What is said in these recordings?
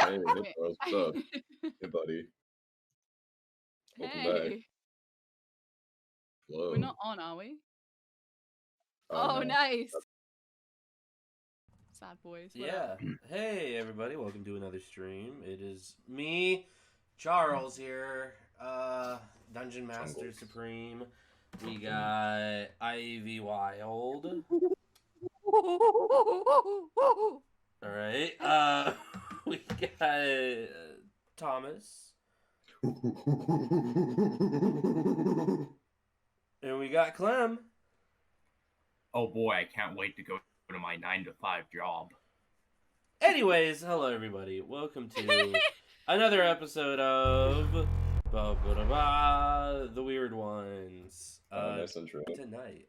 Hey, Wait. Charles, what's up? Hey, buddy. Welcome back. Hey, we're Hello. not on, are we? Oh Oh, no. nice. Sad boys. What up? Yeah. Hey, everybody. Welcome to another stream. It is me, Charles here, Dungeon Master Jungle. Supreme. We got Ivy Wild. All right. We got Thomas. And we got Clem. Oh boy, I can't wait to go to my 9-to-5 job. Anyways, hello everybody. Welcome to another episode of The Weird Ones. Nice intro. Tonight.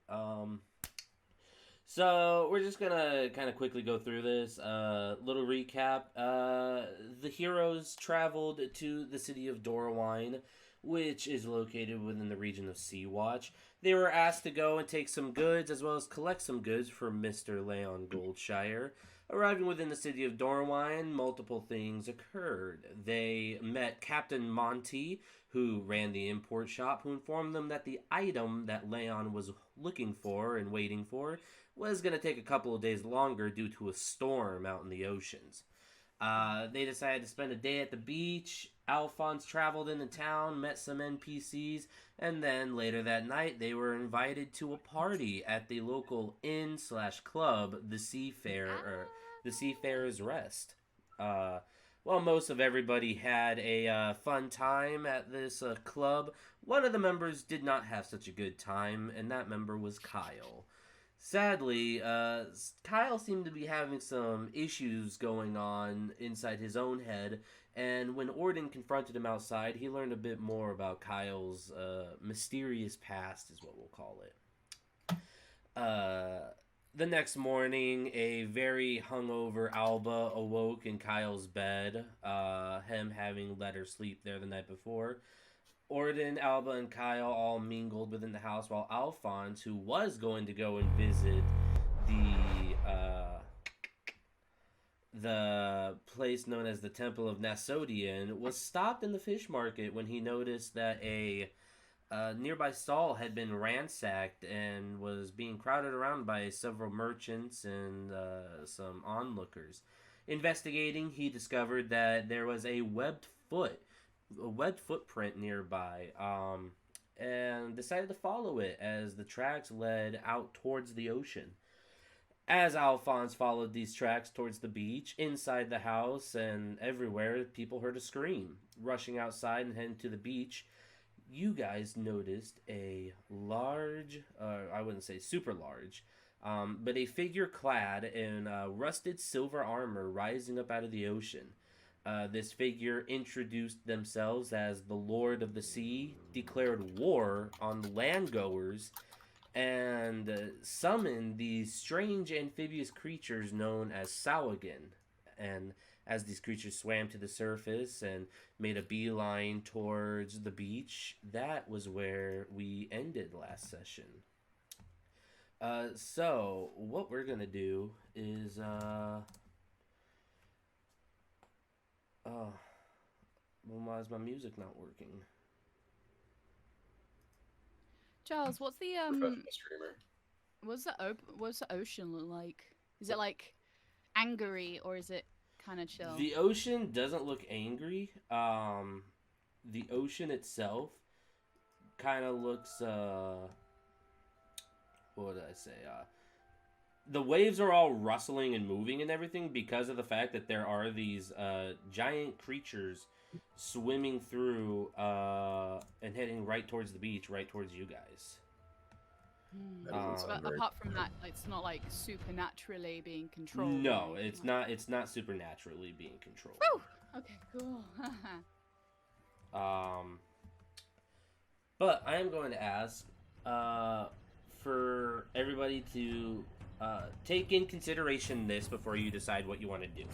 So we're just gonna kind of quickly go through this. Little recap. The heroes traveled to the city of Dorwine, which is located within the region of Sea-Watch. They were asked to go and take some goods as well as collect some goods from Mr. Leon Goldshire. Arriving within the city of Dorwine, multiple things occurred. They met Captain Monty, who ran the import shop, who informed them that the item that Leon was looking for and waiting for was going to take a couple of days longer due to a storm out in the oceans. They decided to spend a day at the beach. Alphonse traveled into town, met some NPCs, and then later that night they were invited to a party at the local inn/club, the Seafarer's Rest. Well, most of everybody had a fun time at this club. One of the members did not have such a good time, and that member was Kyle. Sadly, Kyle seemed to be having some issues going on inside his own head, and when Orden confronted him outside, he learned a bit more about Kyle's mysterious past, is what we'll call it. The next morning, a very hungover Alba awoke in Kyle's bed, him having let her sleep there the night before. Orden, Alba, and Kyle all mingled within the house, while Alphonse, who was going to go and visit the place known as the Temple of Nasodian, was stopped in the fish market when he noticed that a nearby stall had been ransacked and was being crowded around by several merchants and some onlookers. Investigating, he discovered that there was a webbed footprint nearby, and decided to follow it as the tracks led out towards the ocean. As Alphonse followed these tracks towards the beach, inside the house and everywhere, people heard a scream. Rushing outside and heading to the beach, you guys noticed a large, I wouldn't say super large, but a figure clad in rusted silver armor rising up out of the ocean. This figure introduced themselves as the Lord of the Sea, declared war on the landgoers, and summoned these strange amphibious creatures known as Sawagan. And as these creatures swam to the surface and made a beeline towards the beach, that was where we ended last session. So, what we're going to do is... Oh, well, why is my music not working? Charles, what's the Professional streamer. what's the ocean look like? Is it like angry or is it kind of chill? The ocean doesn't look angry. The ocean itself kind of looks, what did I say? The waves are all rustling and moving and everything because of the fact that there are these giant creatures swimming through and heading right towards the beach, right towards you guys. But apart from that, it's not like supernaturally being controlled. No, it's not. It's not supernaturally being controlled. Woo! Okay, cool. But I am going to ask for everybody to take in consideration this before you decide what you want to do.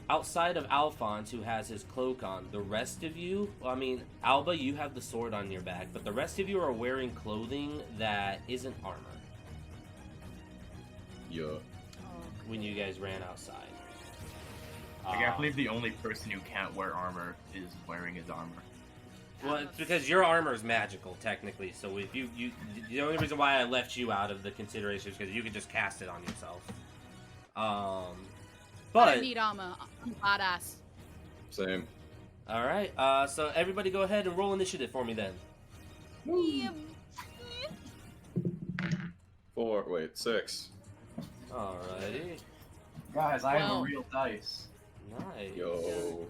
Outside of Alphonse, who has his cloak on, the rest of you, well, I mean, Alba, you have the sword on your back, but the rest of you are wearing clothing that isn't armor. Yeah. When you guys ran outside. Like, I believe the only person who can't wear armor is wearing his armor. Well, it's because your armor is magical, technically. So if you the only reason why I left you out of the consideration is because you could just cast it on yourself. I But don't need armor. I'm badass. Same. all right. So everybody, go ahead and roll initiative for me then. 6. Alrighty. Guys, I have a Well. real dice. Nice. Yo.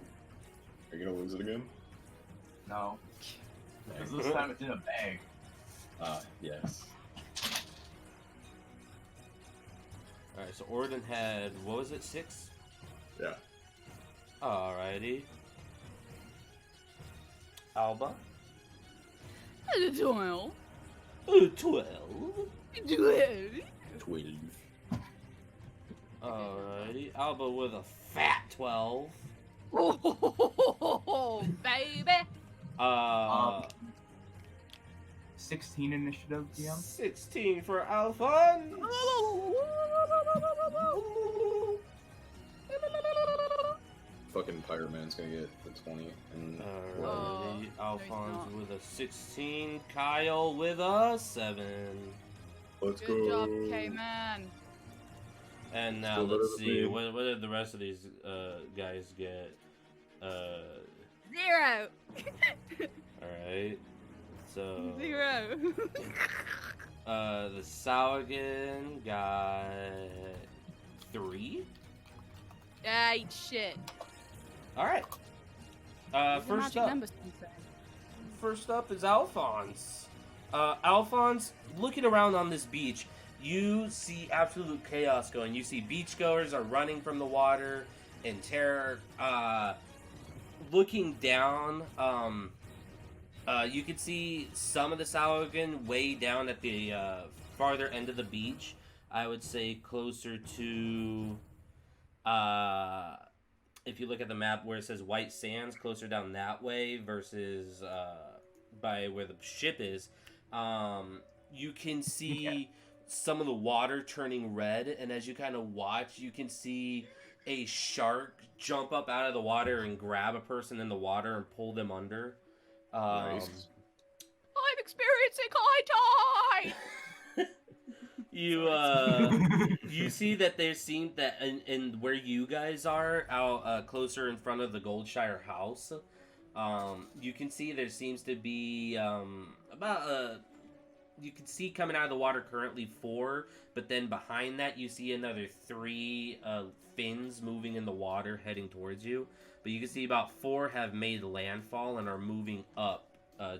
Are you gonna lose it again? No. Because this time it's in a bag. Ah, yes. All right. So Orden had, what was it, 6? Yeah. Alrighty. Alba. 12. 12. 12. 12. Alrighty. Alba with a fat 12. Oh, baby. 16 initiative, DM. 16 for Alphonse. Fucking Pirate Man's gonna get the 20. And Alrighty. Oh, Alphonse no, with a 16. Kyle with a 7. let's Good go. job, K-Man. And now Still better let's than see. me. What did the rest of these guys get? 0. Alright. So 0. the Saugan got 3. Yeah, eat shit. Alright. What's the First magic up. number sensor? First up is Alphonse. Alphonse, looking around on this beach, you see absolute chaos going. You see beachgoers are running from the water in terror. Looking down, you can see some of the Saugan way down at the farther end of the beach. I would say closer to, if you look at the map where it says White Sands, closer down that way versus by where the ship is. You can see some of the water turning red, and as you kind of watch, you can see a shark jump up out of the water and grab a person in the water and pull them under. Nice. I'm experiencing high tide. You see that there seems that in where you guys are out closer in front of the Goldshire house, you can see there seems to be you can see coming out of the water currently 4, but then behind that you see another 3 fins moving in the water heading towards you. But you can see about 4 have made landfall and are moving up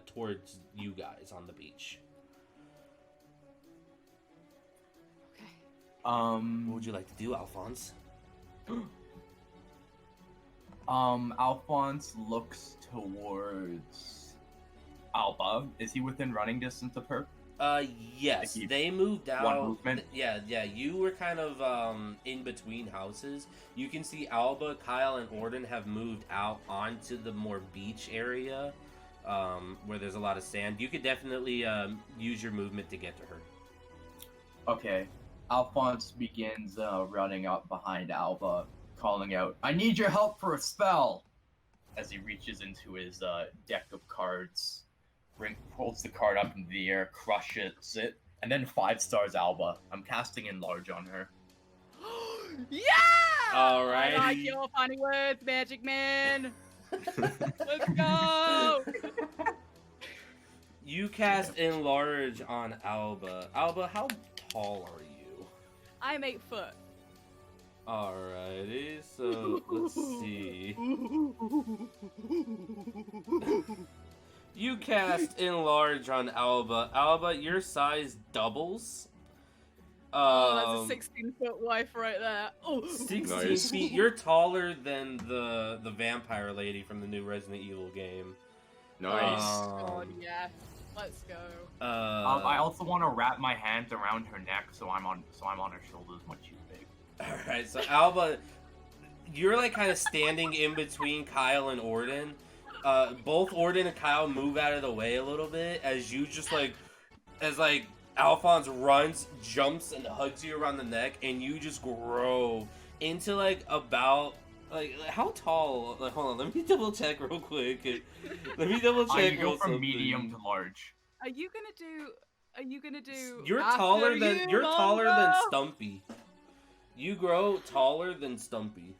towards you guys on the beach. Okay. What would you like to do, Alphonse? Alphonse looks towards Alba. Is he within running distance of her? Yes, Like they moved out. one movement? Yeah, you were kind of in between houses. You can see Alba, Kyle, and Orden have moved out onto the more beach area, where there's a lot of sand. You could definitely use your movement to get to her. Okay. Alphonse begins running up behind Alba, calling out, "I need your help for a spell!" As he reaches into his deck of cards, holds the card up into the air, crushes it, and then 5 stars Alba. I'm casting Enlarge on her. Yeah! Alrighty. I like your funny words, Magic Man. Let's go. You cast Enlarge on Alba. Alba, how tall are you? I'm 8 foot. Alrighty, so let's see. You cast Enlarge on Alba. Alba, your size doubles. Oh, that's a 16-foot wife right there. Oh, 16 Nice. feet. You're taller than the vampire lady from the new Resident Evil game. Nice. God, yeah. Let's go. I also want to wrap my hands around her neck, so I'm on her shoulders when she's big. Alright, so Alba, you're like kind of standing in between Kyle and Orden. Both Orden and Kyle move out of the way a little bit as you just as Alphonse runs, jumps, and hugs you around the neck, and you just grow into like about Like, how tall? Like, hold on, let me double check real quick. Let me double check. You go real from something. medium to large. Are you gonna do? You're after taller than you, you're taller than Mongo? Stumpy. You grow taller than Stumpy.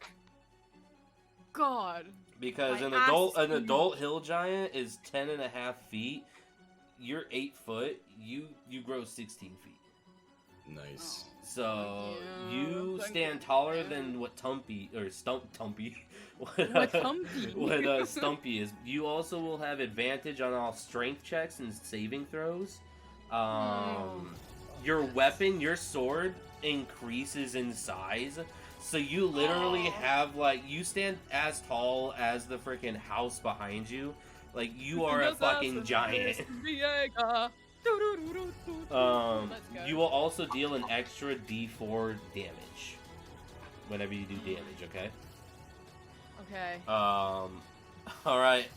God. Because My an ass adult is huge. hill giant is 10.5 feet. You're 8 foot. You grow 16 feet. Nice. So Yeah, you that's stand good. taller Yeah. than what Tumpy or Stumpy. What Tumpy? What Stumpy is. You also will have advantage on all strength checks and saving throws. Your weapon, your sword, increases in size. So you literally have, like, you stand as tall as the freaking house behind you. Like, you are a fucking giant. Let's go. You will also deal an extra D4 damage whenever you do damage, okay? Okay. Alright,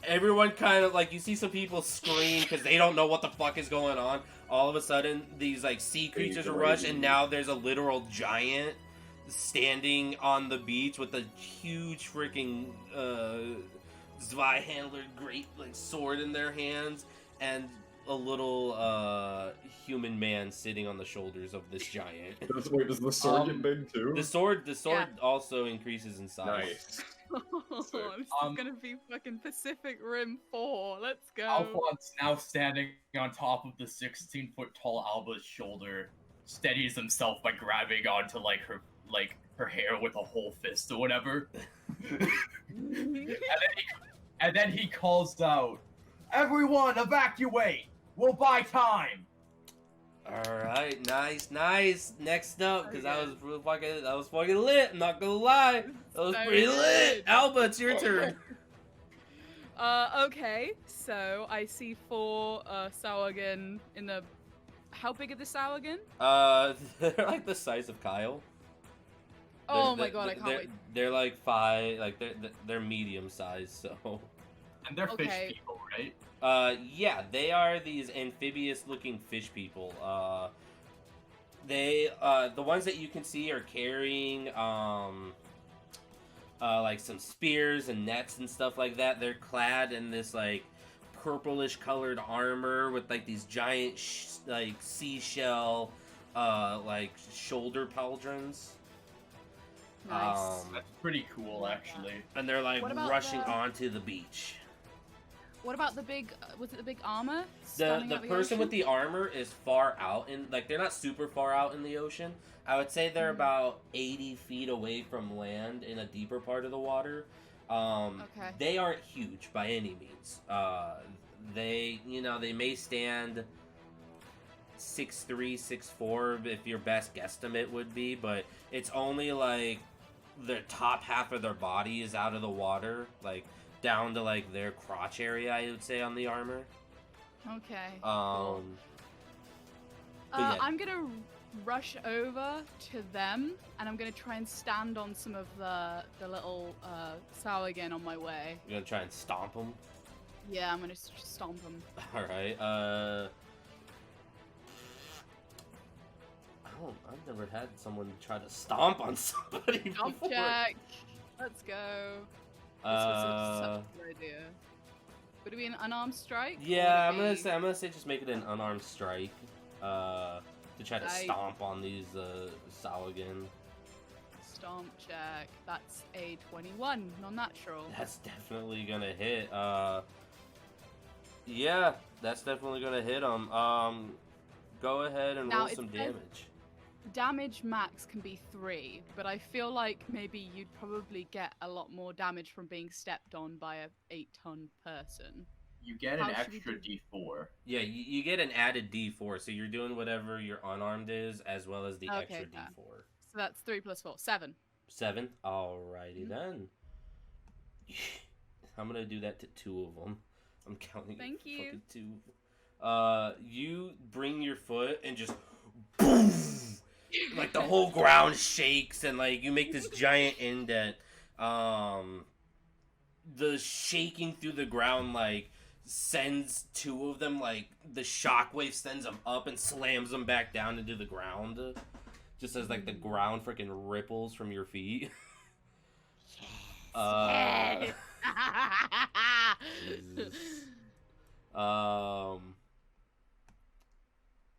everyone kind of, like, you see some people scream because they don't know what the fuck is going on. All of a sudden, these, like, sea creatures rush, and now there's a literal giant standing on the beach with a huge freaking, Zweihandler great, like, sword in their hands, and a little, human man sitting on the shoulders of this giant. Wait, does the sword get big too? The sword Yeah. also increases in size. Nice. This is gonna be fucking Pacific Rim 4. Let's go. Alphonse, now standing on top of the 16-foot tall Alba's shoulder, steadies himself by grabbing onto her hair with a whole fist or whatever. and then he calls out, "Everyone, evacuate! We'll buy time." Alright, nice. Next up, because that was fucking lit, I'm not gonna lie. That was So pretty lit. good. Alba, it's your turn. Okay, so I see 4 Sauergen in the. How big are the Sauergen? They're like the size of Kyle. Oh my god, I can't wait. They're like 5, like they're medium sized, so. And they're Okay. fish people, right? Yeah, they are these amphibious looking fish people. The ones that you can see are carrying, like some spears and nets and stuff like that. They're clad in this, like, purplish colored armor with, like, these giant, like, seashell, like, shoulder pauldrons. Nice. That's pretty cool, actually. And they're, like, What about rushing the- onto the beach. What about the big? Was it the big armor? The spanning out person with ocean? the armor is far out in, like, they're not super far out in the ocean. I would say they're about 80 feet away from land in a deeper part of the water. Okay. They aren't huge by any means. They may stand 6'3", 6'4", if your best guesstimate would be, but it's only like the top half of their body is out of the water, like down to like their crotch area, I would say, on the armor. Okay. But yeah. I'm gonna rush over to them, and I'm gonna try and stand on some of the little Sauergen on my way. You're gonna try and stomp them. Yeah, I'm gonna stomp them. All right. I've never had someone try to stomp on somebody Stomp before. check. Let's go. This was such a good idea. Would it be an unarmed strike? or Yeah, would it I'm gonna say just make it an unarmed strike. To try to stomp on these Sauergen. Stomp check. That's a 21, non-natural. That's definitely gonna hit. Yeah, that's definitely gonna hit them. Go ahead and Now, roll it some says- damage. Damage max can be 3, but I feel like maybe you'd probably get a lot more damage from being stepped on by a 8-ton person. You get an How should we extra do- D4. Yeah, you get an added D4, so you're doing whatever your unarmed is, as well as the Okay, extra yeah. D4. So that's 3 plus 4, 7. 7? Alrighty Mhm. then. I'm gonna do that to 2 of them. I'm counting Thank it for you. fucking 2. You bring your foot and just boom! Like the whole ground shakes, and like you make this giant indent. The shaking through the ground like sends 2 of them, like the shockwave sends them up and slams them back down into the ground, just as like the ground freaking ripples from your feet. Jesus.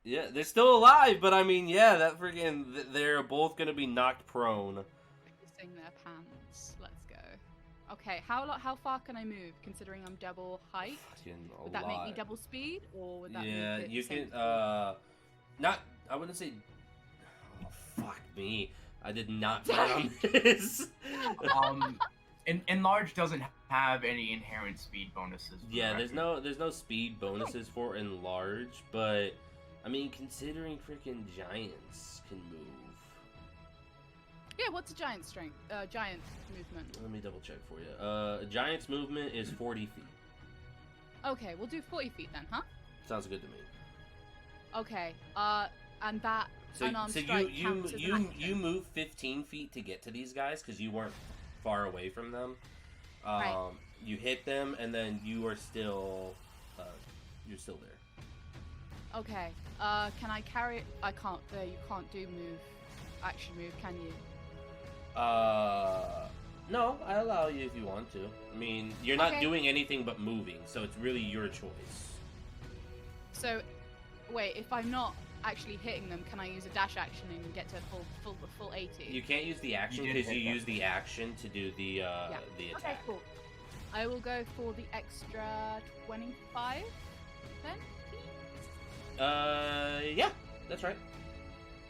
Yeah, they're still alive, but I mean, yeah, that freaking they're both gonna be knocked prone. Pissing their pants. Let's go. Okay, how far can I move? Considering I'm double height, Fucking a would that make me lot. double speed, or would that Yeah, make it you the same can. speed? Not. I wouldn't say. Oh, fuck me! I did not plan on this. Enlarge doesn't have any inherent speed bonuses. for Yeah, the there's no speed bonuses for enlarge, but I mean, considering freaking giants can move. Yeah, what's a giant strength? Giant movement. Let me double check for you. A giant's movement is 40 feet. Okay, we'll do 40 feet then, huh? Sounds good to me. Okay. And that So, unarmed so strike counts as an you action. move 15 feet to get to these guys because you weren't far away from them. Right. You hit them, and then you are still, you're still there. Okay. Can I carry? I can't. You can't do action move, can you? No, I allow you if you want to. I mean, you're not Okay. doing anything but moving, so it's really your choice. So, wait. If I'm not actually hitting them, can I use a dash action and get to full 80? You can't use the action You did because you hit them. use the action to do the Okay, attack. cool. I will go for the extra 25 then. Yeah, that's right.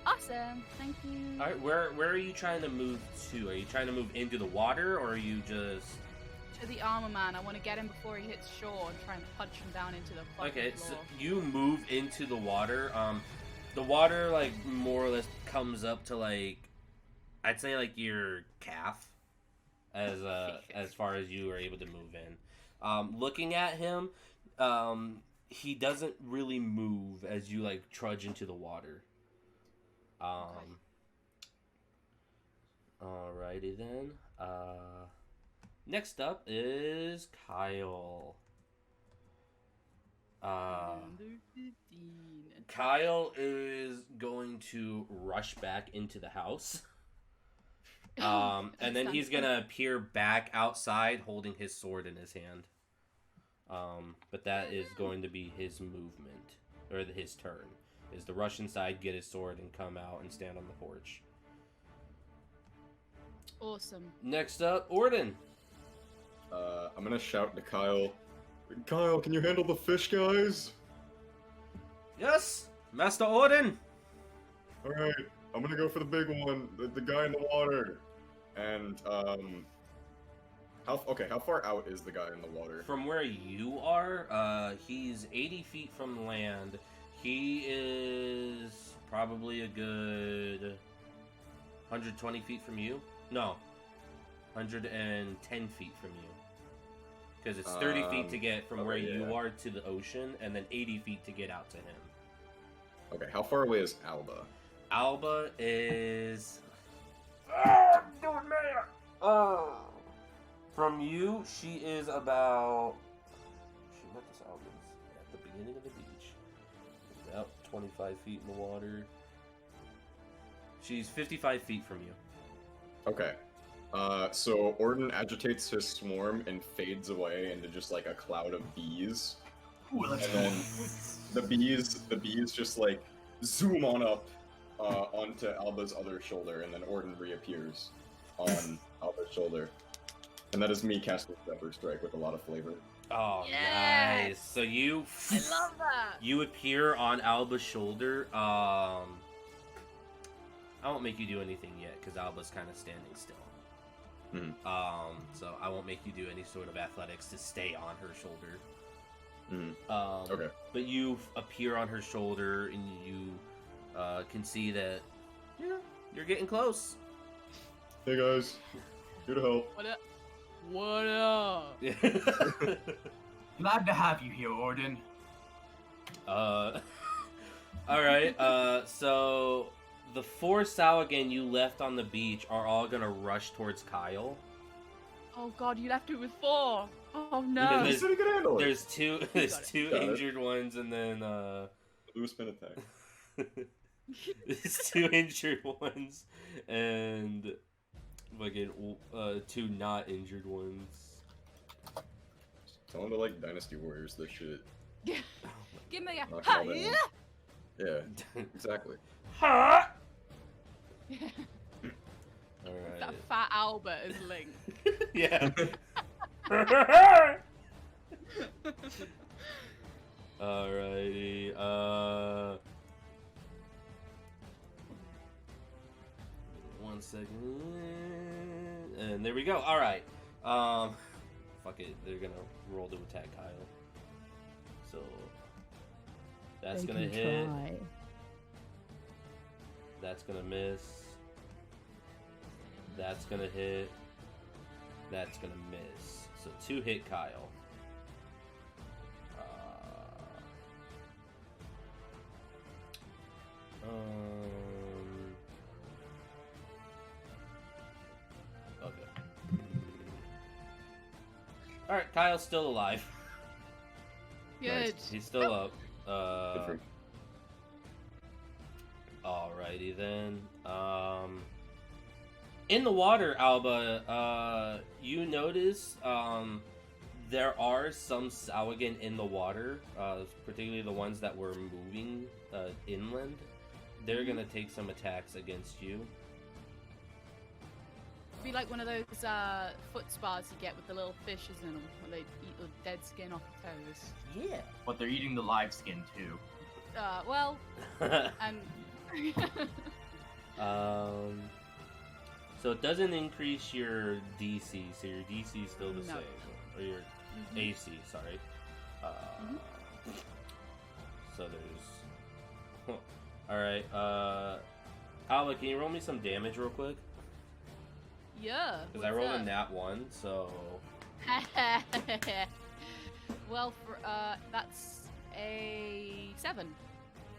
Awesome. Thank you. All right, where are you trying to move to? Are you trying to move into the water, or are you just? To the armor man. I want to get him before he hits shore and try and punch him down into the fucking Okay, so floor. you move into the water. The water like more or less comes up to like, I'd say like your calf, as far as you are able to move in. Looking at him, he doesn't really move as you like trudge into the water. Alrighty then. Next up is Kyle. Number 15. Kyle is going to rush back into the house. And then he's gonna appear back outside holding his sword in his hand. But that is going to be his movement, or his turn. Is to rush inside, get his sword, and come out and stand on the porch. Awesome. Next up, Orden. I'm gonna shout to Kyle. Kyle, can you handle the fish guys? Yes, Master Orden. All right, I'm gonna go for the big one, the guy in the water. And how far out is the guy in the water? From where you are, he's 80 feet from land. He is probably a good 120 feet from you. No, 110 feet from you. Because it's 30 feet to get from where you are to the ocean, and then 80 feet to get out to him. Okay, how far away is Alba? Alba is... From you, she is about... She met this Alba at the beginning of the beach. About 25 feet in the water. She's 55 feet from you. Okay. So Orden agitates his swarm and fades away into just like a cloud of bees. Ooh, let's And go. then the bees just like zoom on up onto Alba's other shoulder, and then Orden reappears on Alba's shoulder. And that is me casting Pepper Strike with a lot of flavor. Oh, Yes! nice. So you... I love that. You appear on Alba's shoulder. I won't make you do anything yet, because Alba's kind of standing still. Mhm. So I won't make you do any sort of athletics to stay on her shoulder. Mhm. Okay. But you appear on her shoulder, and you can see that, you're getting close. Hey guys, here to help. What up? What up? Glad to have you here, Orden. Alright, so the four Sauagan you left on the beach are all gonna rush towards Kyle. Oh god, you left it with 4. Oh no. Because He said he could handle it. There's two Got it. Got it. injured ones, and then Do a spin attack. there's two injured ones, and Fucking 2 not injured ones. Tell them to like Dynasty Warriors this shit. Give me a Knock ha all that yeah. Yeah, exactly. Ha! Yeah. Alright. That fat Albert is Link. Yeah. Alrighty. 1 second. And there we go. Alright. Fuck it. They're gonna roll to attack Kyle. So that's They gonna can hit. try. That's gonna miss. That's gonna hit. That's gonna miss. So 2 hit Kyle. Okay. Alright, Kyle's still alive. Good. He's still up. Good for- Alrighty then. In the water, Alba, you notice there are some Sahuagin in the water, particularly the ones that were moving inland. They're gonna take some attacks against you. Be like one of those foot spas you get with the little fishes in them, where they eat the dead skin off the toes. Yeah. But they're eating the live skin too. Well, and So it doesn't increase your DC, so your DC is still the No. same, or your AC. Sorry. So there's. All right. Alba, can you roll me some damage real quick? yeah. Because I rolled a nat 1, so. Well, for that's a 7.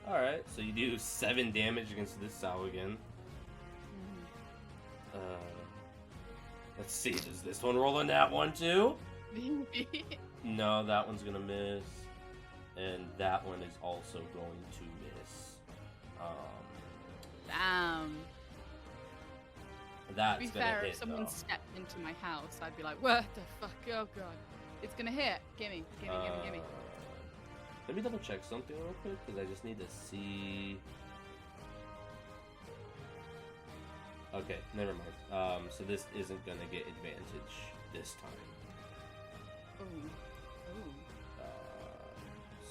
All right. So you do 7 damage against this Sahuagin. Let's see. Does this one roll a nat 1 too? No, that one's gonna miss, and that one is also going to miss. Damn. That's To be gonna fair, hit if someone though. stepped into my house, I'd be like, what the fuck? Oh god. It's gonna hit. Gimme. Let me double check something real quick because I just need to see. Okay, never mind. So this isn't gonna get advantage this time. Ooh.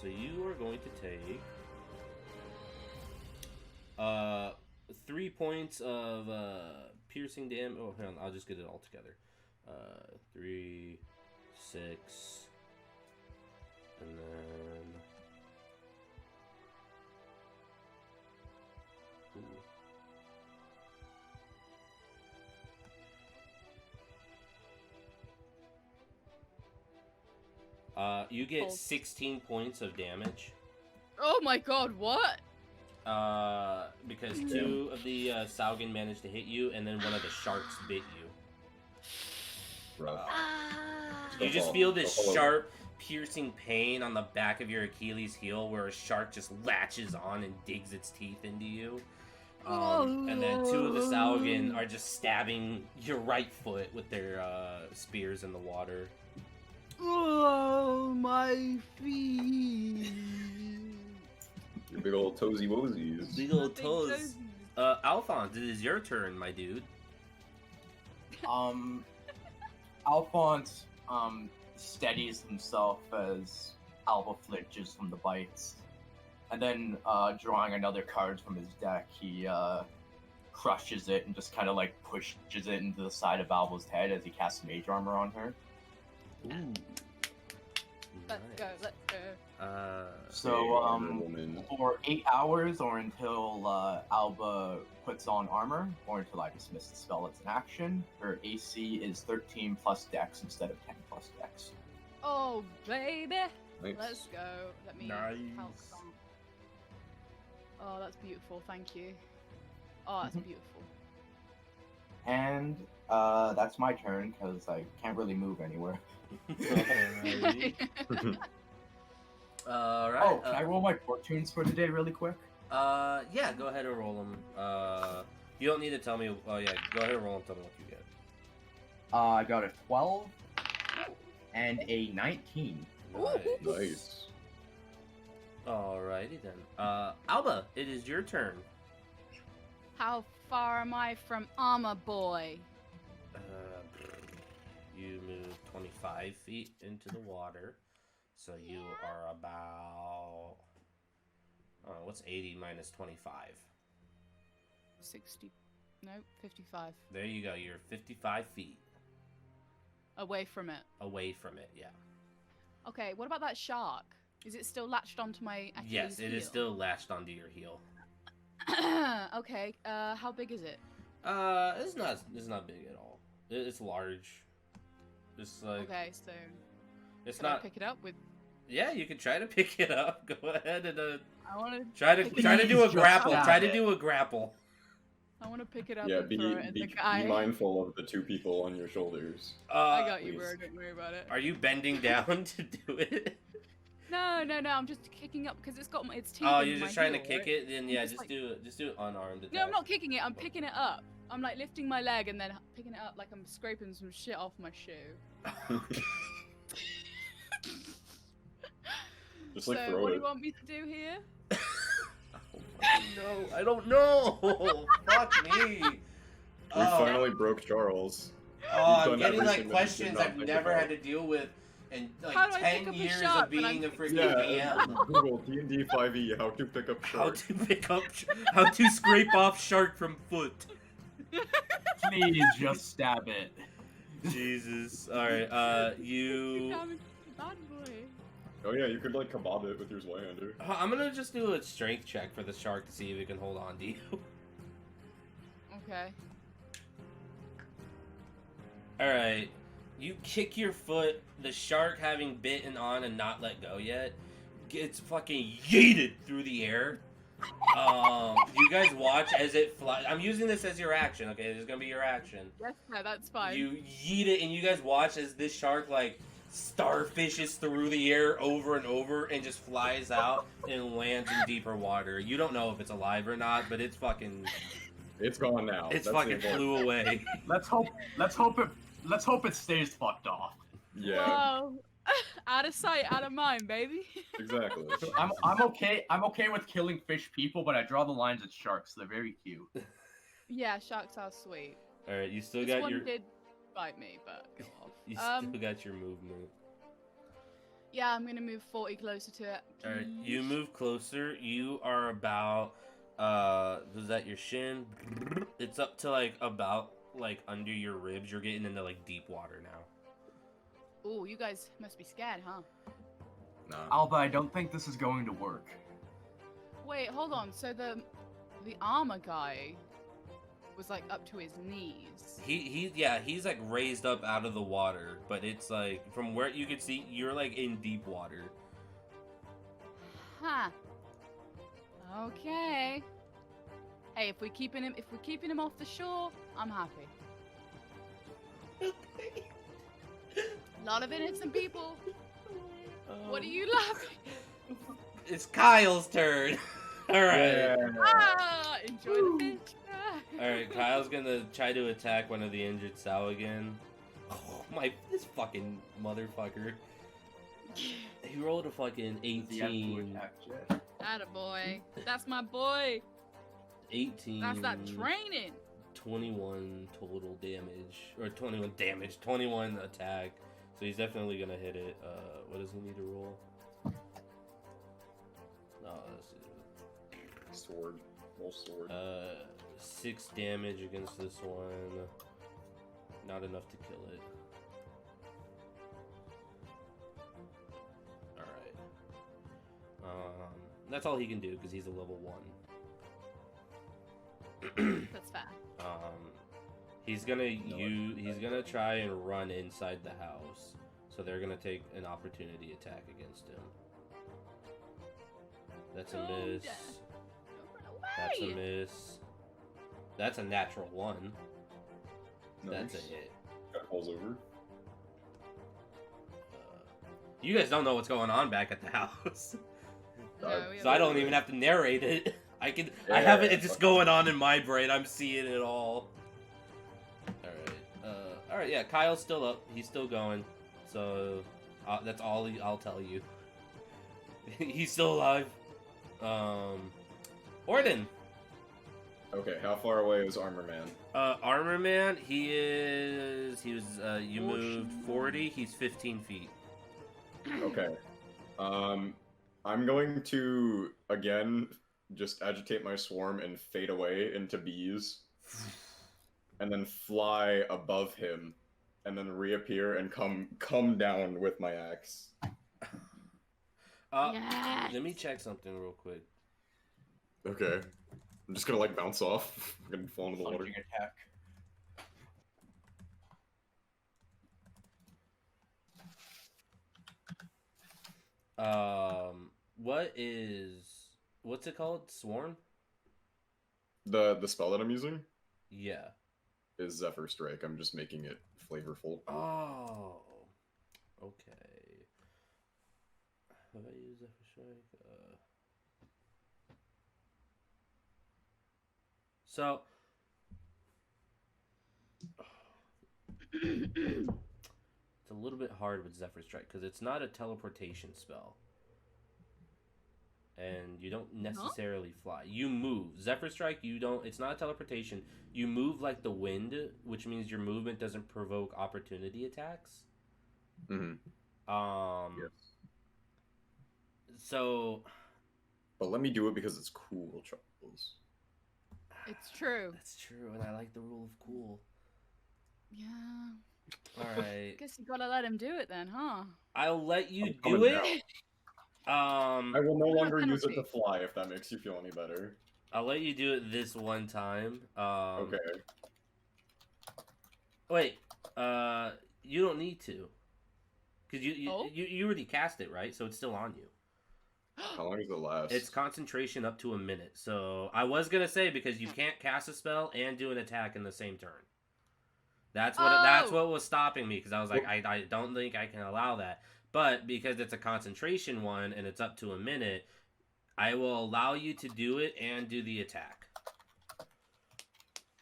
So you are going to take 3 points of piercing damage. Oh, hang on, I'll just get it all together. 3, 6, and then. You get Hold. 16 points of damage. Oh my god, what? Because 2 of the Sahuagin managed to hit you, and then one of the sharks bit you. Rough. You just feel this sharp, piercing pain on the back of your Achilles heel where a shark just latches on and digs its teeth into you. And then 2 of the Sahuagin are just stabbing your right foot with their spears in the water. Oh, my feet. Your big old toesy woesies. Big old toes. Alphonse, it is your turn, my dude. Alphonse steadies himself as Alba flinches from the bites. And then, drawing another card from his deck, he crushes it and just kind of like pushes it into the side of Alba's head as he casts Mage Armor on her. Ooh. Let's go, let's go. So, for 8 hours or until Alba puts on armor, or until I dismiss the spell that's in action, her AC is 13 plus dex instead of 10 plus dex. Oh, baby. Nice. Let's go. Let me Nice. help some. Oh, that's beautiful. Thank you. Oh, that's beautiful. And that's my turn, because I can't really move anywhere. Alrighty. Alright. Oh, can I roll my fortunes for today really quick? Yeah, go ahead and roll them. You don't need to tell me. Oh yeah, go ahead and roll and tell me what you get. I got a 12 and a 19. Nice. Alrighty then. Alba, it is your turn. How far am I from Armor Boy? You move 25 feet into the water, so you are about. What's 80 minus 25? 60. No, 55. There you go. You're 55 feet Away from it. away from it. Yeah. Okay, what about that shark? Is it still latched onto my Achilles Yes, it is heel? still lashed onto your heel. Okay, how big is it? It's not big at all. It's large. It's like Okay, so it's can I not. pick it up with? Yeah, you can try to pick it up. Go ahead and I want to. try to do a Just grapple. stab Try to it. do a grapple. I want to pick it up Yeah, and throw it at the guy. be mindful of the two people on your shoulders. I got you, please. bro. Don't worry about it. Are you bending down to do it? No. I'm just kicking up because its teeth. Oh, in you're my just trying to heel, kick right? it? Then yeah, just just do it. Just do it unarmed attack. No, I'm not kicking it. I'm picking it up. I'm like lifting my leg and then picking it up like I'm scraping some shit off my shoe. Just like So throw what do it. you want me to do here? No, I don't know. Fuck me. We Oh. finally broke Charles. Oh, You've I'm done getting everything like that you did questions not I've think never about. had to deal with in like How do I pick 10 up a years shark of when being a I'm freaking Yeah, DM. Google D&D 5e how to pick up How shark. to pick up, how to scrape off shark from foot. Please just stab it. Jesus. All right. You. Damage bad boy. Oh yeah, you could like kebab it with your Zweihander. I'm gonna just do a strength check for the shark to see if it can hold on to you. Okay. All right. You kick your foot. The shark, having bitten on and not let go yet, gets fucking yeeted through the air. You guys watch as it flies. I'm using this as your action. Okay, this is gonna be your action. Yes, no, that's fine. You yeet it, and you guys watch as this shark like starfishes through the air over and over, and just flies out and lands in deeper water. You don't know if it's alive or not, but it's fucking. It's gone now. It's That's fucking the important- flew away. Let's hope it stays fucked off. Yeah, Whoa. Out of sight, out of mind, baby. exactly. I'm okay with killing fish people, but I draw the lines at sharks. They're very cute. Yeah, sharks are sweet. All right, you still This got one your. did bite me, but go off. You still got your movement. Yeah, I'm gonna move 40 closer to it. Alright, you please. move closer. You are about was that your shin? It's up to like about like under your ribs. You're getting into like deep water now. Ooh, you guys must be scared, huh? Nah. Alba, I don't think this is going to work. Wait, hold on. So the armor guy was like up to his knees. He's like raised up out of the water, but it's like from where you can see you're like in deep water. Huh. Okay. Hey, if we're keeping him off the shore, I'm happy. A lot of innocent people. What are you laughing? It's Kyle's turn. Alright. Ah, enjoy the fish. Alright, Kyle's gonna try to attack one of the injured Sal again. Oh this fucking motherfucker. He rolled a fucking 18. Attaboy. That's my boy. 18. That's that training. 21 total damage. Or 21 damage. 21 attack. So he's definitely gonna hit it. What does he need to roll? Oh, that's it. Sword. Roll sword. 6 damage against this one. Not enough to kill it. Alright. That's all he can do because he's a level 1. That's fair. He's gonna try and run inside the house. So they're gonna take an opportunity attack against him. That's a Oh, miss. yeah. Don't run That's a away. miss. That's a natural 1. That's a Nice. hit. Guy falls over. You guys don't know what's going on back at the house. No, we So I don't haven't- even have to narrate it. I Yeah, have it just going on in my brain. I'm seeing it all. Alright. All right, yeah. Kyle's still up. He's still going. So that's all I'll tell you. He's still alive. Orden. Okay, how far away is Armor Man? Armor Man. You moved 40. He's 15 feet. Okay. I'm going to again just agitate my swarm and fade away into bees, and then fly above him, and then reappear and come down with my axe. Yes. Let me check something real quick. Okay. I'm just gonna like bounce off. I'm gonna fall into the water. Plunging attack. What's it called? Swarm? The spell that I'm using Yeah. is Zephyr Strike. I'm just making it flavorful. Oh. Okay. Have I used Zephyr Strike? So. It's a little bit hard with Zephyr Strike because it's not a teleportation spell. And you don't necessarily fly. You move. Zephyr Strike, it's not a teleportation. You move like the wind, which means your movement doesn't provoke opportunity attacks. Mm-hmm. Yes. So. But let me do it because it's cool, Charles. It's true. That's true, and I like the rule of cool. Yeah. Alright. Guess you gotta let him do it then, huh? I'll let you I'm do coming it. I will no longer use it penalty? to fly if that makes you feel any better. I'll let you do it this one time. Okay. Wait, you don't need to. Because you already cast it, right? So it's still on you. How long does it last? It's concentration up to a minute. So I was going to say, because you can't cast a spell and do an attack in the same turn. That's what was stopping me, because I was like, I don't think I can allow that. But because it's a concentration one and it's up to a minute, I will allow you to do it and do the attack.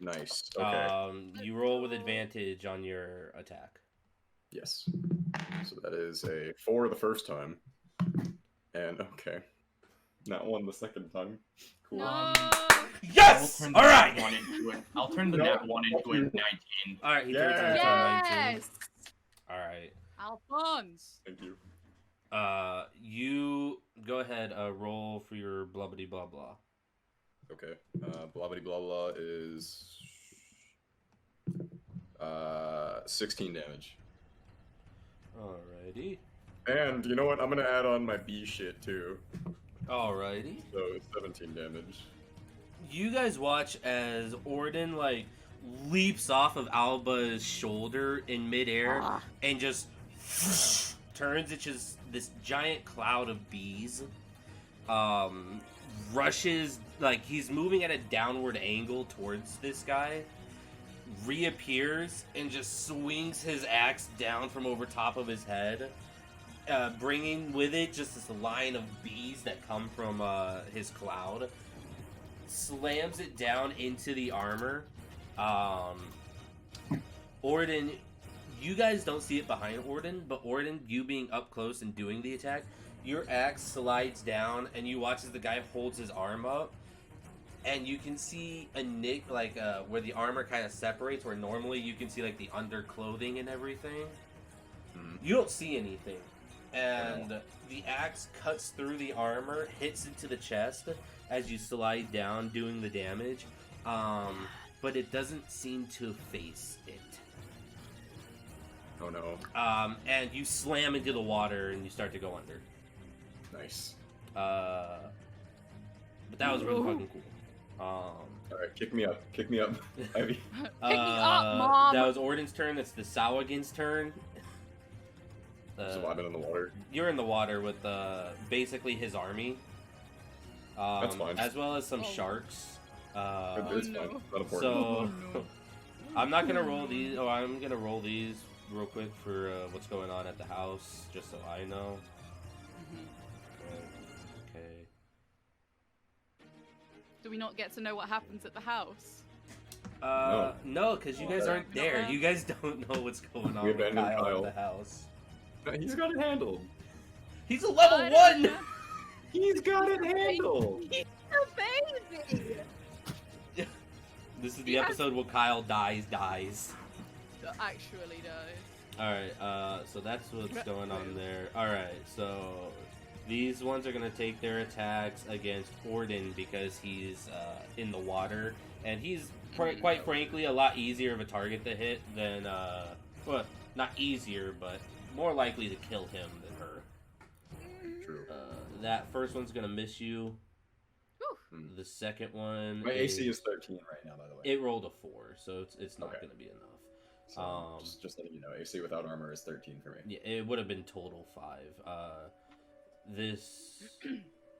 Nice. Okay. You roll with advantage on your attack. Yes. So that is a 4 the first time. And okay. Not 1 the second time. Cool. No. Yes! All Alright! I'll turn the nat 1 into a 19. Alright, he turns it into a 19. Yes. Alright. Thank Alphonse. you. You go ahead, roll for your blubbity blah blah. Okay. Blah blah blah is 16 damage. Alrighty. And you know what? I'm gonna add on my B shit too. Alrighty. So it's 17 damage. You guys watch as Orden leaps off of Alba's shoulder in midair and just turns. It's just this giant cloud of bees. Rushes, he's moving at a downward angle towards this guy. Reappears and just swings his axe down from over top of his head. Bringing with it just this line of bees that come from his cloud. Slams it down into the armor. Orden, you guys don't see it behind Orden, but Orden, you being up close and doing the attack, your axe slides down and you watch as the guy holds his arm up, and you can see a nick, where the armor kind of separates, where normally you can see the underclothing and everything. You don't see anything. And the axe cuts through the armor, hits into the chest as you slide down, doing the damage. But it doesn't seem to face it. Oh no. And you slam into the water and you start to go under. Nice. But that was really fucking cool. Alright, kick me up. Kick me up. Ivy. Pick me up, Mom. That was Orden's turn. That's the Sawagin's turn. So I'm in the water. You're in the water with basically his army. That's fine. As well as some sharks. It's fine. Not important. So I'm not gonna roll these. Oh, I'm gonna roll these real quick for what's going on at the house, just so I know. Okay. Do we not get to know what happens at the house? No, because you guys aren't there. You guys don't know what's going on We with abandoned Kyle in Kyle. the house. He's got it handled. He's a level I 1! don't know. He's got it handled. He's a baby. This is the He has- episode where Kyle dies. Actually does. Alright, so that's what's going on there. Alright, so these ones are going to take their attacks against Orden because he's in the water. And he's, quite frankly, a lot easier of a target to hit than, well, not easier, but more likely to kill him than her. True. That first one's going to miss you. Whew. The second one... My AC is 13 right now, by the way. It rolled a 4, so it's not Okay. going to be enough. So, just letting you know, AC without armor is 13 for me. Yeah, it would have been total 5. This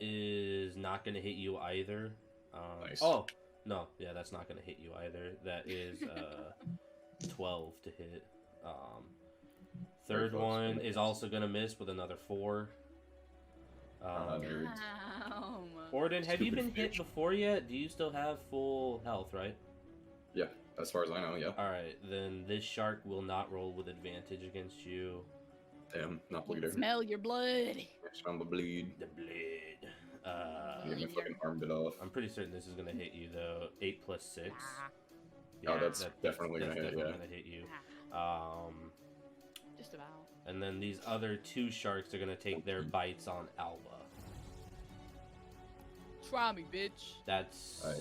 is not going to hit you either. Nice. Oh, no. Yeah, that's not going to hit you either. That is 12 to hit. Very Third close. one is also going to miss with another 4. Nerds. Damn. Orden, have you been Stupid hit bitch. before yet? Do you still have full health, right? Yeah, as far as I know, yeah. Alright, then this shark will not roll with advantage against you. Damn, not I can bleeder. smell your blood. Smell the bleed. The blade. Yeah, my fucking arm bit off. I'm pretty certain this is gonna hit you though. 8 plus 6. Oh, that's definitely gonna hit, definitely yeah. gonna hit you. Just about. And then these other 2 sharks are gonna take their bites on Alba. Try me, bitch. That's Alright.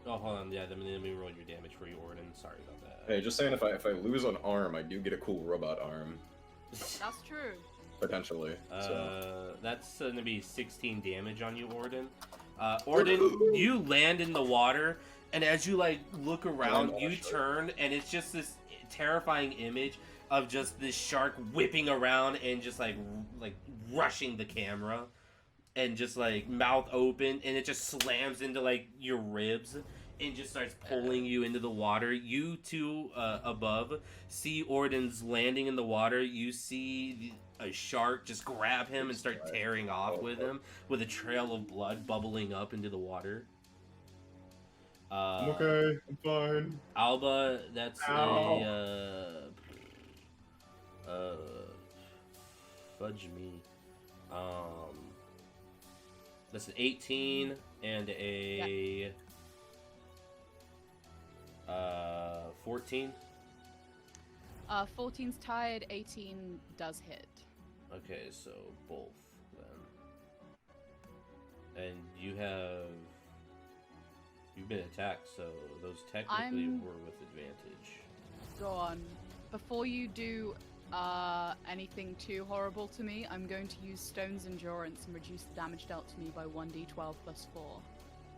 oh, hold on. Yeah, let me roll your damage for you, Orden. Sorry about that. Hey, just saying, if I lose an arm, I do get a cool robot arm. That's true. Potentially. So. That's gonna be 16 damage on you, Orden. Orden, you land in the water, and as you like look around, I'm you sure. turn, and it's just this terrifying image of just this shark whipping around and just like rushing the camera, and just like mouth open, and it just slams into like your ribs and just starts pulling you into the water. You two above see Orden's landing in the water. You see a shark just grab him and start tearing off with him, with a trail of blood bubbling up into the water. I'm okay, I'm fine. Alba, that's fudge me. That's an 18 and a 14. 14's tied, 18 does hit. Okay, so both then. And you've been attacked, so those technically were with advantage. Go on. Before you do anything too horrible to me, I'm going to use Stone's Endurance and reduce the damage dealt to me by 1d12 plus 4.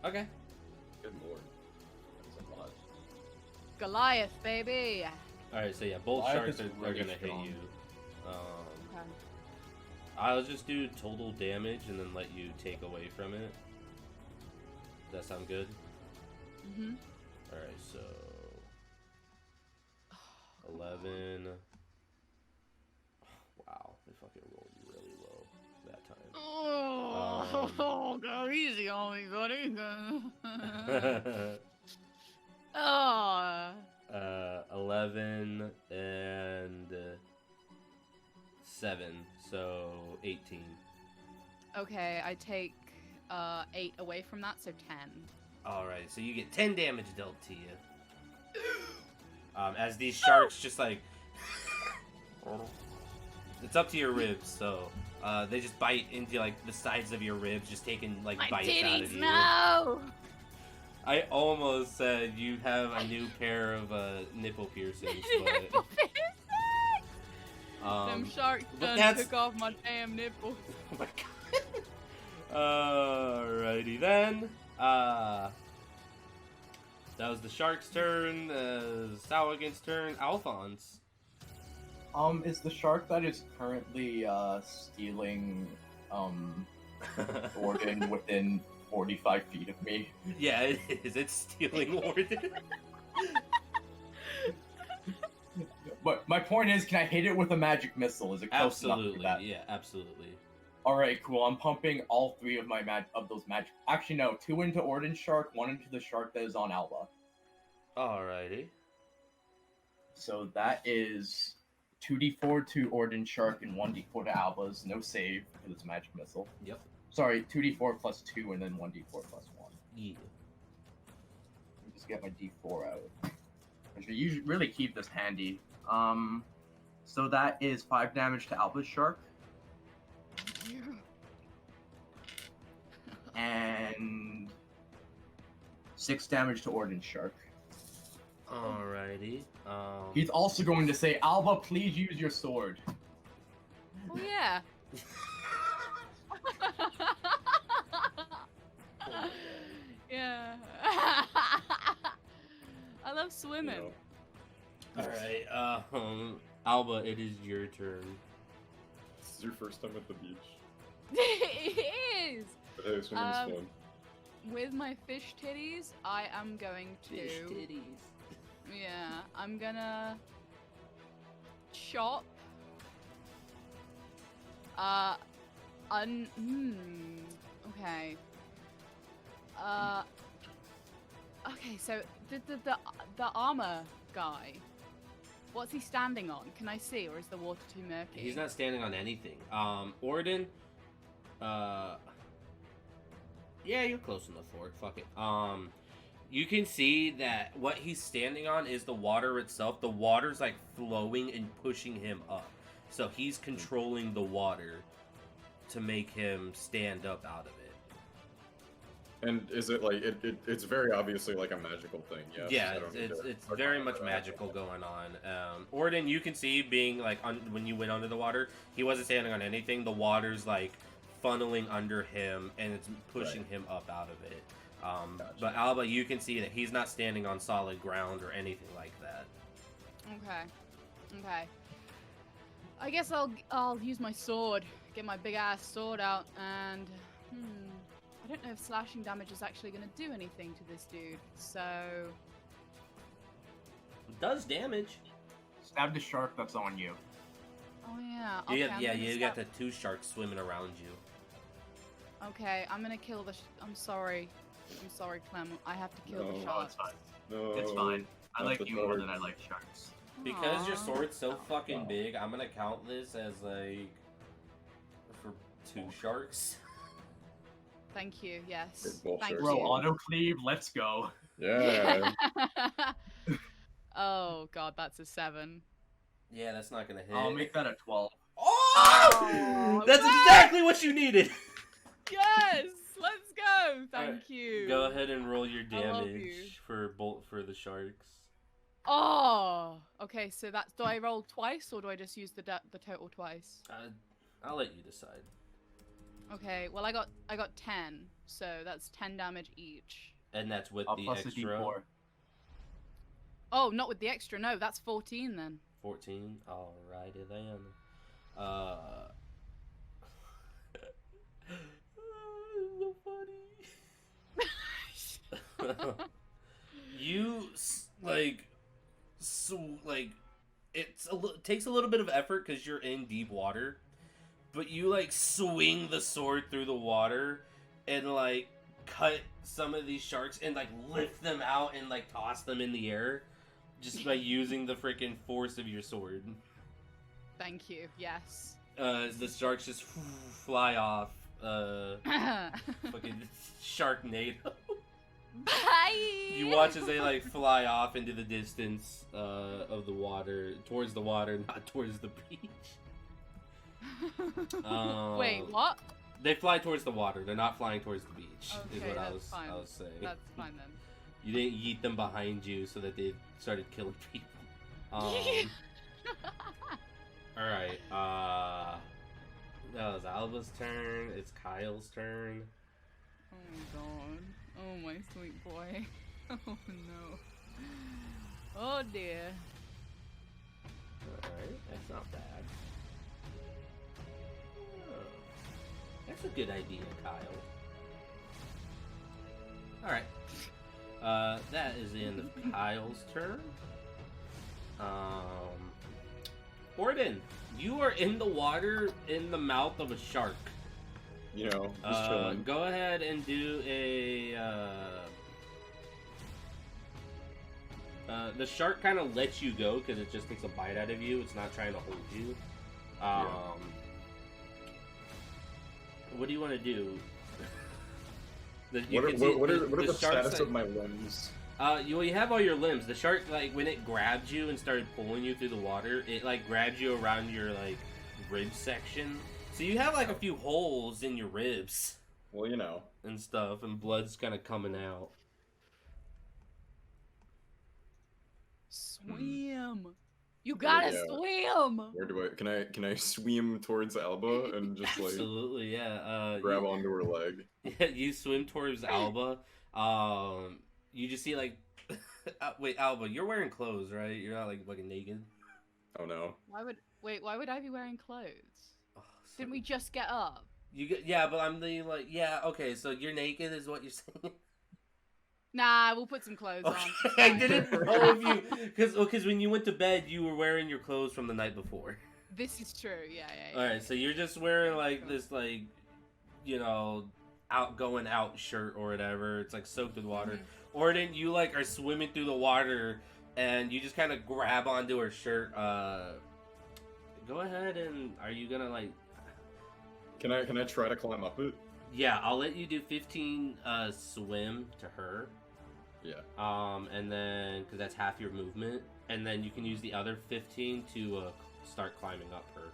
Okay. Good lord. That's a lot. Goliath, baby! Alright, so yeah, both Goliath sharks is are really gonna hit strong. you. Okay. I'll just do total damage and then let you take away from it. Does that sound good? Mm-hmm. Alright, so 11. Wow, they fucking rolled really low that time. Oh, go easy on me, buddy. Oh. 11 and 7, so 18. Okay, I take 8 away from that, so 10. Alright, so you get 10 damage dealt to you. As these sharks just like... It's up to your ribs, so they just bite into like the sides of your ribs, just taking like My bites out of titties, you. no! I almost said you have a new pair of nipple piercings, but Nipple piercing! Them sharks but done that's- took off my damn nipples. oh my god. Alrighty then. That was the shark's turn. Sawagin's turn. Alphonse. Is the shark that is currently stealing Orden within 45 feet of me? Yeah, it is. It's stealing Orden. But my point is, can I hit it with a magic missile? Is it close enough Absolutely. for that? Yeah, absolutely. All right, cool. I'm pumping all 3 of my those magic. Actually, no, 2 into Orden's shark, 1 into the shark that is on Alba. Alrighty. So that is 2d4 to Orden Shark and 1d4 to Alba's. No save because it's a magic missile. Yep. Sorry, 2d4 plus 2 and then 1d4 plus 1. Yeah. Let me just get my d4 out. I should usually really keep this handy. So that is 5 damage to Alba's Shark. And 6 damage to Orden Shark. Alrighty. He's also going to say, Alba, please use your sword. Oh yeah. Yeah. I love swimming. You know. Alright, Alba, it is your turn. This is your first time at the beach. It is. But hey, swimming is fun. With my fish titties, I am going to. Fish titties. Yeah, I'm gonna chop. Okay. Okay. So the armor guy. What's he standing on? Can I see, or is the water too murky? He's not standing on anything. Orden. Yeah, you're close enough for it. Fuck it. You can see that what he's standing on is the water itself. The water's like flowing and pushing him up. So he's controlling the water to make him stand up out of it. And is it like it's very obviously like a magical thing? Yes, Yeah, I don't need it's to- very much magical going on. Orden, you can see being like when you went under the water, he wasn't standing on anything. The water's like funneling under him and it's pushing him up out of it. Gotcha. But Alba, you can see that he's not standing on solid ground or anything like that. Okay. Okay. I guess I'll use my sword. Get my big ass sword out and I don't know if slashing damage is actually going to do anything to this dude. So It does damage. Stab the shark that's on you. oh yeah. You Okay, got, I'm yeah, gonna you stab- got the 2 sharks swimming around you. Okay, I'm gonna kill the. I'm sorry, Clem. I have to kill the No. Oh, shark. it's fine. No, It's fine. I not like the you more sword. than I like sharks. Because your Aw. sword's so fucking Wow. big, I'm gonna count this as like for 2 sharks. Thank you. Yes. Big bull Thank sharks. Bro, you. auto cleave, let's go. Yeah. Oh god, that's a 7. Yeah, that's not gonna hit. I'll make that a 12. Oh! That's wow! exactly what you needed! Yes. Let's go. Thank Alright, you. Go ahead and roll your I love you. damage for the sharks. Oh. Okay. So that's. Do I roll twice or do I just use the total twice? I'll let you decide. Okay. Well, I got 10. So that's 10 damage each. And that's with I'll the plus a extra d4. Oh, not with the extra. No, that's 14 then. 14. Alrighty then. So funny. You it takes a little bit of effort because you're in deep water, but you like swing the sword through the water and like cut some of these sharks and like lift them out and like toss them in the air just by using the freaking force of your sword. Thank you. Yes. The sharks just fly off. Fucking Sharknado. Bye. You watch as they like fly off into the distance of the water, towards the water, not towards the beach. Wait, what? They fly towards the water. They're not flying towards the beach. Is Okay, what I that's was fine. saying. That's fine then. You didn't yeet them behind you so that they started killing people. All right. That was Alba's turn. It's Kyle's turn. Oh my god. Oh my sweet boy. Oh no. Oh dear. Alright, that's not bad. Oh, that's a good idea, Kyle. Alright. That is the end of Kyle's turn. Orden, you are in the water in the mouth of a shark. You know, just chilling. Go ahead and do a The shark kind of lets you go because it just takes a bite out of you. It's not trying to hold you. What do you want to do? What are the status of my limbs? You have all your limbs. The shark, like, when it grabbed you and started pulling you through the water, it, like, grabbed you around your, like, rib section. So you have, like, a few holes in your ribs. Well, you know. And stuff, and blood's kind of coming out. Swim! You gotta swim! Where do I... Can I swim towards Alba and just, like... Absolutely, yeah. Grab onto her leg? Yeah, you swim towards Alba. You just see, like... Wait, Alba, you're wearing clothes, right? You're not, like, fucking naked? Oh, no. Why would I be wearing clothes? Oh, Didn't we just get up? Yeah, but I'm the, like... Yeah, okay, so you're naked is what you're saying? Nah, we'll put some clothes on. I didn't know if you... Because when you went to bed, you were wearing your clothes from the night before. This is true, yeah. Alright, so you're just wearing, like, this, like, you know, going out shirt or whatever. It's, like, soaked with water. Orden, you, like, are swimming through the water, and you just kind of grab onto her shirt. Go ahead, and are you gonna, like... Can I try to climb up it? Yeah, I'll let you do 15 swim to her. Yeah. And then, because that's half your movement, and then you can use the other 15 to start climbing up her.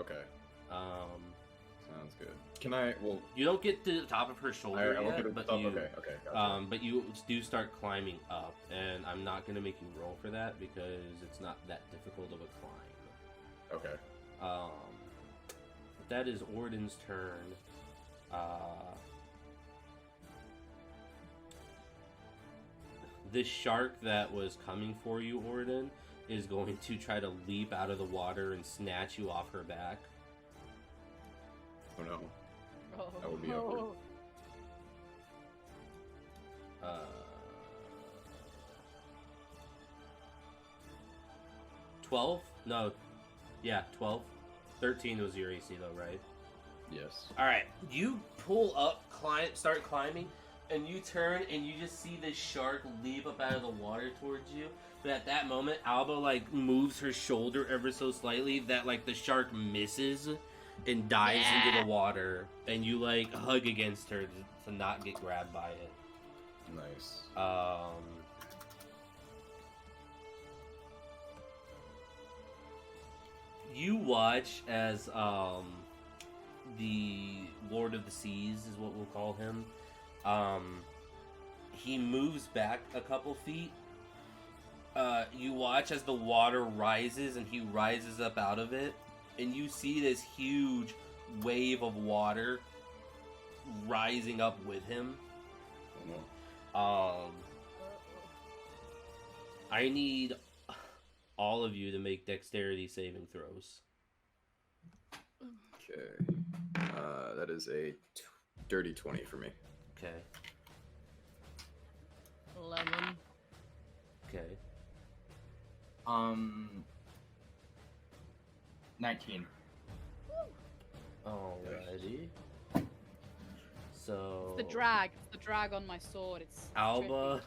Okay. Sounds good. Can well, you don't get to the top of her shoulder yet, but you, okay, gotcha. But you do start climbing up, and I'm not gonna make you roll for that because it's not that difficult of a climb. Okay. That is Orden's turn. This shark that was coming for you, Orden, is going to try to leap out of the water and snatch you off her back. Oh no. That would be awkward. 12? No. Yeah, 12. 13 was your AC though, right? Yes. Alright, you pull up, start climbing, and you turn and you just see this shark leap up out of the water towards you. But at that moment, Alba, like, moves her shoulder ever so slightly that, like, the shark misses and dives into the water. And you, like, hug against her to not get grabbed by it. Nice. You watch as, the Lord of the Seas is what we'll call him. He moves back a couple feet. You watch as the water rises and he rises up out of it, and you see this huge wave of water rising up with him. Oh, no. I need all of you to make dexterity saving throws. Okay. That is a dirty 20 for me. Okay. 11. Okay. 19. Alrighty. So It's the drag on my sword. It's Alba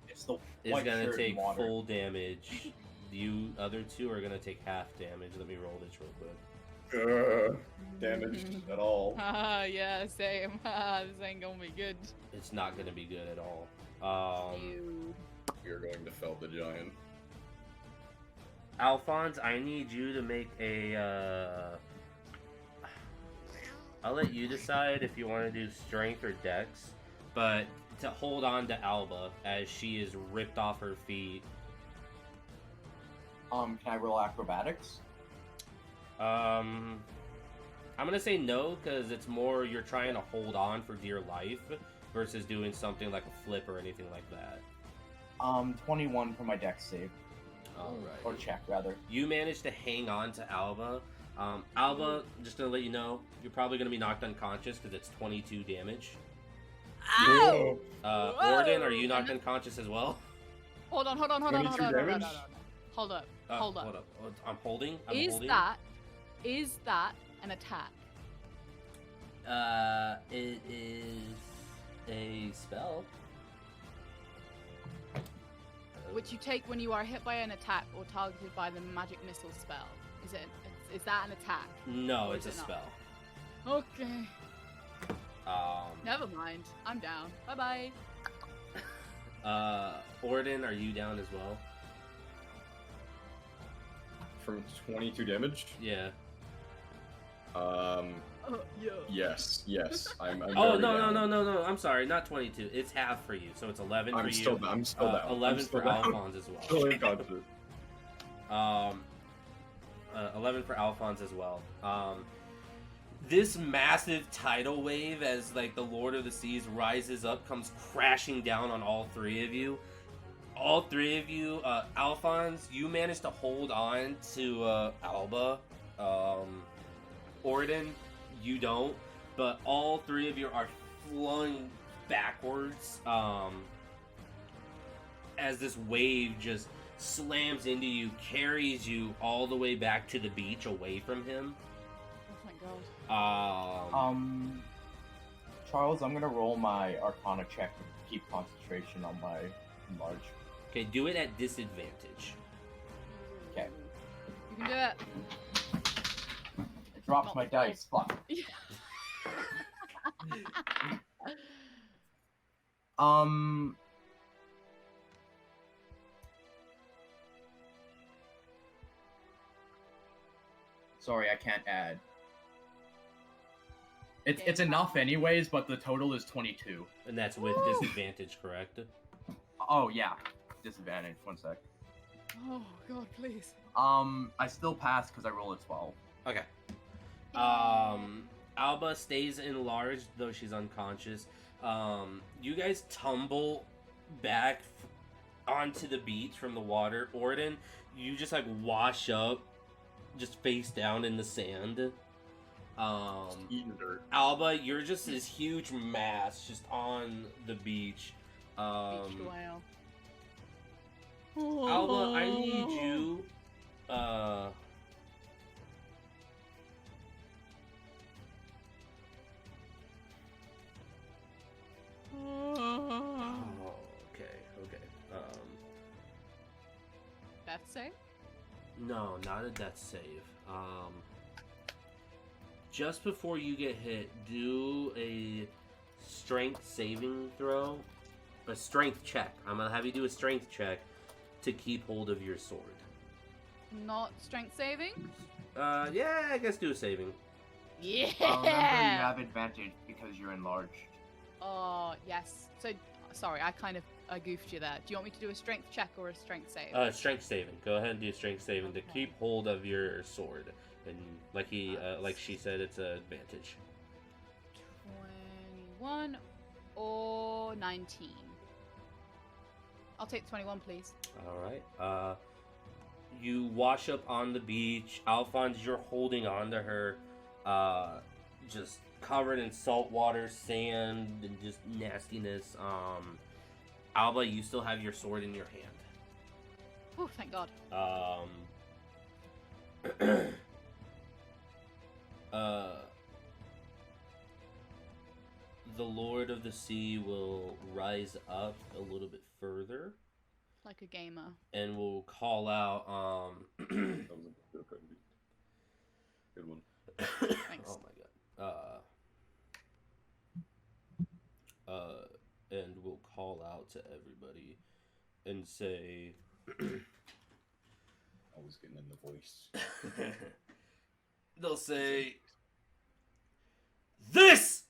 It's the is white gonna shirt take and water. full damage. You other two are gonna take half damage. Let me roll this real quick. Damaged at all. Yeah, same. This ain't gonna be good. It's not gonna be good at all. Ew. We are going to fell the giant. Alphonse, I need you to make a. I'll let you decide if you want to do strength or dex, but to hold on to Alba as she is ripped off her feet. Can I roll acrobatics? I'm gonna say no because it's more you're trying to hold on for dear life versus doing something like a flip or anything like that. 21 for my dex save. All Or right. check, rather. You managed to hang on to Alba. Alba, just gonna let you know, you're probably gonna be knocked unconscious because it's 22 damage. Ow! Orden, are you knocked unconscious as well? Hold on. 22 damage? Hold up. Hold up. I'm holding. Is that an attack? It is a spell. which you take when you are hit by an attack or targeted by the magic missile spell. Is that an attack? No, Or it's a is it not? spell. Okay. Never mind. I'm down. Bye bye. Orden, are you down as well? From 22 damage? Yeah. Yeah. Yes. I'm Oh, very down. no. I'm sorry, not 22. It's half for you, so it's 11 for I'm you. still down. 11 for Alphonse as well. Still unconscious. 11 for Alphonse as well. This massive tidal wave, as like the Lord of the Seas rises up, comes crashing down on all three of you. All three of you, Alphonse, you managed to hold on to Alba. Orden, you don't. But all three of you are flung backwards as this wave just slams into you, carries you all the way back to the beach away from him. Oh my god. Charles, I'm gonna roll my Arcana check to keep concentration on my enlarge. Okay, do it at disadvantage. Okay. You can do it. It drops my dice. Fuck. Sorry, I can't add. It's enough anyways, but the total is 22. And that's with Woo! disadvantage, correct? Oh yeah, disadvantage. 1 sec. Oh god, please. I still pass because I roll a 12. Okay. Alba stays enlarged, though she's unconscious. You guys tumble back onto the beach from the water. Orden, you just like wash up, just face down in the sand. Eating dirt. Alba, you're just this huge mass just on the beach. Beached whale. Alba, I need you. Oh, okay. Death save? No, not a death save. Just before you get hit, do a strength saving throw. A strength check. I'm gonna have you do a strength check to keep hold of your sword. Not strength saving? Yeah, I guess do a saving. Yeah! Remember, you have advantage because you're enlarged. Oh, yes. So, sorry, I goofed you there. Do you want me to do a strength check or a strength save? Strength saving. Go ahead and do a strength saving to keep hold of your sword. And like she said, it's an advantage. 21 or 19. I'll take the 21, please. All right. You wash up on the beach. Alphonse, you're holding on to her, just covered in salt water, sand, and just nastiness. Alba, you still have your sword in your hand. Oh, thank God. The Lord of the Sea will rise up a little bit further. Like a gamer. And will call out, That was a good one. Thanks. Oh my god. And we'll call out to everybody and say... I was getting in the voice. They'll say... This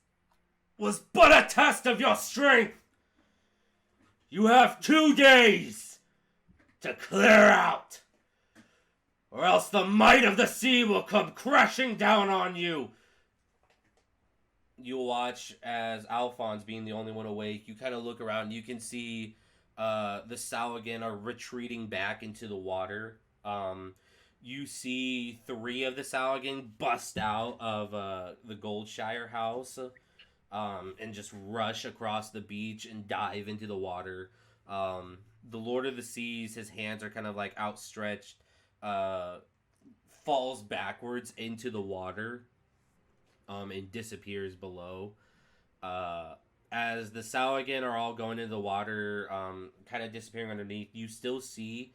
was but a test of your strength! You have 2 days to clear out, or else the might of the sea will come crashing down on you. You'll watch as Alphonse, being the only one awake, you kind of look around and you can see the Salagan are retreating back into the water. You see 3 of the Salagan bust out of the Goldshire house and just rush across the beach and dive into the water. The Lord of the Seas, his hands are kind of like outstretched, falls backwards into the water and disappears below. As as the Salagan are all going into the water, kind of disappearing underneath, you still see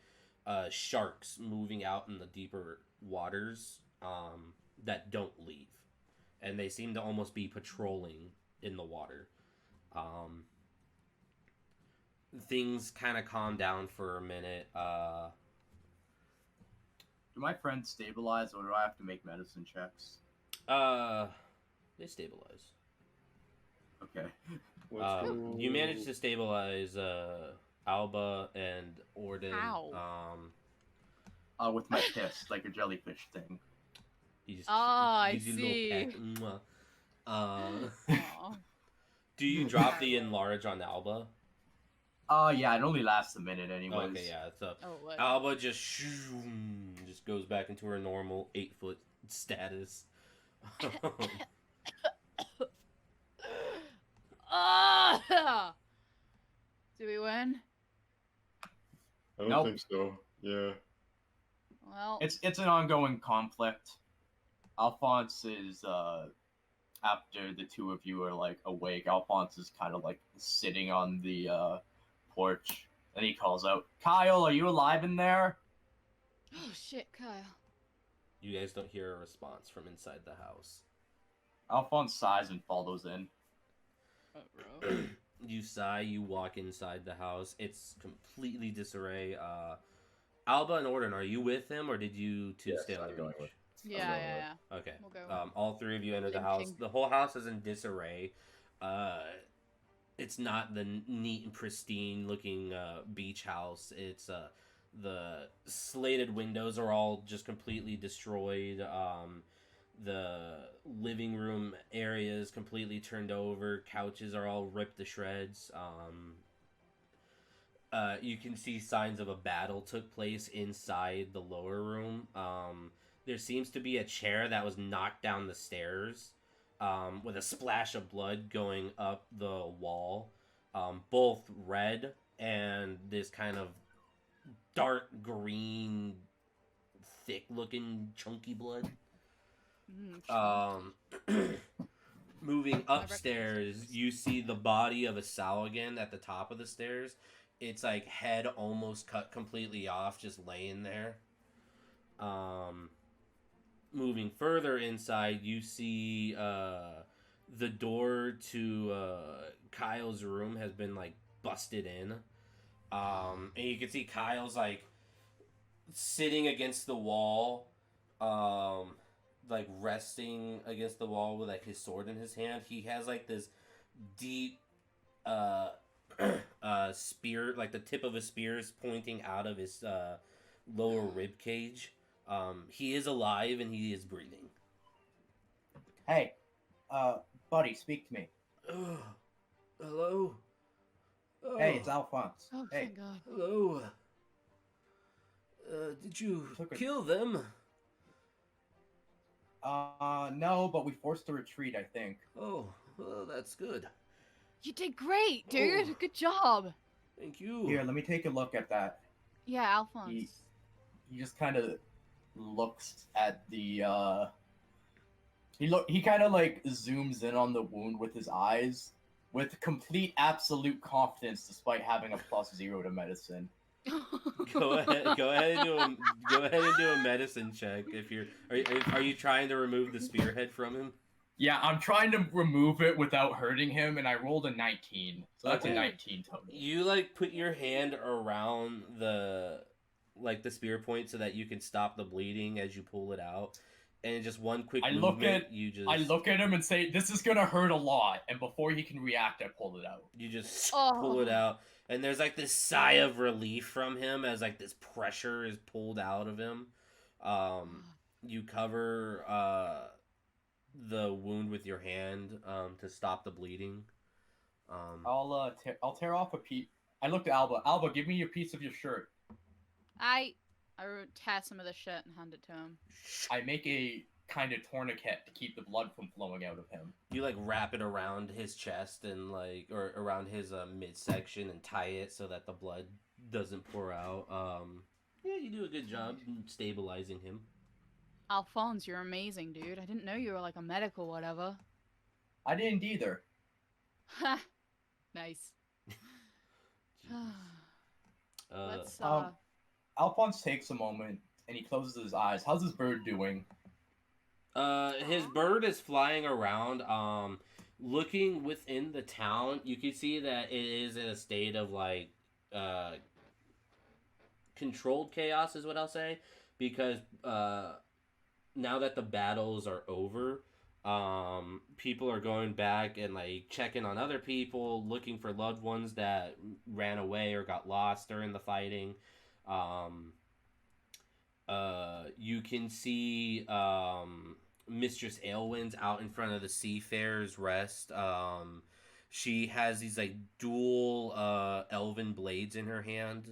sharks moving out in the deeper waters that don't leave. And they seem to almost be patrolling in the water. Things kind of calm down for a minute. Do my friends stabilize, or do I have to make medicine checks? They stabilize. Okay. You managed to stabilize Alba and Orden. How? With my piss, like a jellyfish thing. You just I gives you a little see. peck. Mwah. Aw. Do you drop the enlarge on Alba? Yeah, it only lasts a minute anyways. Okay, yeah. So Oh, what? Alba just goes back into her normal 8-foot status. Ah! Do we win? I don't Nope. think so. Yeah. Well, It's an ongoing conflict. Alphonse is after the two of you are like awake, Alphonse is kind of like sitting on the porch, and he calls out, "Kyle, are you alive in there?" oh shit, Kyle. You guys don't hear a response from inside the house. Alphonse sighs and follows in. Oh, bro. You sigh, you walk inside the house. It's completely disarray. Alba and Orden, are you with him, or did you two Yes, stay on I'm the going beach? with- Yeah, going yeah, with- yeah. Okay. We'll go. All three of you enter the house. Thinking. The whole house is in disarray. It's not the neat and pristine looking beach house. It's the slated windows are all just completely destroyed. The living room area is completely turned over. Couches are all ripped to shreds. You can see signs of a battle took place inside the lower room. There seems to be a chair that was knocked down the stairs with a splash of blood going up the wall. Both red and this kind of dark green, thick looking, chunky blood. Moving upstairs, you see the body of a Salagan at the top of the stairs. It's like head almost cut completely off, just laying there. Moving further inside, you see the door to Kyle's room has been like busted in. And you can see Kyle's like sitting against the wall, like resting against the wall with like his sword in his hand. He has like this deep spear, like the tip of a spear is pointing out of his lower rib cage. He is alive and he is breathing. Hey, buddy, speak to me. Hello. Hey, it's Alphonse. Oh, Hey, thank God. Hello. Did you kill them? no, but we forced a retreat, I think. Oh, well, that's good. You did great, dude. Oh. Good job. Thank you. Here, let me take a look at that. Yeah, Alphonse. He just kind of looks at the he kind of like zooms in on the wound with his eyes with complete absolute confidence despite having a +0 to medicine. Go ahead and do a medicine check. If are you trying to remove the spearhead from him? Yeah, I'm trying to remove it without hurting him, and I rolled a 19, so that's Okay. a 19 total. You like put your hand around the spear point so that you can stop the bleeding as you pull it out, and just one quick I movement. look at him and say, "This is gonna hurt a lot," and before he can react, I pull it out. You just Oh. pull it out, and there's like this sigh of relief from him as like this pressure is pulled out of him. You cover the wound with your hand to stop the bleeding. I'll tear off a piece. I looked at Alba. Alba, give me a piece of your shirt. I tear some of the shirt and hand it to him. I make a kind of tourniquet to keep the blood from flowing out of him. You like wrap it around his chest and like or around his midsection and tie it so that the blood doesn't pour out. Yeah, you do a good job stabilizing him. Alphonse, you're amazing, dude. I didn't know you were like a medic or whatever. I didn't either. Ha! Nice. Uh, Let's Alphonse takes a moment and he closes his eyes. How's his bird doing? his bird is flying around, looking within the town. You can see that it is in a state of like, controlled chaos, is what I'll say, because now that the battles are over, people are going back and like checking on other people, looking for loved ones that ran away or got lost during the fighting. Um, you can see Mistress Aylwin's out in front of the Seafarer's Rest. She has these like dual elven blades in her hand.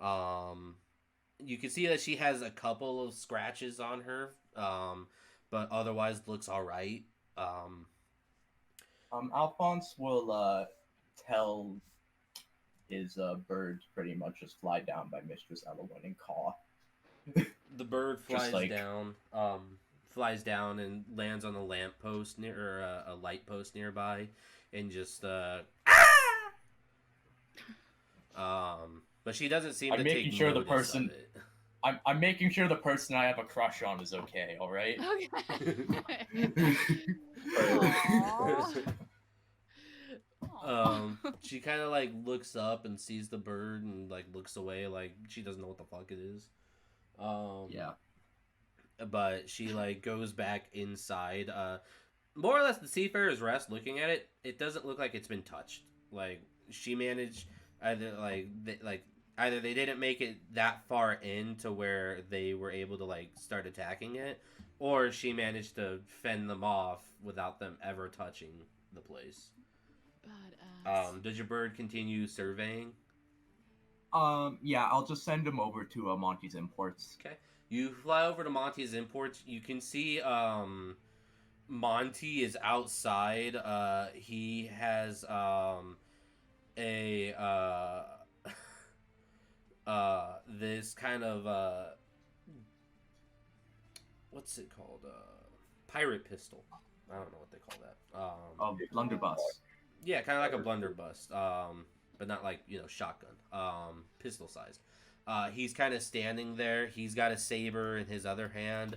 You can see that she has a couple of scratches on her, but otherwise looks all right. Alphonse will tell his bird pretty much just fly down by Mistress Elowen and caw. The bird Just flies down and lands on a lamppost near or a light post nearby, and just but she doesn't seem I'm to making take sure the notice person- of it. I'm making sure the person I have a crush on is okay, alright? Aw. She kind of like looks up and sees the bird and like looks away, like she doesn't know what the fuck it is. Yeah. But she like goes back inside. More or less, the Seafarer's Rest. Looking at it, it doesn't look like it's been touched. Like she managed either either they didn't make it that far in to where they were able to like start attacking it, or she managed to fend them off without them ever touching the place. Badass. Does your bird continue surveying? Yeah, I'll just send him over to Monty's Imports. Okay. You fly over to Monty's Imports. You can see Monty is outside. He has a this kind of what's it called? Pirate pistol. I don't know what they call that. Blunderbuss. Yeah, kind of like a blunderbuss, but not like, shotgun, pistol sized. He's kind of standing there. He's got a saber in his other hand.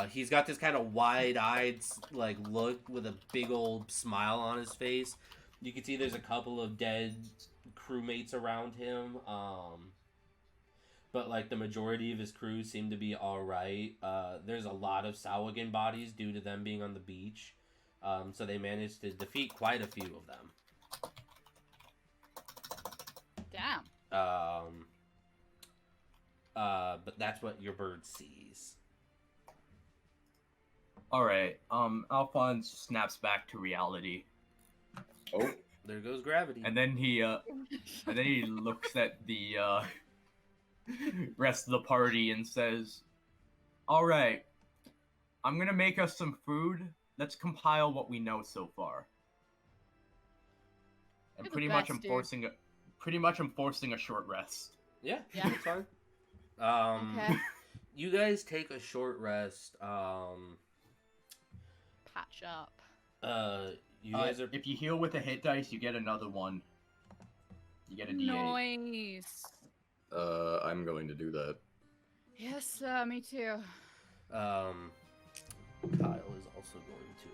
He's got this kind of wide-eyed like look with a big old smile on his face. You can see there's a couple of dead crewmates around him. But like the majority of his crew seem to be all right. There's a lot of Sawagan bodies due to them being on the beach. So they managed to defeat quite a few of them. Damn. But that's what your bird sees. Alright, Alphonse snaps back to reality. Oh, There goes gravity. And then he looks at the rest of the party and says, "Alright, I'm gonna make us some food. Let's compile what we know so far." And You're the pretty much best, I'm forcing a short rest. Yeah, Yeah. that's fine. Okay. You guys take a short rest. Patch up. You guys are. If you heal with a hit dice, you get another one. You get a D8. Nice. I'm going to do that. Yes, me too. Kyle is also going to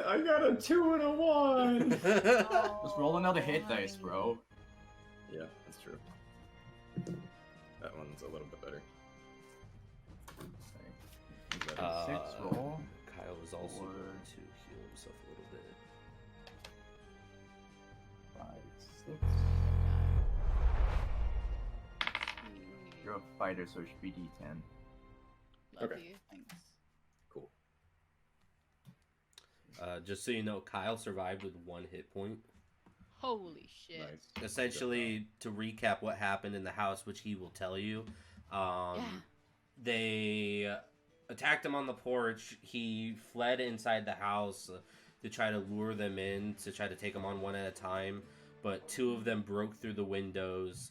I got a 2 and a 1. as well. Just roll another hit dice, bro. Yeah, that's true. That one's a little bit better. Six roll. Kyle is also Four. going to heal himself a little bit. 5, 6. You're a fighter, so it should be D10. Love Okay. you. Thanks. Cool. Just so you know, Kyle survived with 1 hit point. Holy shit. Nice. Essentially, to recap what happened in the house, which he will tell you, Yeah. they attacked him on the porch. He fled inside the house to try to lure them in, to try to take them on one at a time. But 2 of them broke through the windows.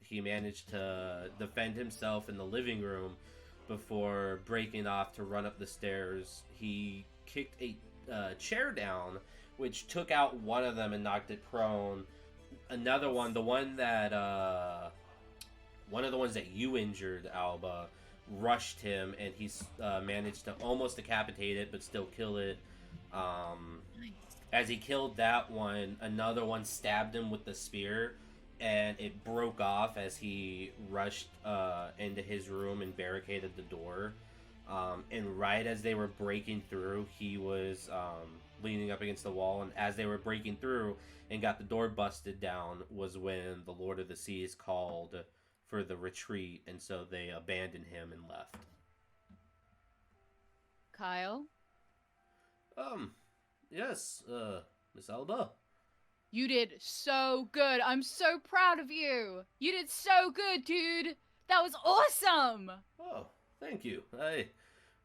He managed to defend himself in the living room before breaking off to run up the stairs. He kicked a chair down, which took out one of them and knocked it prone. Another one, one of the ones that you injured, Alba, rushed him, and he managed to almost decapitate it, but still kill it. As he killed that one, another one stabbed him with the spear, and it broke off as he rushed into his room and barricaded the door. And right as they were breaking through, he was leaning up against the wall, and as they were breaking through and got the door busted down was when the Lord of the Seas called for the retreat, and so they abandoned him and left. Kyle, Yes, Miss Alba. you did so good. I'm so proud of you. You did so good, dude. That was awesome. Oh, thank you. I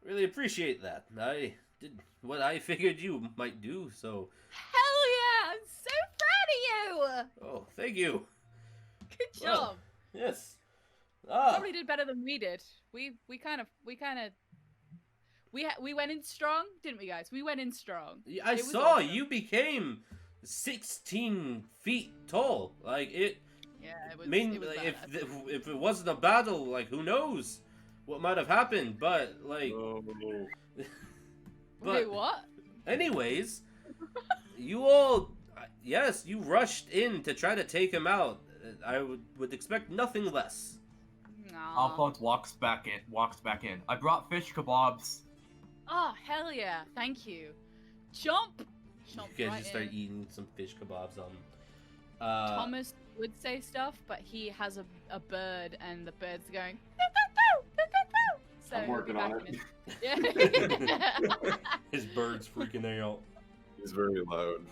really appreciate that. I did what I figured you might do, so... Hell yeah! I'm so proud of you. Oh, thank you. Good Well, job. yes. Probably did better than we did. We went in strong, didn't we, guys? We went in strong. I It was saw awesome. you became 16 feet tall. Like, it... Yeah, it was. I mean, it was like, badass. if it wasn't a battle, like, who knows what might have happened, but, like... Oh, but- Wait, what? Anyways, you all... Yes, you rushed in to try to take him out. I would expect nothing less. Aw. Alphonse walks back in. I brought fish kebabs. Oh, hell yeah. Thank you. Chomp. Chomp You guys right just start in. eating some fish kebabs on... Thomas would say stuff, but he has a bird, and the bird's going. So I'm working he'll be on back it. in Yeah. His bird's freaking out. He's very loud.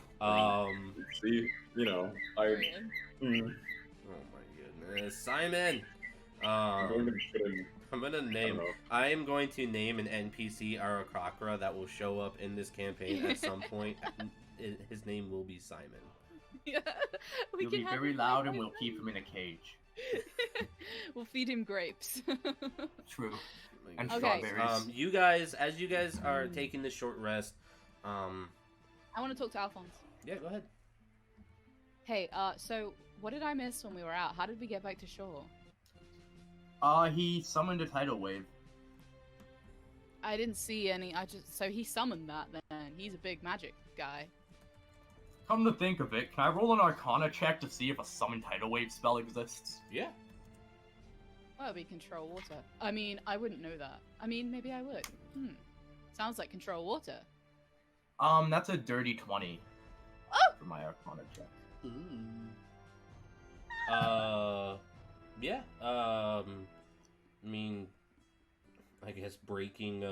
See, you know, Mm, Oh my goodness, Simon. I'm going to put in, I'm gonna I don't name. know. I am going to name an NPC Arakakra that will show up in this campaign at some point. His name will be Simon. Yeah. We He'll can be have very him loud, play and we'll grapes. keep him in a cage. We'll feed him grapes. True. Like, And Okay. strawberries. You guys, as you guys are taking this short rest, I want to talk to Alphonse. yeah, go ahead. Hey, so what did I miss when we were out? How did we get back to shore? He summoned a tidal wave. I didn't see any. So he summoned that. Then he's a big magic guy. Come to think of it, can I roll an Arcana check to see if a summon tidal wave spell exists? Yeah. Well, we control water. I mean, I wouldn't know that. I mean, maybe I would. Sounds like control water. That's a dirty 20. Oh! For my Arcana check. Yeah. I mean, I guess breaking.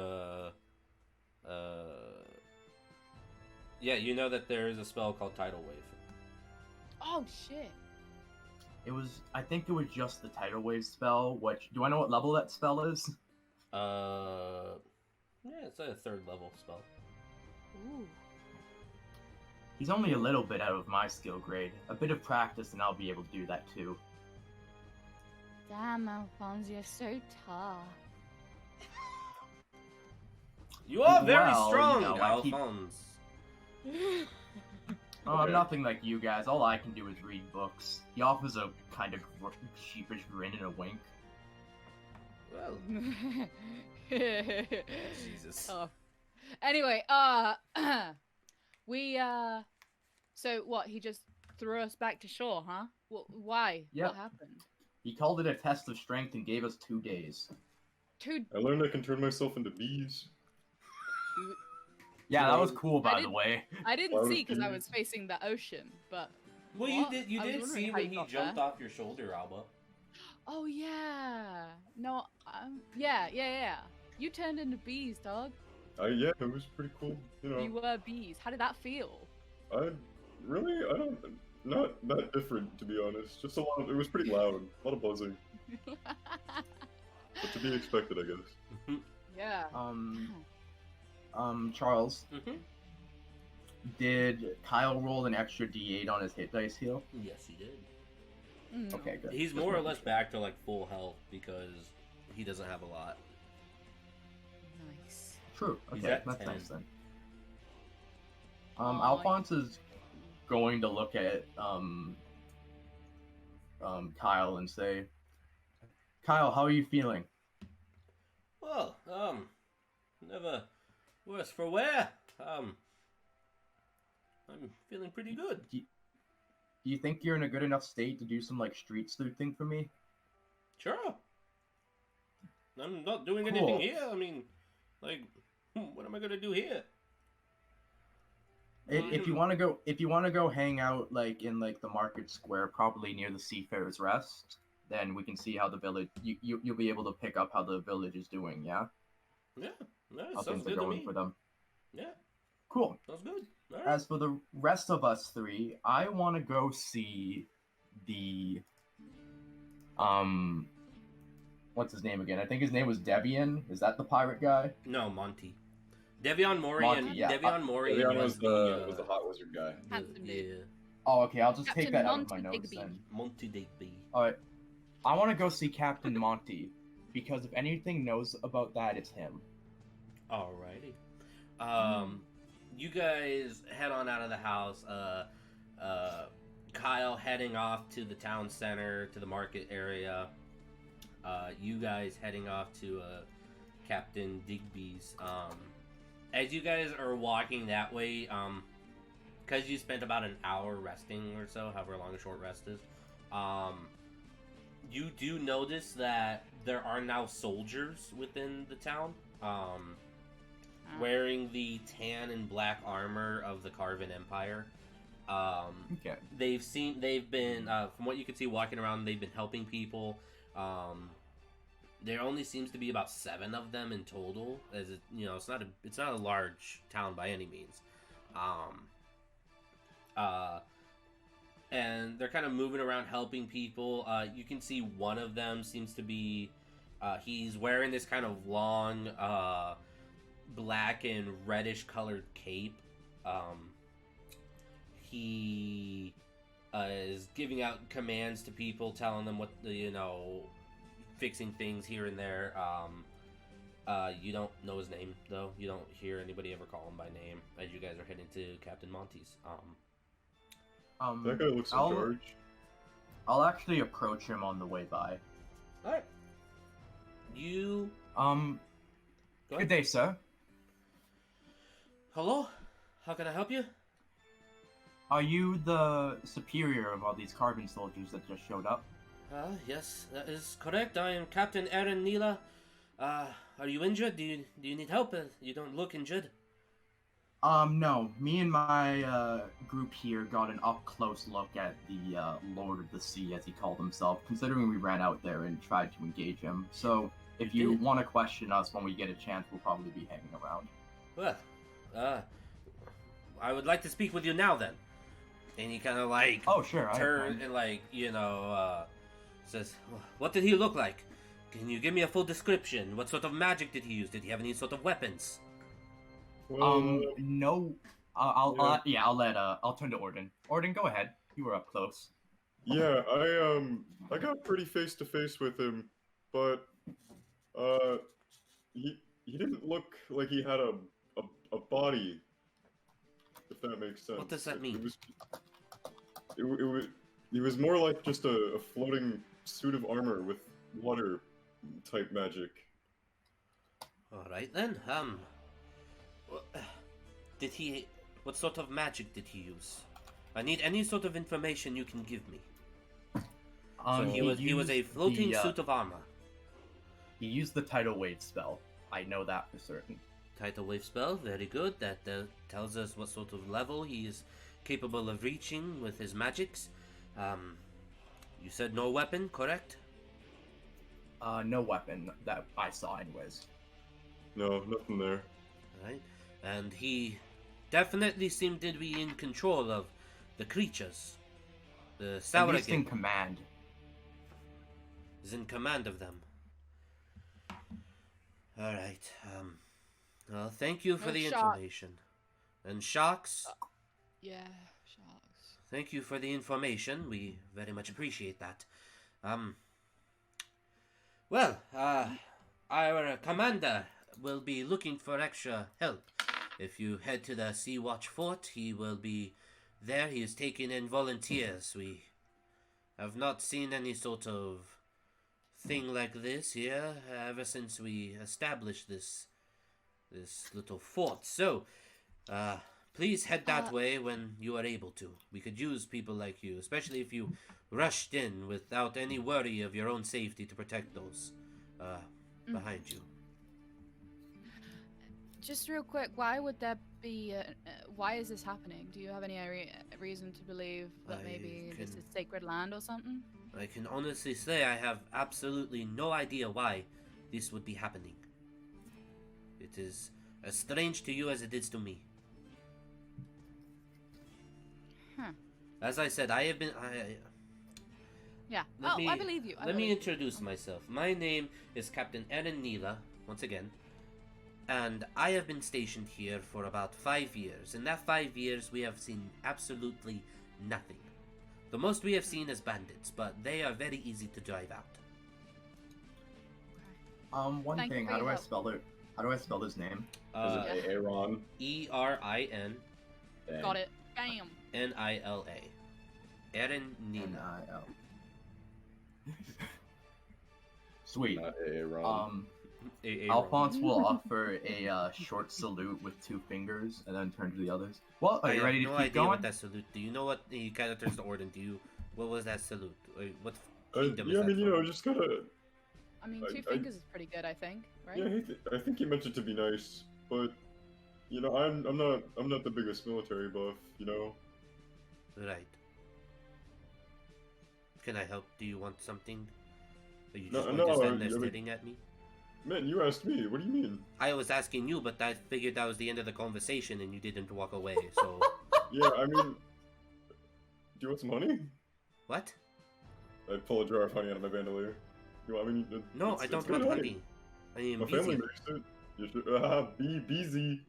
Yeah, you know that there is a spell called Tidal Wave. Oh shit. I think it was just the tidal wave spell, do I know what level that spell is? Yeah, it's a 3rd level spell. Ooh. He's only a little bit out of my skill grade. A bit of practice and I'll be able to do that too. Damn, Alphonse, you're so tough. You are very Well, strong, you know, I keep- Alphonse. Oh, I'm Okay. nothing like you guys. All I can do is read books. He offers a kind of sheepish grin and a wink. Well, Jesus. Oh. Anyway, we so what? He just threw us back to shore, huh? Why? Yep. What happened? He called it a test of strength and gave us 2 days. I learned I can turn myself into bees. Yeah, that was Well, cool, by the didn't- way. I didn't Why see would because I you- was facing the ocean, but Well, What? you I was did wondering see how when you he got jumped there. off your shoulder, Alba. oh yeah, no, yeah. You turned into bees, dog. Yeah, it was pretty cool. You know, You were bees. How did that feel? I not that different to be honest. Just a lot. It was pretty loud, a lot of buzzing, but to be expected, I guess. Yeah. Charles, Mm-hmm. did Kyle roll an extra d8 on his hit dice heal? Yes, he did. Mm. Okay, good. He's more or less back to like full health because he doesn't have a lot. Nice. True. He's Okay, at that's 10. nice then. Alphonse is going to look at Kyle and say, Kyle, how are you feeling? Well, never worse for wear. I'm feeling pretty good. Do you think you're in a good enough state to do some like street sleuthing for me? Sure. I'm not doing Cool. anything here. I mean, like, what am I gonna do here? If you want to go hang out like in like the market square, probably near the Seafarers Rest, then we can see how the village. You'll be able to pick up how the village is doing. Yeah. Yeah, How sounds things are good to going me. for them. Yeah, Cool. sounds good. All right. As for the rest of us three, I want to go see the what's his name again? I think his name was Debian. Is that the pirate guy? No, Monty. Devion Mori Monty, and yeah. Devion Mori Leon was was the hot wizard guy. Handsome dude. yeah, Oh, okay. I'll just Captain take that out of my Monty notes Digby. then. Monty Digby. All right. I want to go see Captain Monty because if anything knows about that, it's him. Alrighty. You guys head on out of the house. Kyle heading off to the town center, to the market area. You guys heading off to Captain Digby's. As you guys are walking that way, because you spent about an hour resting or so, however long a short rest is, you do notice that there are now soldiers within the town, wearing the tan and black armor of the Carven Empire. Okay. They've been, from what you can see walking around, they've been helping people. There only seems to be about 7 of them in total, as it, it's not a large town by any means. And they're kind of moving around helping people. You can see one of them seems to be, he's wearing this kind of long, black and reddish colored cape. He is giving out commands to people, telling them what fixing things here and there. You don't know his name though. You don't hear anybody ever call him by name as you guys are heading to Captain Monty's. That guy looks in charge. I'll actually approach him on the way by. All right. You. Good ahead. day, sir. Hello. How can I help you? Are you the superior of all these Carbon soldiers that just showed up? Yes, that is correct. I am Captain Aaron Neela. Are you injured? Do you need help? You don't look injured. No. Me and my group here got an up-close look at the Lord of the Sea, as he called himself, considering we ran out there and tried to engage him. So, if you want to question us when we get a chance, we'll probably be hanging around. Well, I would like to speak with you now then. And he kind of like Oh, sure. turns and says, "What did he look like? Can you give me a full description? What sort of magic did he use? Did he have any sort of weapons?" No. I'll turn to Orden. Orden, go ahead. You were up close. Yeah, I got pretty face to face with him, but he didn't look like he had a body, if that makes sense. What does that mean? It was more like just a floating suit of armor with water type magic. All right then. What sort of magic did he use? I need any sort of information you can give me. So he was a floating suit of armor. He used the tidal wave spell. I know that for certain. Tidal wave spell, very good. That tells us what sort of level he is capable of reaching with his magics. You said no weapon, correct? No weapon that I saw anyways. No, nothing there. Right. And he definitely seemed to be in control of the creatures. The At least Sauragin in command. is in command of them. Alright. Well, thank you for No the shock. information. And Sharks, Yeah, sharks. thank you for the information. We very much appreciate that. Well, our commander will be looking for extra help. If you head to the Sea Watch Fort, he will be there. He is taking in volunteers. We have not seen any sort of thing like this here ever since we established this little fort. So, please head that way when you are able to. We could use people like you, especially if you rushed in without any worry of your own safety to protect those behind you. Just real quick, why would there be? Why is this happening? Do you have any reason to believe that maybe this is sacred land or something? I can honestly say I have absolutely no idea why this would be happening. It is as strange to you as it is to me. Huh. As I said, I have been. Yeah. I believe you. Let me introduce myself. My name is Captain Eren Neela, once again. And I have been stationed here for about 5 years. In that 5 years, we have seen absolutely nothing. The most we have seen is bandits, but they are very easy to drive out. One Thank thing. you for How do your I help. spell it? How do I spell his name? Is it Aaron? Erin Got it. Bam. Nila. Eren Neela. N-I-L. Sweet. Not Aaron. Alphonse will offer a short salute with 2 fingers and then turn to the others. Well, are you ready to no keep idea going? what that salute. Do you know what he kind of turns to Orden? What was that salute? What Yeah, kingdom is I that mean, from? just gotta. I mean, I- 2 fingers is pretty good, I think, right? Yeah, I think he meant it to be nice, but I'm not the biggest military buff, Right. Can I help? Do you want something? Are you No, just going no, to stand I there mean- staring at me? Man, you asked me. What do you mean? I was asking you, but I figured that was the end of the conversation and you didn't walk away, so... Yeah, I mean, do you want some honey? What? I pull a jar of honey out of my bandolier. You want me? No, I don't want honey. I am My busy. family makes it. You should. Be busy.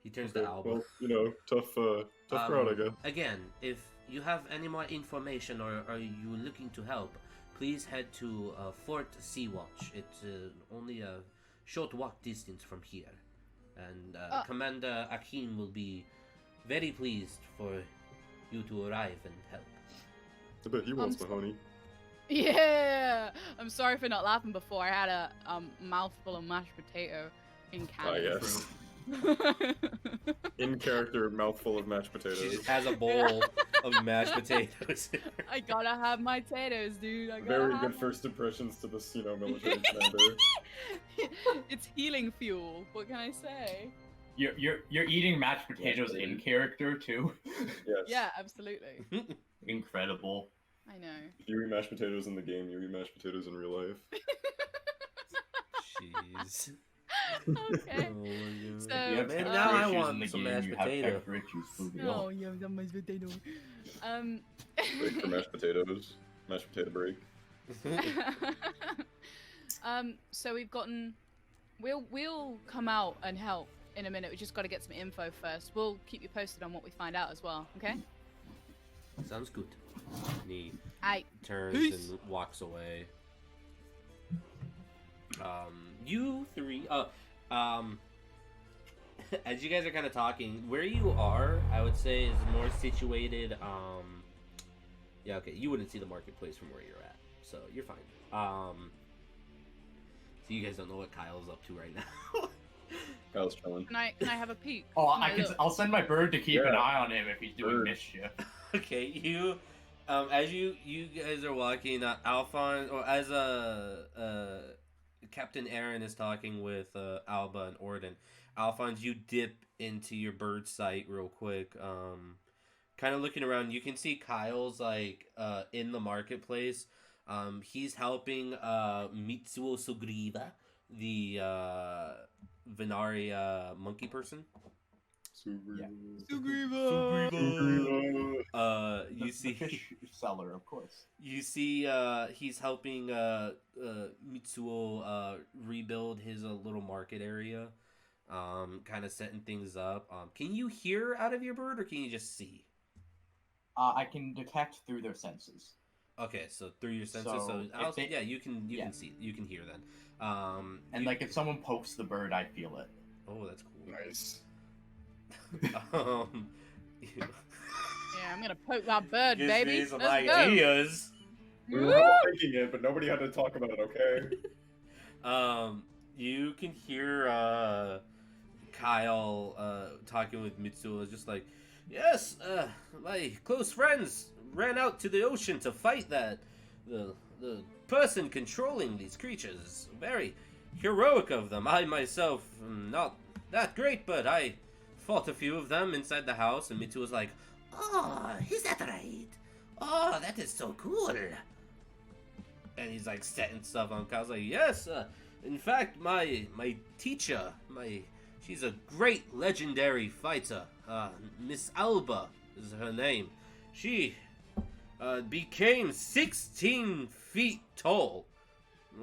He turns Okay, to Alba. well, tough crowd, I guess. Again, if you have any more information or are you looking to help, please head to Fort Sea Watch. It's only a short walk distance from here. And Commander Akim will be very pleased for you to arrive and help. I bet he wants my honey. Yeah. I'm sorry for not laughing before. I had a mouthful of mashed potato in Ah, Canada. yes. In character, mouthful of mashed She potatoes. just has a bowl of mashed potatoes. I gotta have my potatoes, dude. I gotta Very have good them. first impressions to this, military commander. It's healing fuel. What can I say? You're eating mashed potatoes in character too. Yes. Yeah, absolutely. Incredible. I know. If you eat mashed potatoes in the game, you eat mashed potatoes in real life. Jeez. Okay. Oh my God. So, Man, pepper now I issues want in the some game, mashed you have potato. pepper issues, moving No, on. you have done mashed potato. Break for mashed potatoes. Mashed potato break. So we've gotten. We'll come out and help in a minute. We just got to get some info first. We'll keep you posted on what we find out as well. Okay. Sounds good. And he Aye. turns Peace. and walks away. You three, as you guys are kind of talking, where you are, I would say, is more situated. Yeah, okay, you wouldn't see the marketplace from where you're at, so you're fine. So you guys don't know what Kyle's up to right now. Kyle's chilling. Can I have a peek? Oh, Can look? I'll send my bird to keep an Yeah. eye on him if he's doing Bird. mischief. Okay, you, as you guys are walking, Alphonse, or as Captain Aaron is talking with Alba and Orden. Alphonse, you dip into your bird sight real quick. Kind of looking around, you can see Kyle's in the marketplace. He's helping Mitsuo Sugriva, the Venaria monkey person. Sugriva. You The see, fish seller, of course. you see, he's helping Mitsuo rebuild his little market area, kind of setting things up. Can you hear out of your bird, or can you just see? I can detect through their senses. Okay, so through your senses, So, if they- yeah, you can yeah. see, you can hear then. And like if someone pokes the bird, I feel it. Oh, that's cool. Nice. Yeah, I'm gonna poke that bird, Gives baby. me some Let's ideas. We were go. all thinking it, but nobody had to talk about it, okay? You can hear Kyle talking with Mitsuo, just like, yes, my close friends ran out to the ocean to fight the person controlling these creatures. Very heroic of them. I myself am not that great, but I fought a few of them inside the house. And Mitsuo's like, oh, is that right? Oh, that is so cool. And he's like setting stuff on Kyle's like, yes, in fact, my teacher, she's a great legendary fighter. Miss Alba is her name. She became 16 feet tall.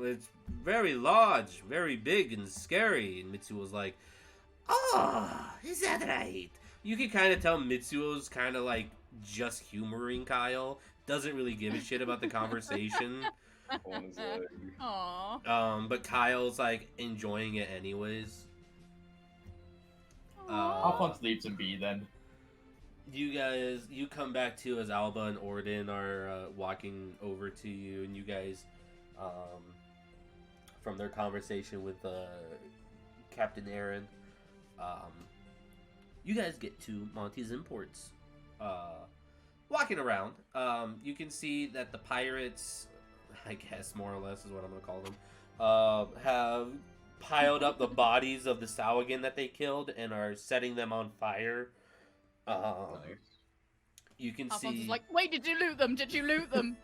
It's very large, very big and scary. And Mitsuo's like, oh, is that right? You can kind of tell Mitsuo's kind of like just humoring Kyle. Doesn't really give a shit about the conversation. On his leg. Aww. But Kyle's like enjoying it anyways. Alphonse leaves him be then. You come back to as Alba and Orden are walking over to you, and you guys, from their conversation with Captain Aaron, you guys get to Monty's Imports. Walking around, you can see that the pirates, I guess more or less is what I'm going to call them, have piled up the bodies of the Sahuagin that they killed and are setting them on fire. Nice. You can Alphonse see. is like, wait, did you loot them? Did you loot them?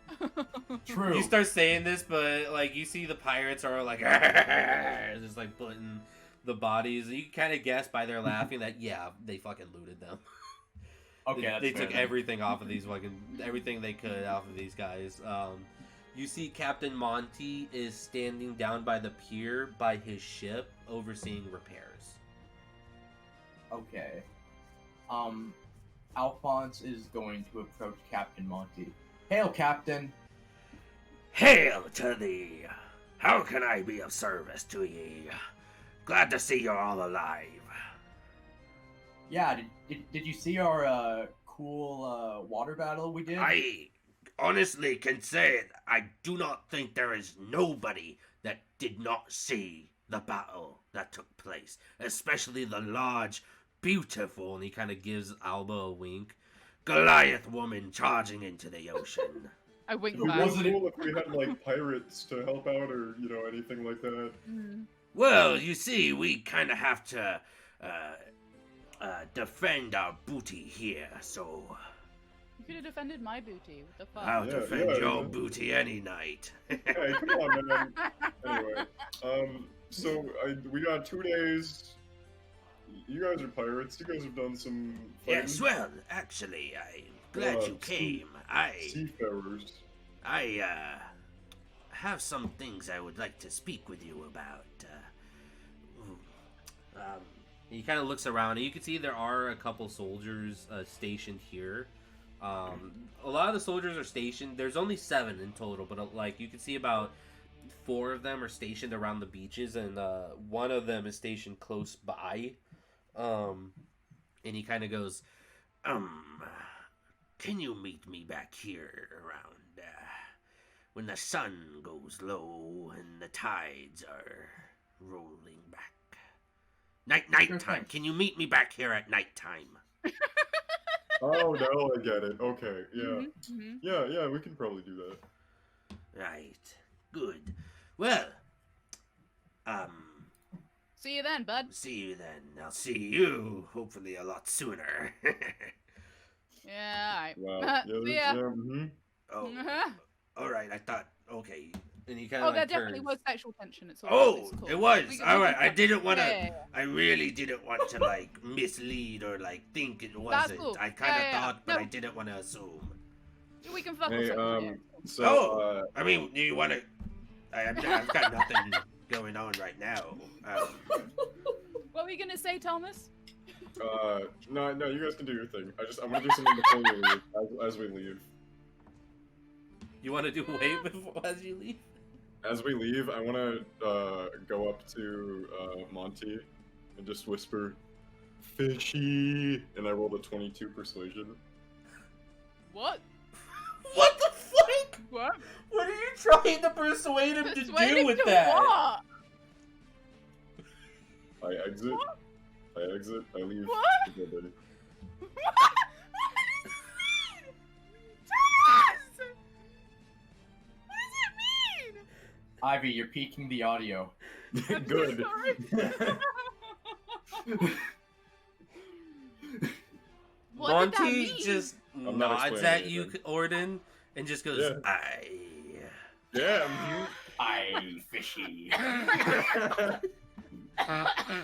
True. You start saying this, but like you see the pirates are like, just like putting the bodies. You kind of guess by their laughing that yeah, they fucking looted them. Okay, they that's took fair then. everything off of these everything they could off of these guys. You see Captain Monty is standing down by the pier by his ship, overseeing repairs. Okay. Alphonse is going to approach Captain Monty. Hail, Captain. Hail to thee! How can I be of service to ye? Glad to see you're all alive. Yeah, did you see our cool water battle we did? I honestly can say it. I do not think there is nobody that did not see the battle that took place, especially the large, beautiful, And he kind of gives Alba a wink. Goliath woman charging into the ocean. I wink It back. would be cool if we had like pirates to help out or anything like that. Mm. Well, you see, we kind of have to defend our booty here, so You could have defended my booty. What the fuck? I'll Yeah, defend yeah, your yeah. booty any night. Hey, come on, man. Anyway, so we got 2 days. You guys are pirates. You guys have done some fighting. Yes, well, actually, I'm glad you came. Seafarers. I have some things I would like to speak with you about. He kind of looks around, and you can see there are a couple soldiers stationed here. A lot of the soldiers are stationed. There's only 7 in total, but like you can see about 4 of them are stationed around the beaches, and one of them is stationed close by. And he kind of goes, Can you meet me back here around when the sun goes low and the tides are rolling back? Nighttime. thanks. Can you meet me back here at nighttime? Oh, no, I get it. Okay, yeah. Mhm, mhm. Yeah, we can probably do that. Right. Good. Well, See you then, bud. see you then. I'll see you hopefully a lot sooner. Yeah, Wow. alright. See ya. mhm. Oh, Uh-huh. all right. I thought. Okay. and he kind Oh, of there like definitely turns. was sexual tension. It's all Oh, it's cool. it was. We All right. can- I didn't want to. Yeah, yeah, yeah. I really didn't want to like mislead or like think it wasn't. cool. I kind of Yeah, yeah, thought, but no. I didn't want to assume. We can fuck with Hey, something. so, Oh. I mean, do you want to? I've got nothing going on right now. What were you gonna say, Thomas? no, you guys can do your thing. I'm gonna do something before we leave, as we leave. You want to do wait before as you leave? As we leave, I want to go up to Monty and just whisper, "Fishy," and I rolled a 22 persuasion. What? What the fuck? What? What are you trying to persuade him to Persuade do him with to that? What? I exit. What? I exit. I leave. What? the building. What? Thomas! What does it mean? Ivy, you're peaking the audio. Good. Sorry. What did that Monty mean? just not nods explaining at you, anything. Orden, and just goes, Yeah. "I." Yeah, I'm Aye, fishy. here.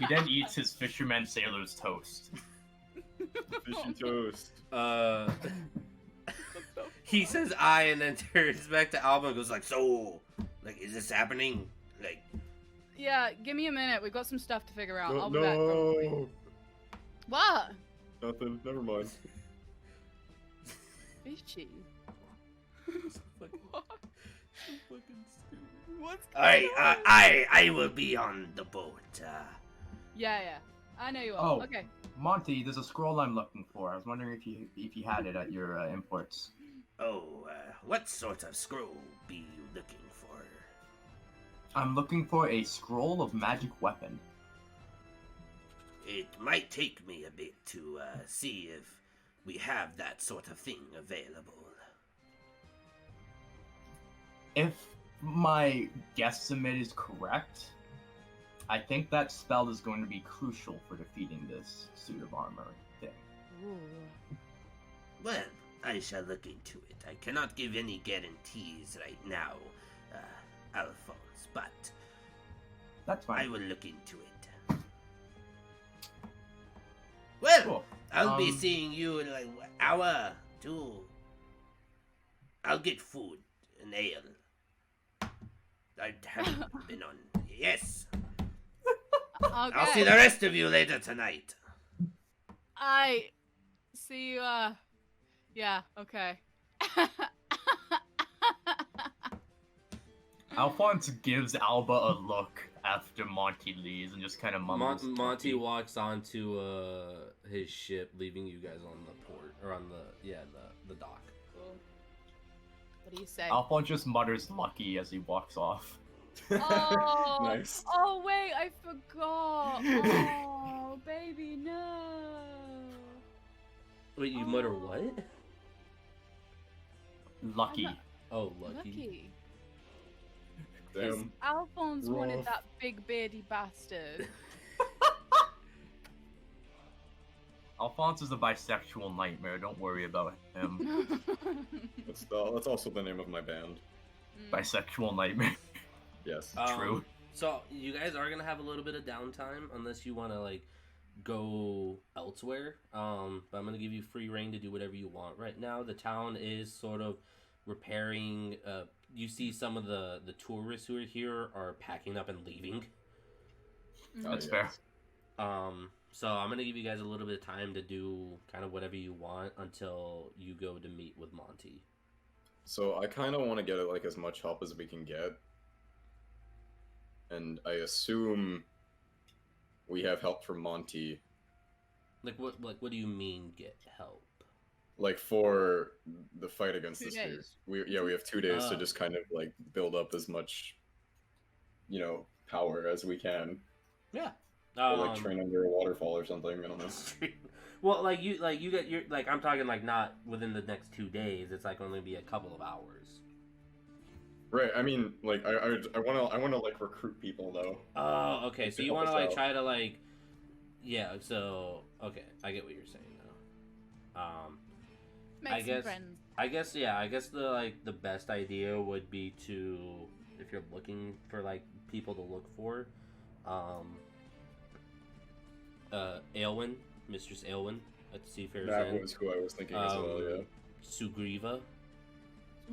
He then eats his fisherman sailor's toast. Fishy toast. He says "I" and then turns back to Alba and goes like, "So, like, is this happening? Like, Yeah, give me a minute. We've got some stuff to figure out. No, I'll be back probably. no. What? Nothing. Never mind. Fishy. fucking stupid." What's All right, going on? I will be on the boat. Yeah. I know you are. Oh. Okay. Monty, there's a scroll I'm looking for. I was wondering if you had it at your imports. What sort of scroll be you looking for? I'm looking for a scroll of magic weapon. It might take me a bit to see if we have that sort of thing available. If my guesstimate is correct, I think that spell is going to be crucial for defeating this suit of armor thing. Ooh. Well, I shall look into it. I cannot give any guarantees right now, Alphonse, but That's I fine. will look into it. Well, Cool. I'll be seeing you in like an hour, two. I'll get food, an ale. I haven't been on. Yes. Okay. I'll see the rest of you later tonight. I see you. Yeah. Okay. Alphonse gives Alba a look after Monty leaves and just kind of mumbles. Monty walks onto his ship, leaving you guys on the port or on the dock. Cool. What do you say? Alphonse just mutters "lucky" as he walks off. Oh, Nice. Oh wait, I forgot. Oh, baby, no. Wait, you mutter what? Lucky. Oh, lucky. Lucky. 'Cause Damn. Alphonse wanted Rough. that big beardy bastard. Alphonse is a bisexual nightmare. Don't worry about him. That's also the name of my band. Bisexual nightmare. Yes. True. So you guys are gonna have a little bit of downtime unless you want to like go elsewhere. But I'm gonna give you free reign to do whatever you want right now. The town is sort of repairing. You see some of the tourists who are here are packing up and leaving. That's Oh, fair. yes. So I'm gonna give you guys a little bit of time to do kind of whatever you want until you go to meet with Monty. So I kind of want to get like as much help as we can get, and I assume we have help from Monty, Like what do you mean get help? like for the fight against 2 this days. dude. We have 2 days to Oh. just kind of like build up as much, power as we can, Yeah. or like train under a waterfall or something. I don't know. Well, like you get your like I'm talking like not within the next 2 days. It's like only be a couple of hours. Right. I mean, like I want to like recruit people though. Oh, okay. So you help want to us like out. try to like, yeah. So okay, I get what you're saying now. Make I some guess- friends. I guess the best idea would be to, if you're looking for like people to look for, Aylwin, Mistress Aylwin at the Seafarer's That Inn. was who I was thinking as well. Yeah. Sugriva.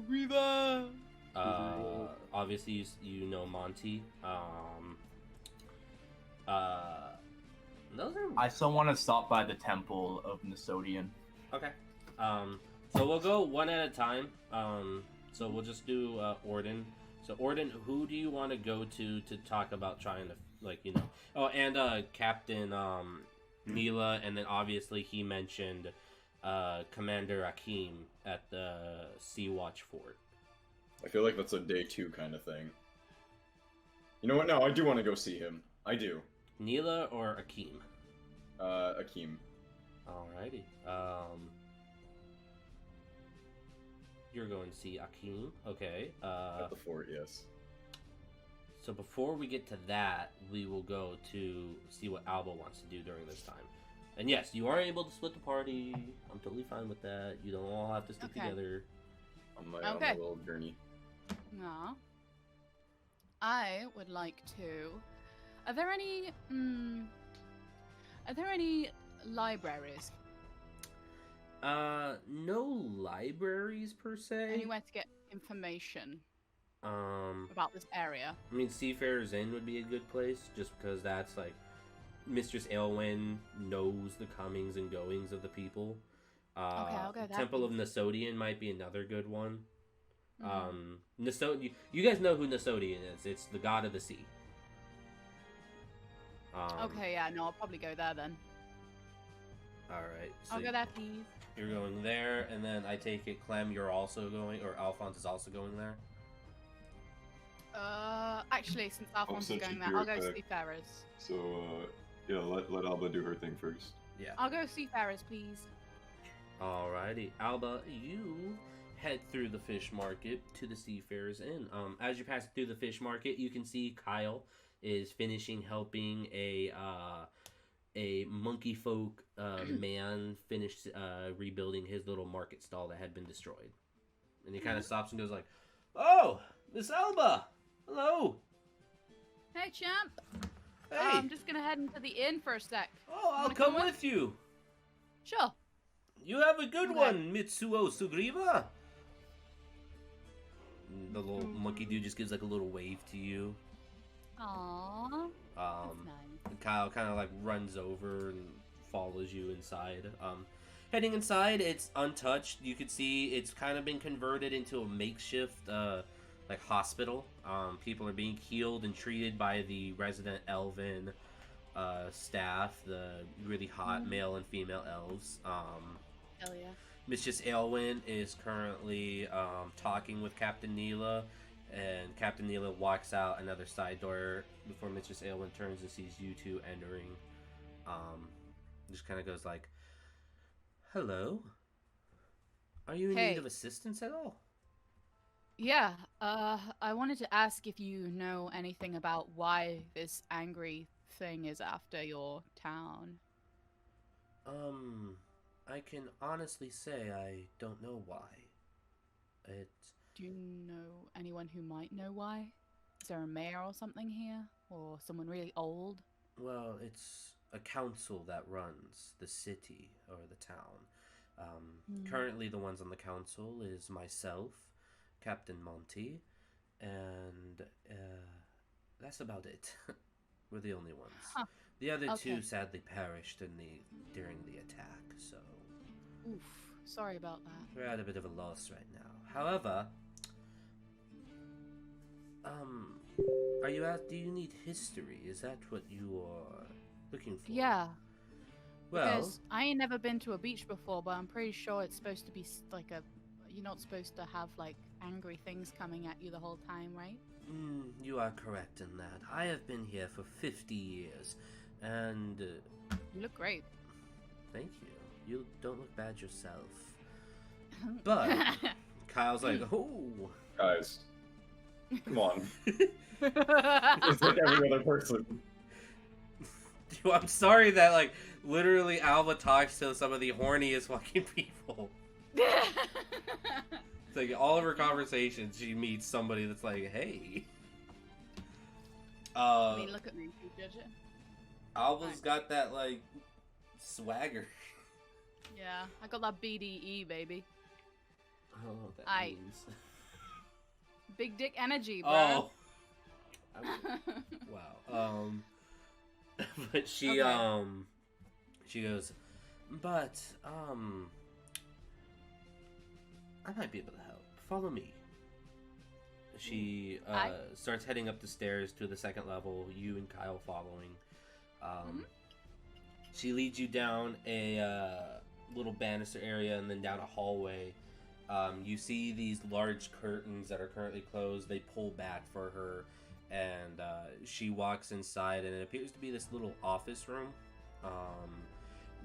Riva. Obviously you know Monty. Those are I still want to stop by the temple of Nisodian. okay. So we'll go one at a time. So we'll just do Orden. So Orden, who do you want to go to talk about trying to Oh, and Captain Mila, and then obviously he mentioned Commander Akeem at the Sea Watch Fort. I feel like that's a day 2 kind of thing. You know what? No, I do want to go see him. I do. Neela or Akeem? Akeem. Alrighty. You're going to see Akeem. Okay. At the fort, yes. So before we get to that, we will go to see what Alba wants to do during this time. And yes, you are able to split the party. I'm totally fine with that. You don't all have to stick together. On my little journey. No. I would like to. Are there any libraries? No libraries per se. Anywhere to get information about this area? I mean, Seafarer's Inn would be a good place, just because that's like Mistress Aylwyn knows the comings and goings of the people. Okay, I'll go that. Temple of Nasodian might be another good one. You guys know who Nasodian is. It's the god of the sea. Okay, yeah, no, I'll probably go there then. Alright. So I'll go there, please. You're going there, and then I take it, Clem, you're also going, or Alphonse is also going there? Actually, since Alphonse is going there, I'll go Seafarers. So, yeah, let Alba do her thing first. Yeah. I'll go Seafarers, please. Alrighty. Alba, you head through the fish market to the Seafarers Inn. As you pass through the fish market, you can see Kyle is finishing helping a monkey folk man finish rebuilding his little market stall that had been destroyed. And he kind of stops and goes like, "Oh, Miss Alba! Hello! Hey, champ! Hey! I'm just gonna head into the inn for a sec. Oh, I'll come with you! Sure. You have a good one, Mitsuo Sugriva!" The little monkey dude just gives like a little wave to you. Aww. That's nice. Kyle kind of like runs over and follows you inside. Heading inside, it's untouched. You can see it's kind of been converted into a makeshift like hospital. People are being healed and treated by the resident elven staff, the really hot male and female elves. Hell yeah. Mistress Aylwyn is currently talking with Captain Neela, and Captain Neela walks out another side door before Mistress Aylwyn turns and sees you two entering. Just kind of goes like, "Hello? Are you in need of assistance at all?" Yeah, I wanted to ask if you know anything about why this angry thing is after your town. I can honestly say I don't know why. Do you know anyone who might know why? Is there a mayor or something here? Or someone really old? Well, it's a council that runs the city or the town. Currently the ones on the council is myself, Captain Monty, and that's about it. We're the only ones. Huh. The other two sadly perished during the attack, so Oof, sorry about that. we're at a bit of a loss right now. However, do you need history? Is that what you are looking for? Yeah. Well, Because I ain't never been to a beach before, but I'm pretty sure it's supposed to be like you're not supposed to have like angry things coming at you the whole time, right? You are correct in that. I have been here for 50 years, and You look great. thank you. You don't look bad yourself. But Kyle's like, "Oh, Guys, come on. It's like every other person. Dude, I'm sorry that like literally Alba talks to some of the horniest fucking people." It's like all of her conversations, she meets somebody that's like, "Hey." I mean, look at me. You judge it? Alba's got that like swagger. Yeah, I got that BDE, baby. I don't know what that Aight. means. Big dick energy, bro. Oh. Wow. But she she goes, "But I might be able to help. Follow me." She Hi. starts heading up the stairs to the second level, you and Kyle following. She leads you down a little banister area and then down a hallway. You see these large curtains that are currently closed. They pull back for her, and she walks inside, and it appears to be this little office room.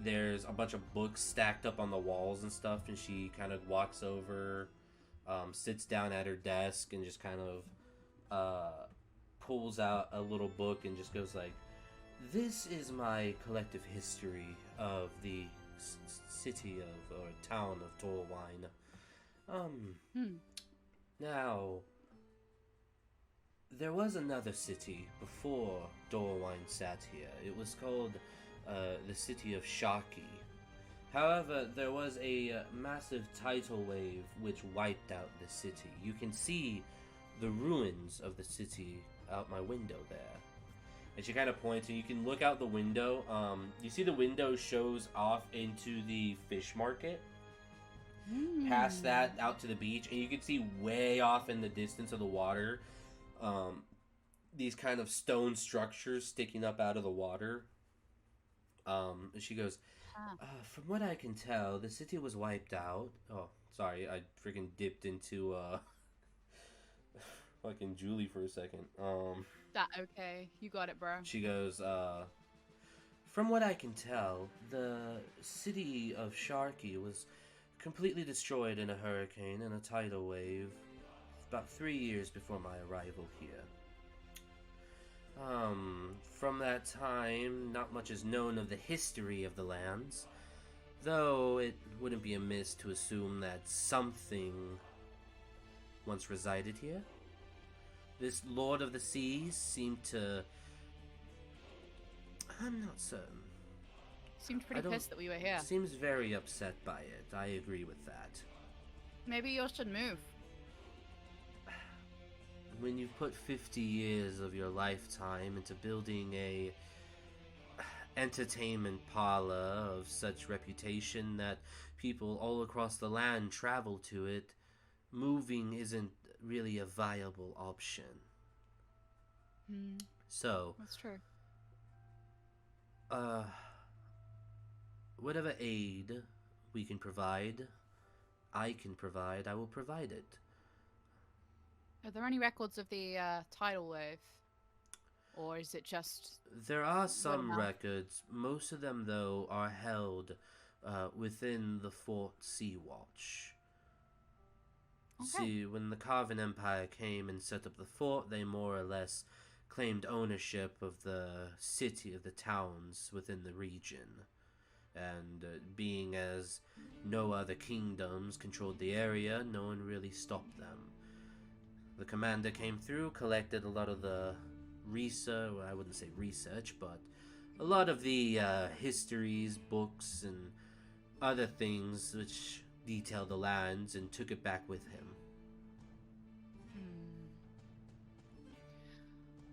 There's a bunch of books stacked up on the walls and stuff, and she kind of walks over, sits down at her desk, and just kind of pulls out a little book and just goes like, "This is my collective history of the city of, or town of Torwine. Now, there was another city before Dorwine sat here. It was called the city of Sharky. However, there was a massive tidal wave which wiped out the city. You can see the ruins of the city out my window there." And she kind of points, and you can look out the window. You see the window shows off into the fish market. Past that, out to the beach, and you can see way off in the distance of the water, these kind of stone structures sticking up out of the water. She goes, "From what I can tell, the city was wiped out." Oh, sorry, I freaking dipped into fucking Julie for a second. That okay? You got it, bro. She goes, "From what I can tell, the city of Sharky was completely destroyed in a hurricane and a tidal wave about 3 years before my arrival here. From that time, not much is known of the history of the lands, though it wouldn't be amiss to assume that something once resided here. This Lord of the Seas seemed to... I'm not certain. Seemed pretty pissed that we were here. Seems very upset by it. I agree with that. Maybe you should move. When you've put 50 years of your lifetime into building a entertainment parlor of such reputation that people all across the land travel to it, moving isn't really a viable option. So, That's true. Whatever aid we can provide, I will provide it. Are there any records of the tidal wave? Or is it just... There are some records. Most of them, though, are held within the Fort Sea-Watch. Okay. See, when the Carven Empire came and set up the fort, they more or less claimed ownership of the city, of the towns within the region. And being as no other kingdoms controlled the area, no one really stopped them. The commander came through, collected a lot of the research, well, I wouldn't say research, but a lot of the histories, books, and other things which detail the lands, and took it back with him.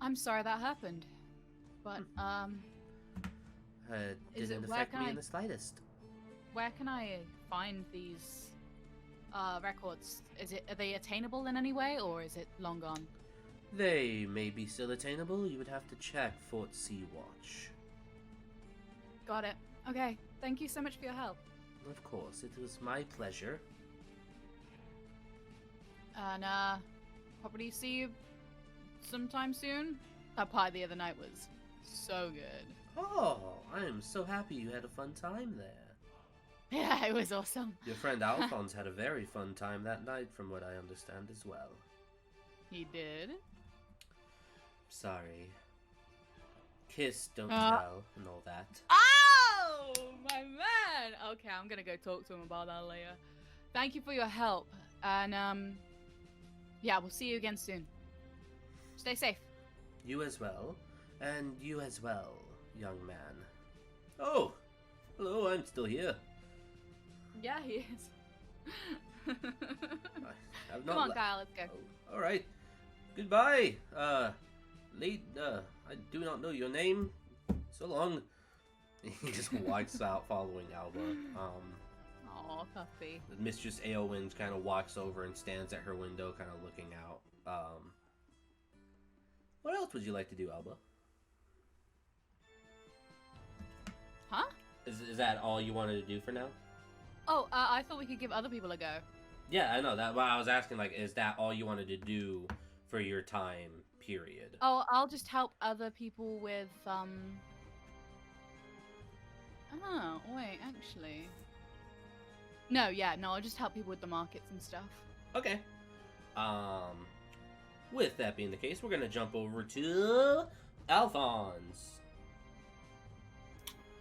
I'm sorry that happened. But, Didn't affect me in the slightest. where can I find these records? Are they attainable in any way, or is it long gone? They may be still attainable. You would have to check Fort Sea-Watch. Got it. Okay. Thank you so much for your help. Of course, it was my pleasure. And, probably see you sometime soon. That pie the other night was so good. Oh, I am so happy you had a fun time there. Yeah, it was awesome. Your friend Alphonse had a very fun time that night, from what I understand as well. He did? Sorry. Kiss, don't tell, and all that. Oh, my man! Okay, I'm gonna go talk to him about that later. Thank you for your help. And, yeah, we'll see you again soon. Stay safe. You as well, and you as well, young man. Oh, hello, I'm still here. Yeah, he is. I've Come on, Kyle, let's go. Oh, all right. Goodbye. Late. I do not know your name. So long. He just walks out following Alba. Oh, puppy. Mistress Aelwyn kind of walks over and stands at her window, kind of looking out. What else would you like to do, Alba? Huh? Is that all you wanted to do for now? Oh, I thought we could give other people a go. Yeah, I know that. Well, I was asking, like, is that all you wanted to do for your time period? Oh, I'll just help other people with, Oh, wait, actually. No, I'll just help people with the markets and stuff. Okay. With that being the case, we're gonna jump over to Alphonse.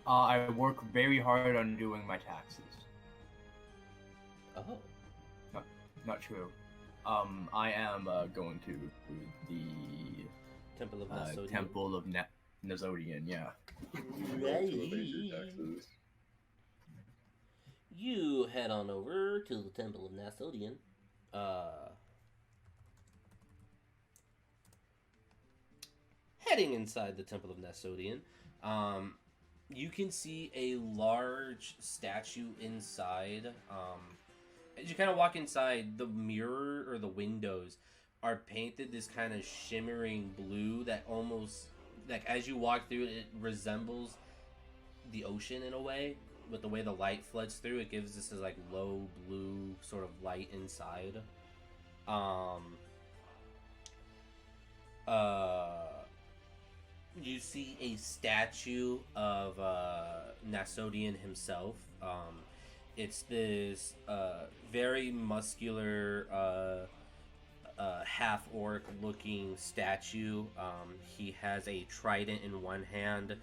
I work very hard on doing my taxes. Oh. Not true. I am going to the Temple of Nasodian. Temple of Nazodian, yeah. You head on over to the Temple of Nasodian. Heading inside the Temple of Nasodian, you can see a large statue inside. As you kind of walk inside, the mirror or the windows are painted this kind of shimmering blue that almost, like, as you walk through it, it resembles the ocean in a way. With the way the light floods through, it gives this like low blue sort of light inside. You see a statue of Nasodian himself. It's this very muscular, half-orc looking statue. He has a trident in one hand,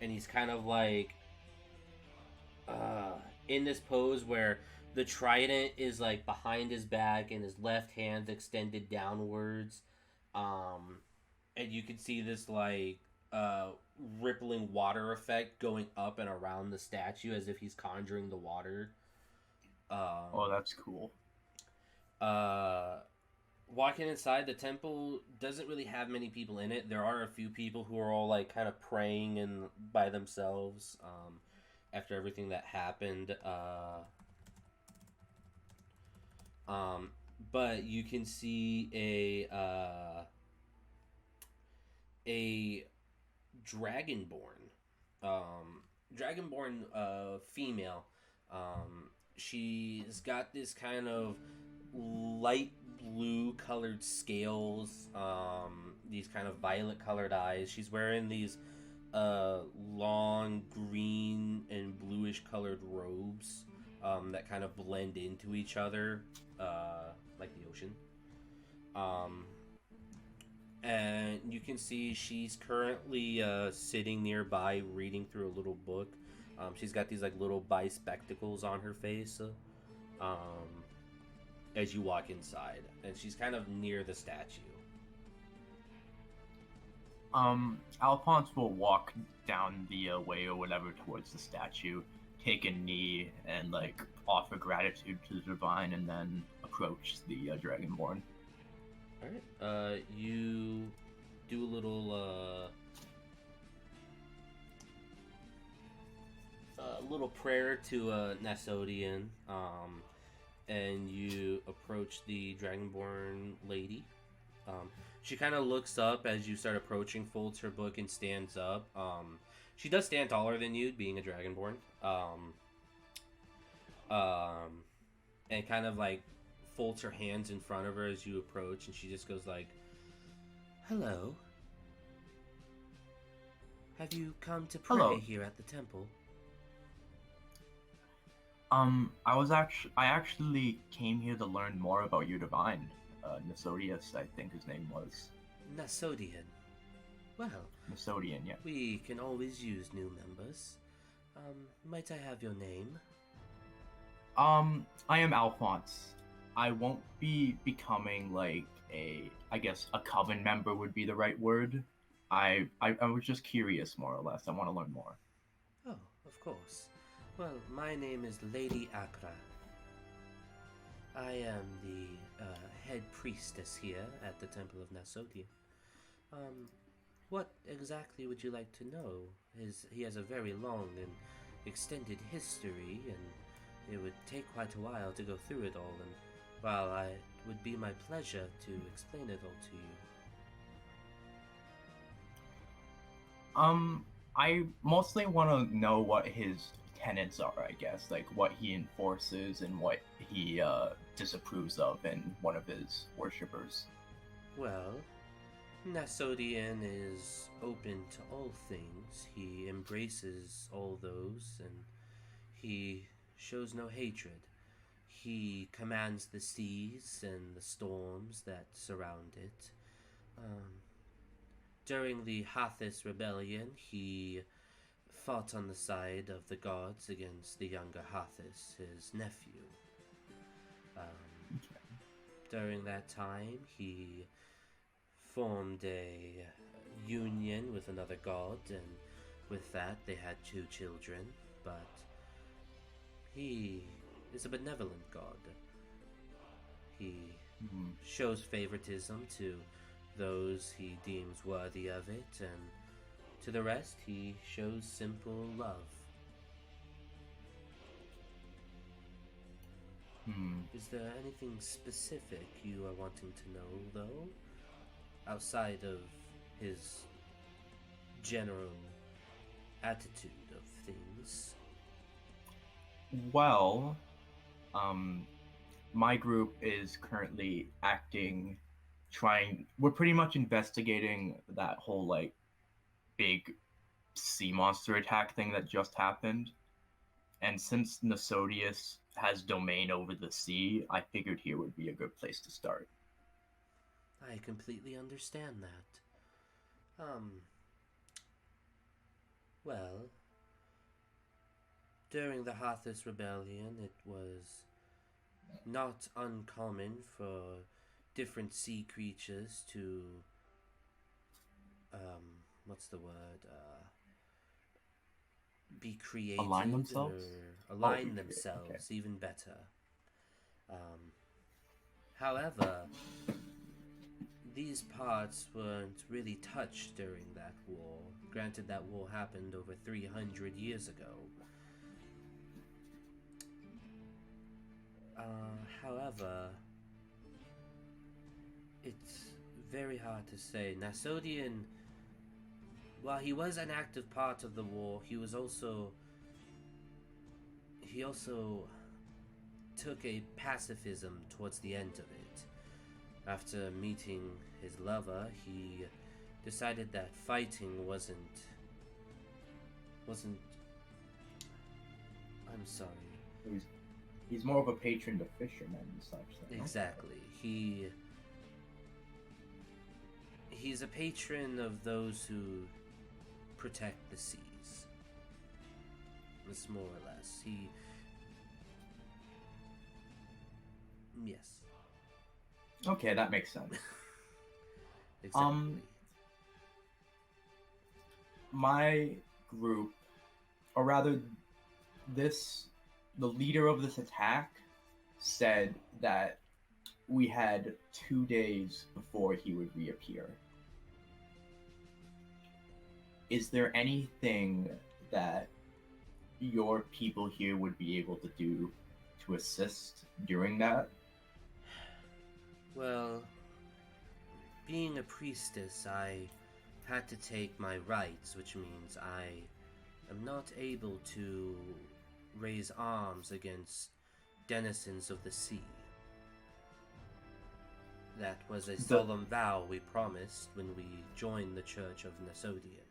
and he's kind of like in this pose where the trident is like behind his back and his left hand's extended downwards. And you can see this like rippling water effect going up and around the statue as if he's conjuring the water. Oh, that's cool. Walking inside the temple doesn't really have many people in it. There are a few people who are all like kind of praying and by themselves after everything that happened. But you can see a dragonborn female. She's got this kind of light blue colored scales, these kind of violet colored eyes. She's wearing these long green and bluish colored robes that kind of blend into each other like the ocean. And you can see she's currently sitting nearby reading through a little book. She's got these like little bispectacles on her face as you walk inside, and she's kind of near the statue. Alphonse will walk down the way or whatever towards the statue, take a knee, and like offer gratitude to the divine, and then approach the Dragonborn. Alright, you do a little prayer to Nasodian, and you approach the Dragonborn lady. She kind of looks up as you start approaching, folds her book, and stands up. She does stand taller than you, being a Dragonborn. And kind of like folds her hands in front of her as you approach, and she just goes like, "Hello. Have you come to pray Hello. here at the temple?" I actually came here to learn more about your divine. Nasodius, I think his name was. Nasodian. Well, Nasodian, yeah. we can always use new members. Might I have your name? I am Alphonse. I won't be becoming like I guess a coven member would be the right word. I was just curious, more or less. I want to learn more. Oh, of course. Well, my name is Lady Akra. I am the head priestess here at the Temple of Nasodian. What exactly would you like to know? He has a very long and extended history, and it would take quite a while to go through it all, and while it would be my pleasure to explain it all to you. I mostly want to know what his tenets are, I guess, like what he enforces and what he disapproves of in one of his worshippers. Well, Nasodian is open to all things. He embraces all those, and he shows no hatred. He commands the seas and the storms that surround it. During the Hathis rebellion, he fought on the side of the gods against the younger Hathis, his nephew. During that time, he formed a union with another god, and with that they had 2 children, but he is a benevolent god. He shows favoritism to those he deems worthy of it, and to the rest he shows simple love. Is there anything specific you are wanting to know, though? Outside of his general attitude of things? Well, my group is currently we're pretty much investigating that whole, like, big sea monster attack thing that just happened. And since Nasodius has domain over the sea, I figured here would be a good place to start. I completely understand that. Well, during the Hathis rebellion, it was not uncommon for different sea creatures to, be created. Align themselves? Or align Oh, themselves, okay. even better. However, these parts weren't really touched during that war. Granted, that war happened over 300 years ago. However, it's very hard to say. Nasodian, while he was an active part of the war, he also took a pacifism towards the end of it. After meeting his lover, he decided that fighting wasn't I'm sorry. He's more of a patron to fishermen and such. Then. Exactly. He's a patron of those who protect the seas. That's more or less. Yes. Okay, that makes sense. Exactly. My group, or rather, the leader of this attack said that we had 2 days before he would reappear. Is there anything that your people here would be able to do to assist during that? Well, being a priestess, I had to take my rights, which means I am not able to raise arms against denizens of the sea. That was a solemn vow we promised when we joined the Church of Nasodian.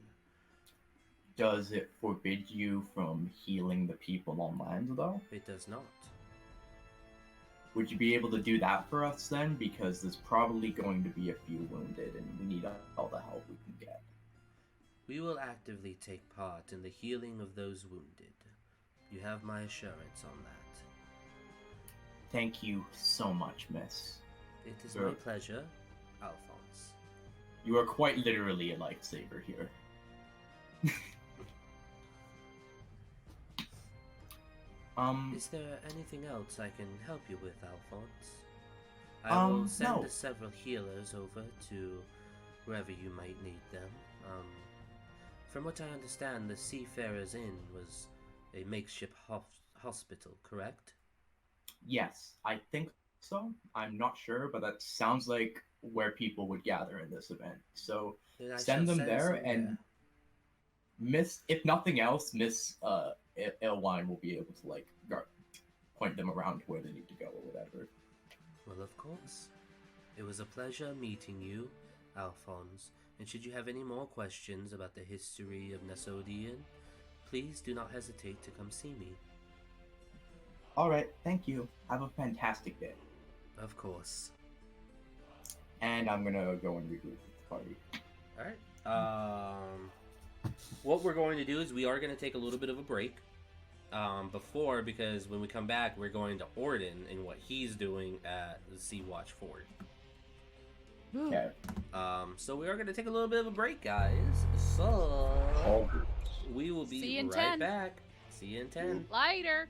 Does it forbid you from healing the people on land, though? It does not. Would you be able to do that for us then? Because there's probably going to be a few wounded, and we need all the help we can get. We will actively take part in the healing of those wounded. You have my assurance on that. Thank you so much, miss. It is my pleasure, Alphonse. You are quite literally a lifesaver here. Is there anything else I can help you with, Alphonse? I will send no. several healers over to wherever you might need them. From what I understand, the Seafarers Inn was a makeshift hospital, correct? Yes, I think so. I'm not sure, but that sounds like where people would gather in this event. So Then I shall send them send there, some and there. if nothing else, Miss Ilwine will be able to like point them around to where they need to go or whatever. Well, of course. It was a pleasure meeting you, Alphonse. And should you have any more questions about the history of Nasodian, please do not hesitate to come see me. All right, thank you. Have a fantastic day. Of course. And I'm gonna go and regroup with the party. Alright. What we're going to do is we are going to take a little bit of a break. Because when we come back, we're going to Orden and what he's doing at the Sea Watch Fort. Okay. So we are going to take a little bit of a break, guys. So All we will See be you in right 10. back. See you in 10. Later.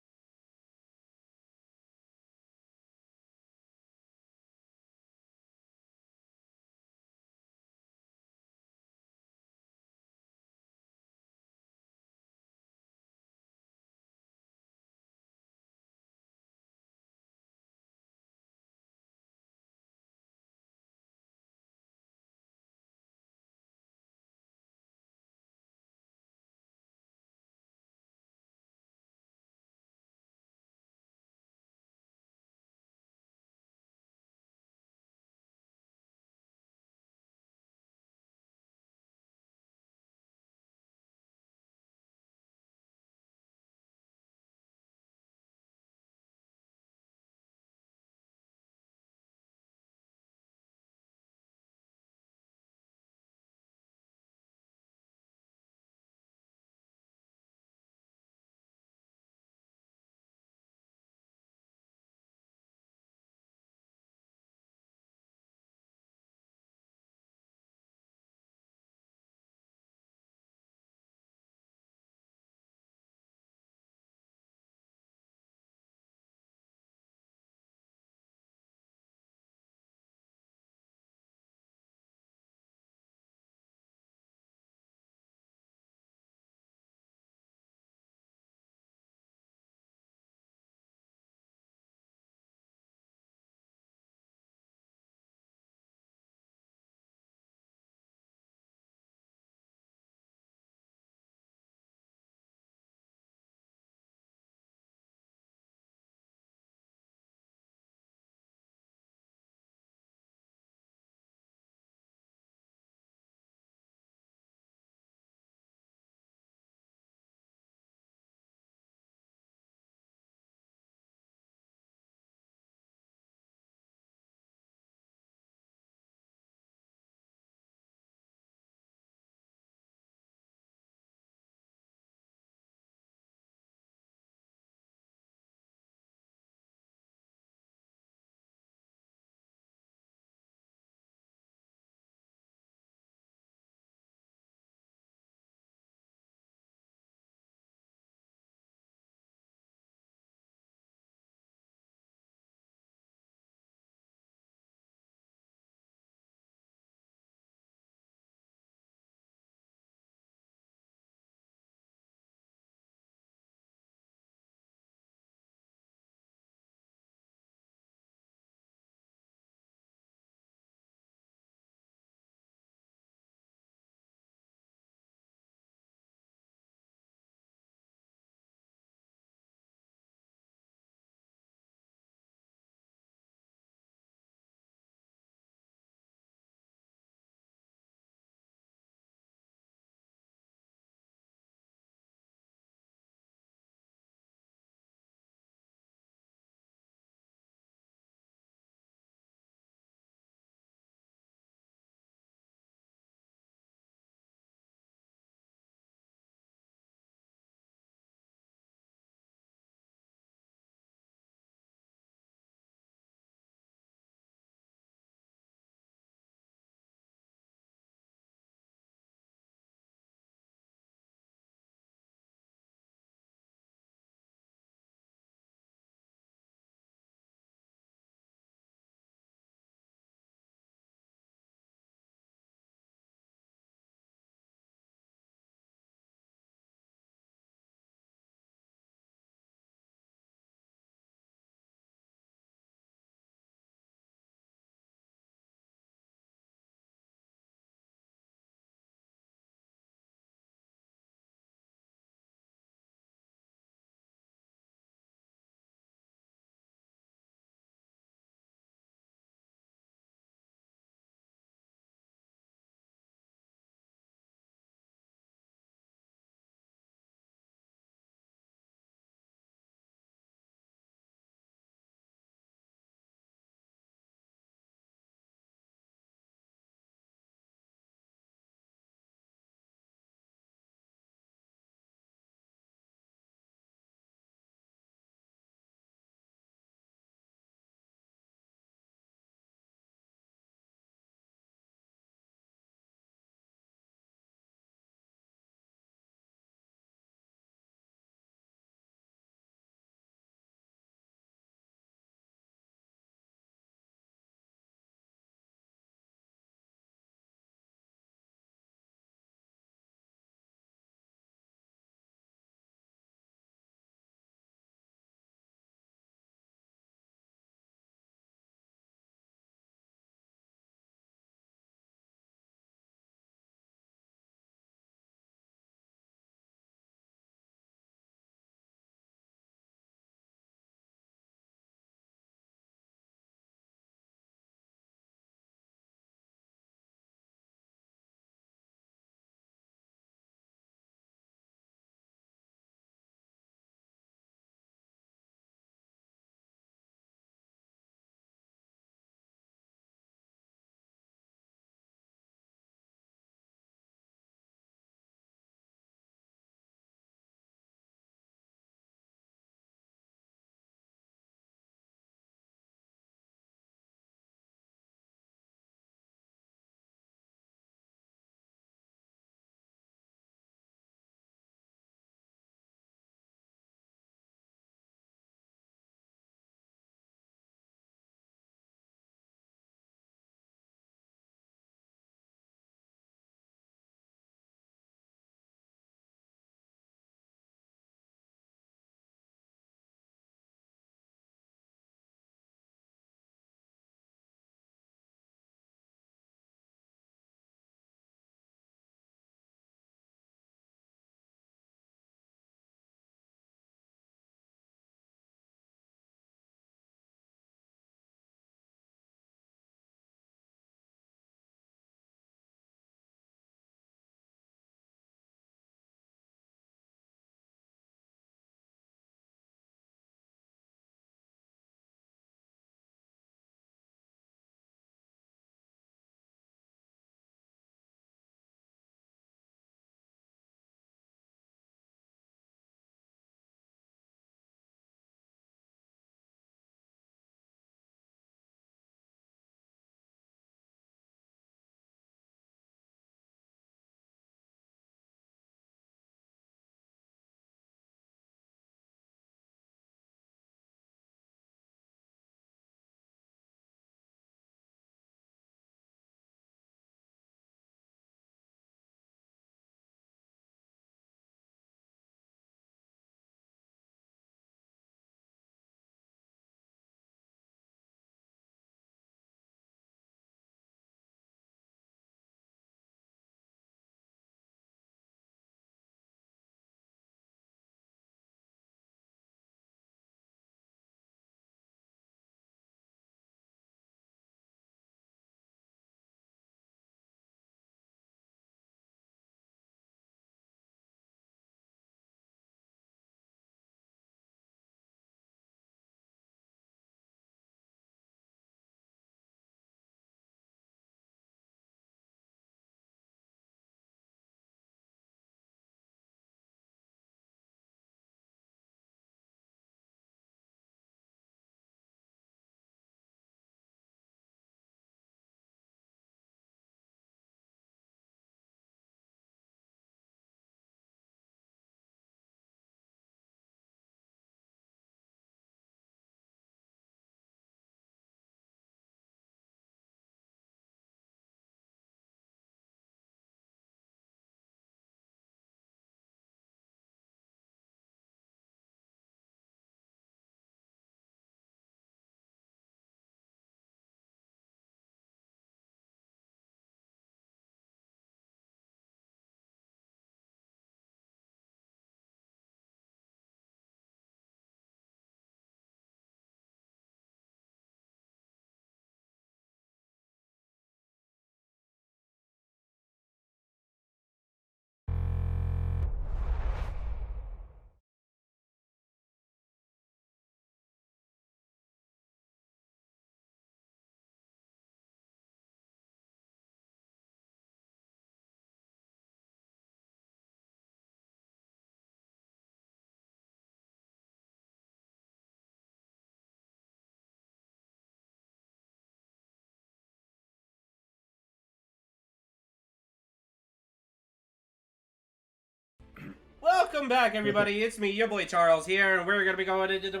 Welcome back, everybody. It's me, your boy Charles here, and we're gonna be going into the.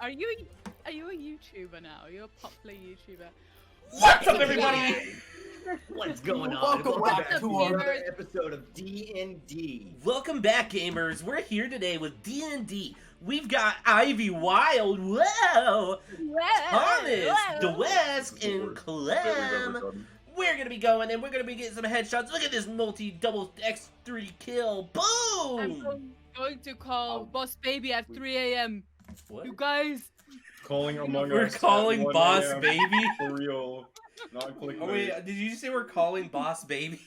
Are you a YouTuber now? You're a popular YouTuber. What's up, everybody? What's going on? Welcome back to another our- episode of D&D. Welcome back, gamers. We're here today with D&D. We've got Ivy Wild, whoa, Thomas, Dwesk, and Clem. We're gonna be going and we're gonna be getting some headshots. Look at this multi-double X3 kill. I'm Boom! going to call Boss Baby at 3 a.m. What? You guys. Calling Among We're Us. at calling 1 Boss a.m. Baby? For real. Not clickbait. Oh, wait, did you say we're calling Boss Baby?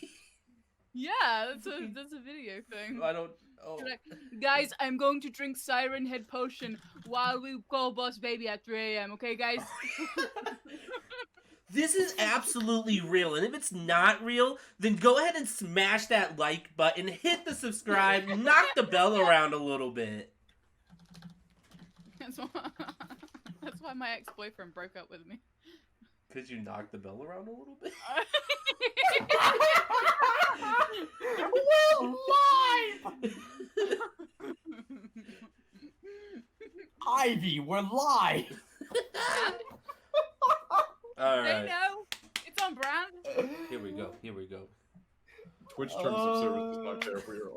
Yeah, that's a video thing. I don't. Oh. Guys, I'm going to drink Siren Head Potion while we call Boss Baby at 3 a.m. Okay, guys? This is absolutely real, and if it's not real, then go ahead and smash that like button, hit the subscribe, knock the bell around a little bit. That's why my ex-boyfriend broke up with me. Could you knock the bell around a little bit? We're live! Ivy, we're live! All They right, know. It's on brand. here we go. Here we go. Twitch terms of service does not care if we are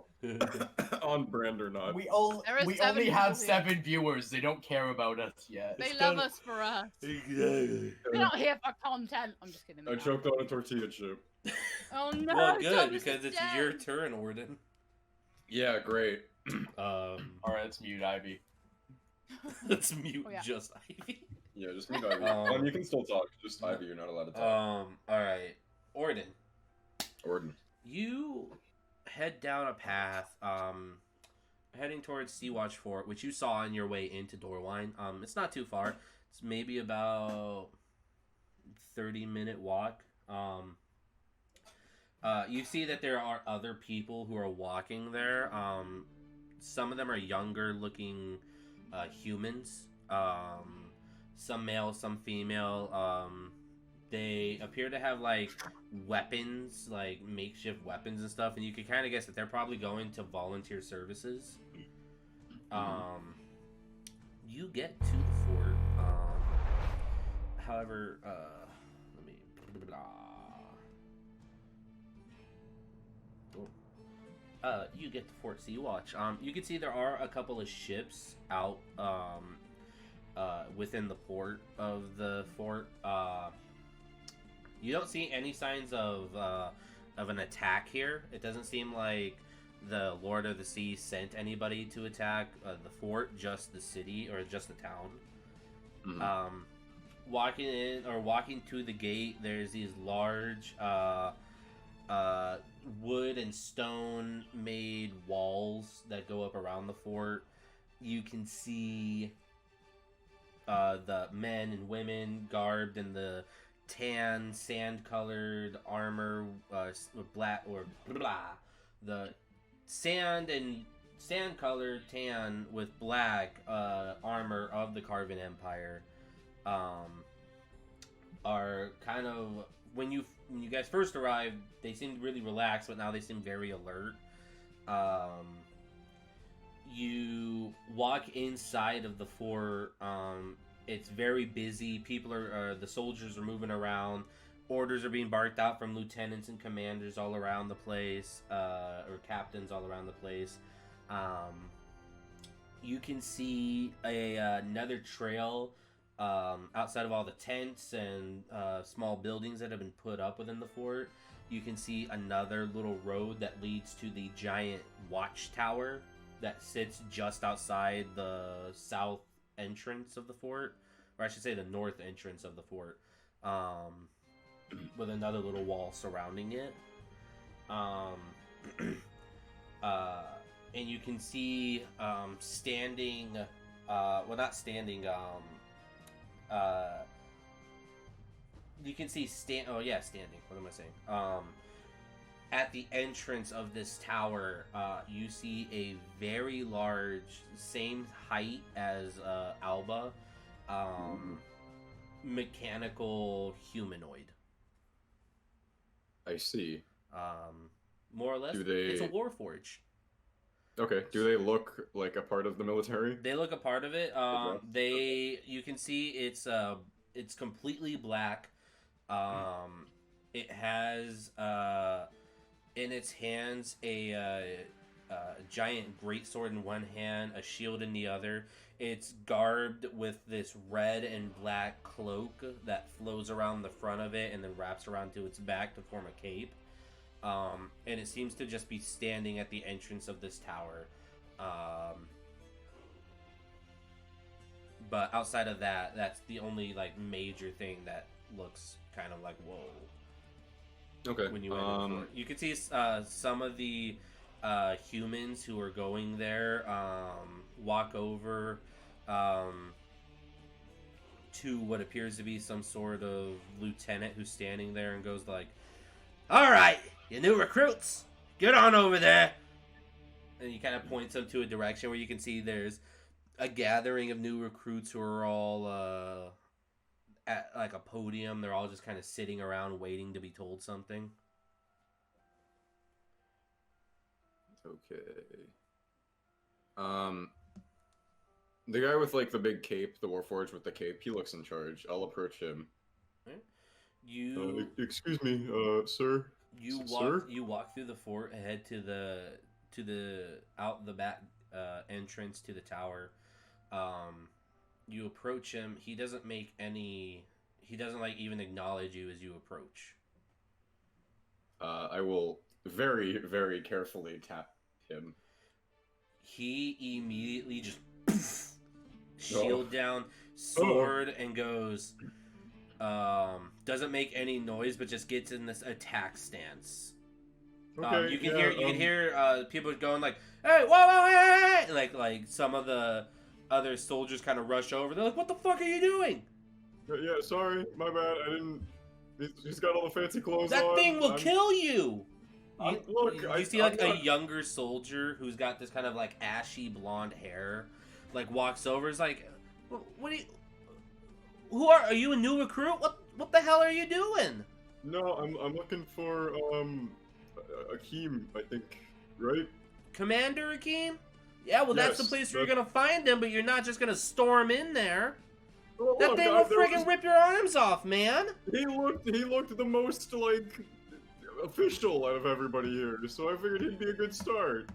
on brand or not. We There are only 7 have people here. 7 viewers. They don't care about us yet. They love us for us. Exactly. We're not here for content. I'm just kidding. I choked on a tortilla chip. Oh no. Well, good, Thomas because is it's dead. your turn, Orden. Yeah, great. Alright, let's mute Ivy. Let's mute Oh, yeah. just Ivy. Yeah, just mute Ivy. You can still talk. Just Ivy, you're not allowed to talk. Alright. Orden, Orden. you head down a path, heading towards Sea-Watch Fort, which you saw on your way into Dorwine. It's not too far. It's maybe about 30-minute walk. You see that there are other people who are walking there. Some of them are younger looking humans. Some male, some female. They appear to have like weapons, like makeshift weapons and stuff, and you can kind of guess that they're probably going to volunteer services. You get to the fort. However, let me. You get to Fort Sea-Watch. You can see there are a couple of ships out within the port of the fort. You don't see any signs of an attack here. It doesn't seem like the Lord of the Sea sent anybody to attack the fort, just the city or just the town. Mhm. Walking to the gate, there's these large wood and stone made walls that go up around the fort. You can see the men and women garbed in the tan, sand-colored armor, black or blah, the sand-colored tan with black armor of the Carven Empire. Are kind of when you guys first arrived, they seemed really relaxed, but now they seem very alert. You walk inside of the fort. It's very busy. People are the soldiers are moving around. Orders are being barked out from lieutenants and commanders all around the place, or captains all around the place. You can see another trail outside of all the tents and small buildings that have been put up within the fort. You can see another little road that leads to the giant watchtower that sits just outside the south entrance of the fort, or I should say the north entrance of the fort, with another little wall surrounding it. And you can see standing, well, not standing, you can see standing. What am I saying? At the entrance of this tower, you see a very large, same height as Alba, mechanical humanoid. I see. more or less. Do they- It's a warforge. Okay. Do they look like a part of the military? They look a part of it. Okay. You can see it's completely black. It has in its hands a giant greatsword in one hand, a shield in the other. It's garbed with this red and black cloak that flows around the front of it and then wraps around to its back to form a cape. And it seems to just be standing at the entrance of this tower. But outside of that, that's the only like major thing that looks kind of like whoa. Okay. When you enter the fort. You can see some of the humans who are going there walk over to what appears to be some sort of lieutenant who's standing there and goes like, "All right, you new recruits, get on over there." And he kind of points them to a direction where you can see there's a gathering of new recruits who are all at like a podium. They're all just kind of sitting around waiting to be told something. Okay. The guy with like the big cape, the warforged with the cape, he looks in charge. I'll approach him. You Excuse me, sir. you walk through the fort ahead to the out the back entrance to the tower. You approach him. He doesn't like even acknowledge you as you approach. I will very, very carefully tap him. He immediately just shield down, sword, and goes. Doesn't make any noise, but just gets in this attack stance. Okay, you can yeah, hear people going like, "Hey, whoa, hey!" Like some of the other soldiers kind of rush over. They're like, "What the fuck are you doing?" Yeah, sorry, my bad. I didn't. He's got all the fancy clothes That on. thing will kill you. Look, You see like a younger soldier who's got this kind of like ashy blonde hair, like walks over. Is like, "What are you? Who are you? A new recruit? What the hell are you doing?" No, I'm looking for Akeem, I think, right? Commander Akeem? Yeah, well, that's the Yes, place where you're gonna find him, but you're not just gonna storm in there. Well, That look, thing will friggin' rip your arms off, man. He looked the most like official out of everybody here, so I figured he'd be a good start.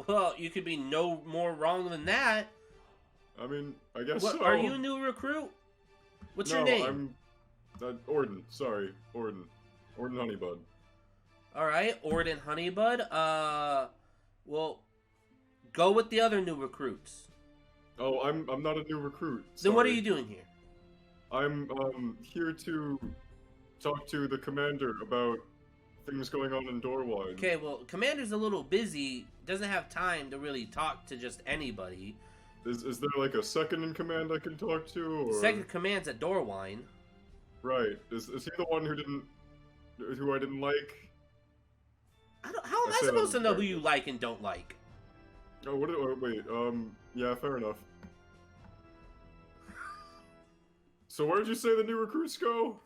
Well, you could be no more wrong than that. I mean, I guess What, so. are you a new recruit? What's your No, name? I'm Orden. Sorry, Orden. Orden Honeybud. All right, Orden Honeybud. Well, go with the other new recruits. Oh, I'm not a new recruit. Then what are sorry. you doing here? I'm here to talk to the commander about things going on in Dorwine. Okay, well, Commander's a little busy. Doesn't have time to really talk to just anybody. Is there like a second in command I can talk to, or Second command's at Dorwine. right? Is he the one who I didn't like? How am I I say supposed that to know who in you like and don't like? Oh, wait. Yeah, fair enough. So where did you say the new recruits go?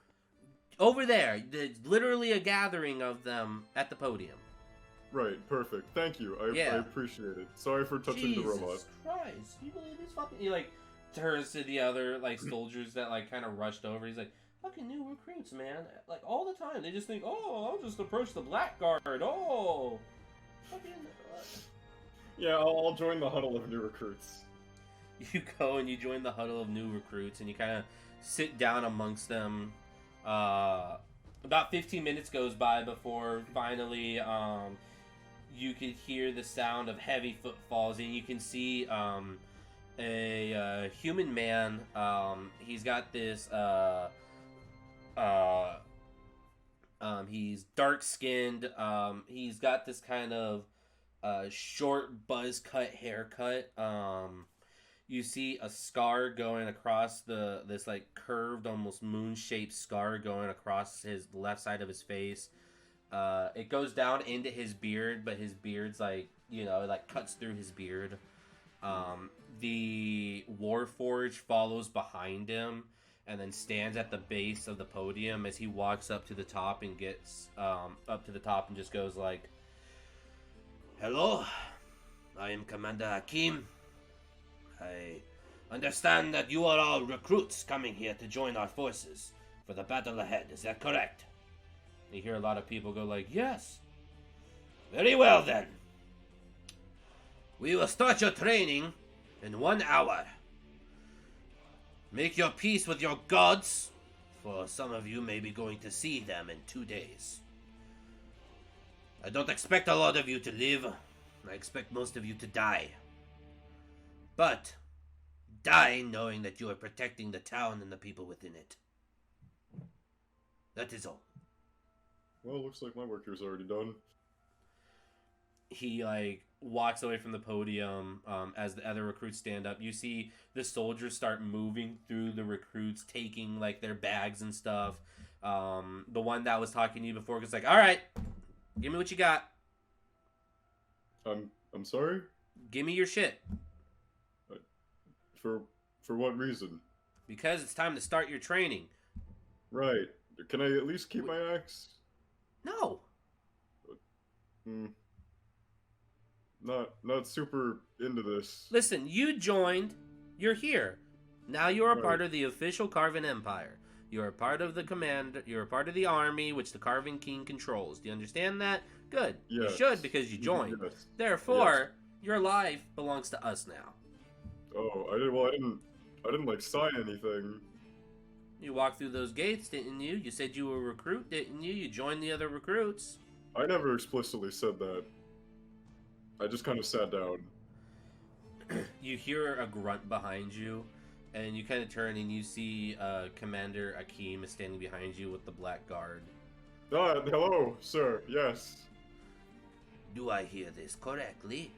Over there. There's literally a gathering of them at the podium. Right, perfect. Thank you. I Yeah. appreciate it. Sorry for touching Jesus the robot. Christ. You believe this fucking... He, like, turns to the other, like, soldiers that, like, kind of rushed over. He's like, fucking new recruits, man. Like, all the time. They just think, oh, I'll just approach the blackguard. Oh. Fucking... Yeah, I'll join the huddle of new recruits. You go and you join the huddle of new recruits, and you kind of sit down amongst them. About 15 minutes goes by before finally you can hear the sound of heavy footfalls, and you can see a human man. He's got this he's dark skinned. He's got this kind of short buzz cut haircut. You see a scar going across this like curved, almost moon-shaped scar going across his left side of his face. It goes down into his beard, but his beard's like, you know, it like cuts through his beard. The Warforged follows behind him, and then stands at the base of the podium as he walks up to the top and gets up to the top and just goes like, Hello, I am Commander Hakim. I understand that you are all recruits coming here to join our forces for the battle ahead. Is that correct? you hear a lot of people go like, yes. Very well then. We will start your training in 1 hour. Make your peace with your gods, for some of you may be going to see them in 2 days. I don't expect a lot of you to live. I expect most of you to die. But die knowing that you are protecting the town and the people within it. That is all. Well, looks like my work here's already done. He like walks away from the podium as the other recruits stand up. You see the soldiers start moving through the recruits, taking like their bags and stuff. The one that was talking to you before was like, all right, give me what you got. I'm sorry? Give me your shit. For what reason? Because it's time to start your training. Right. Can I at least keep my axe? No. Not super into this. Listen, you joined. You're here. Now you are Right. part of the official Carven Empire. You're a part of the command. You're a part of the army, which the Carven King controls. Do you understand that? Good. You Yes. should because you joined. Yes. Therefore, your life belongs to us now. Oh, I didn't like sign anything. You walked through those gates, didn't you? You said you were a recruit, didn't you? You joined the other recruits. I never explicitly said that. I just kind of sat down. You hear a grunt behind you, and you kind of turn and you see Commander Akeem is standing behind you with the black guard. Hello, sir. Yes. Do I hear this correctly?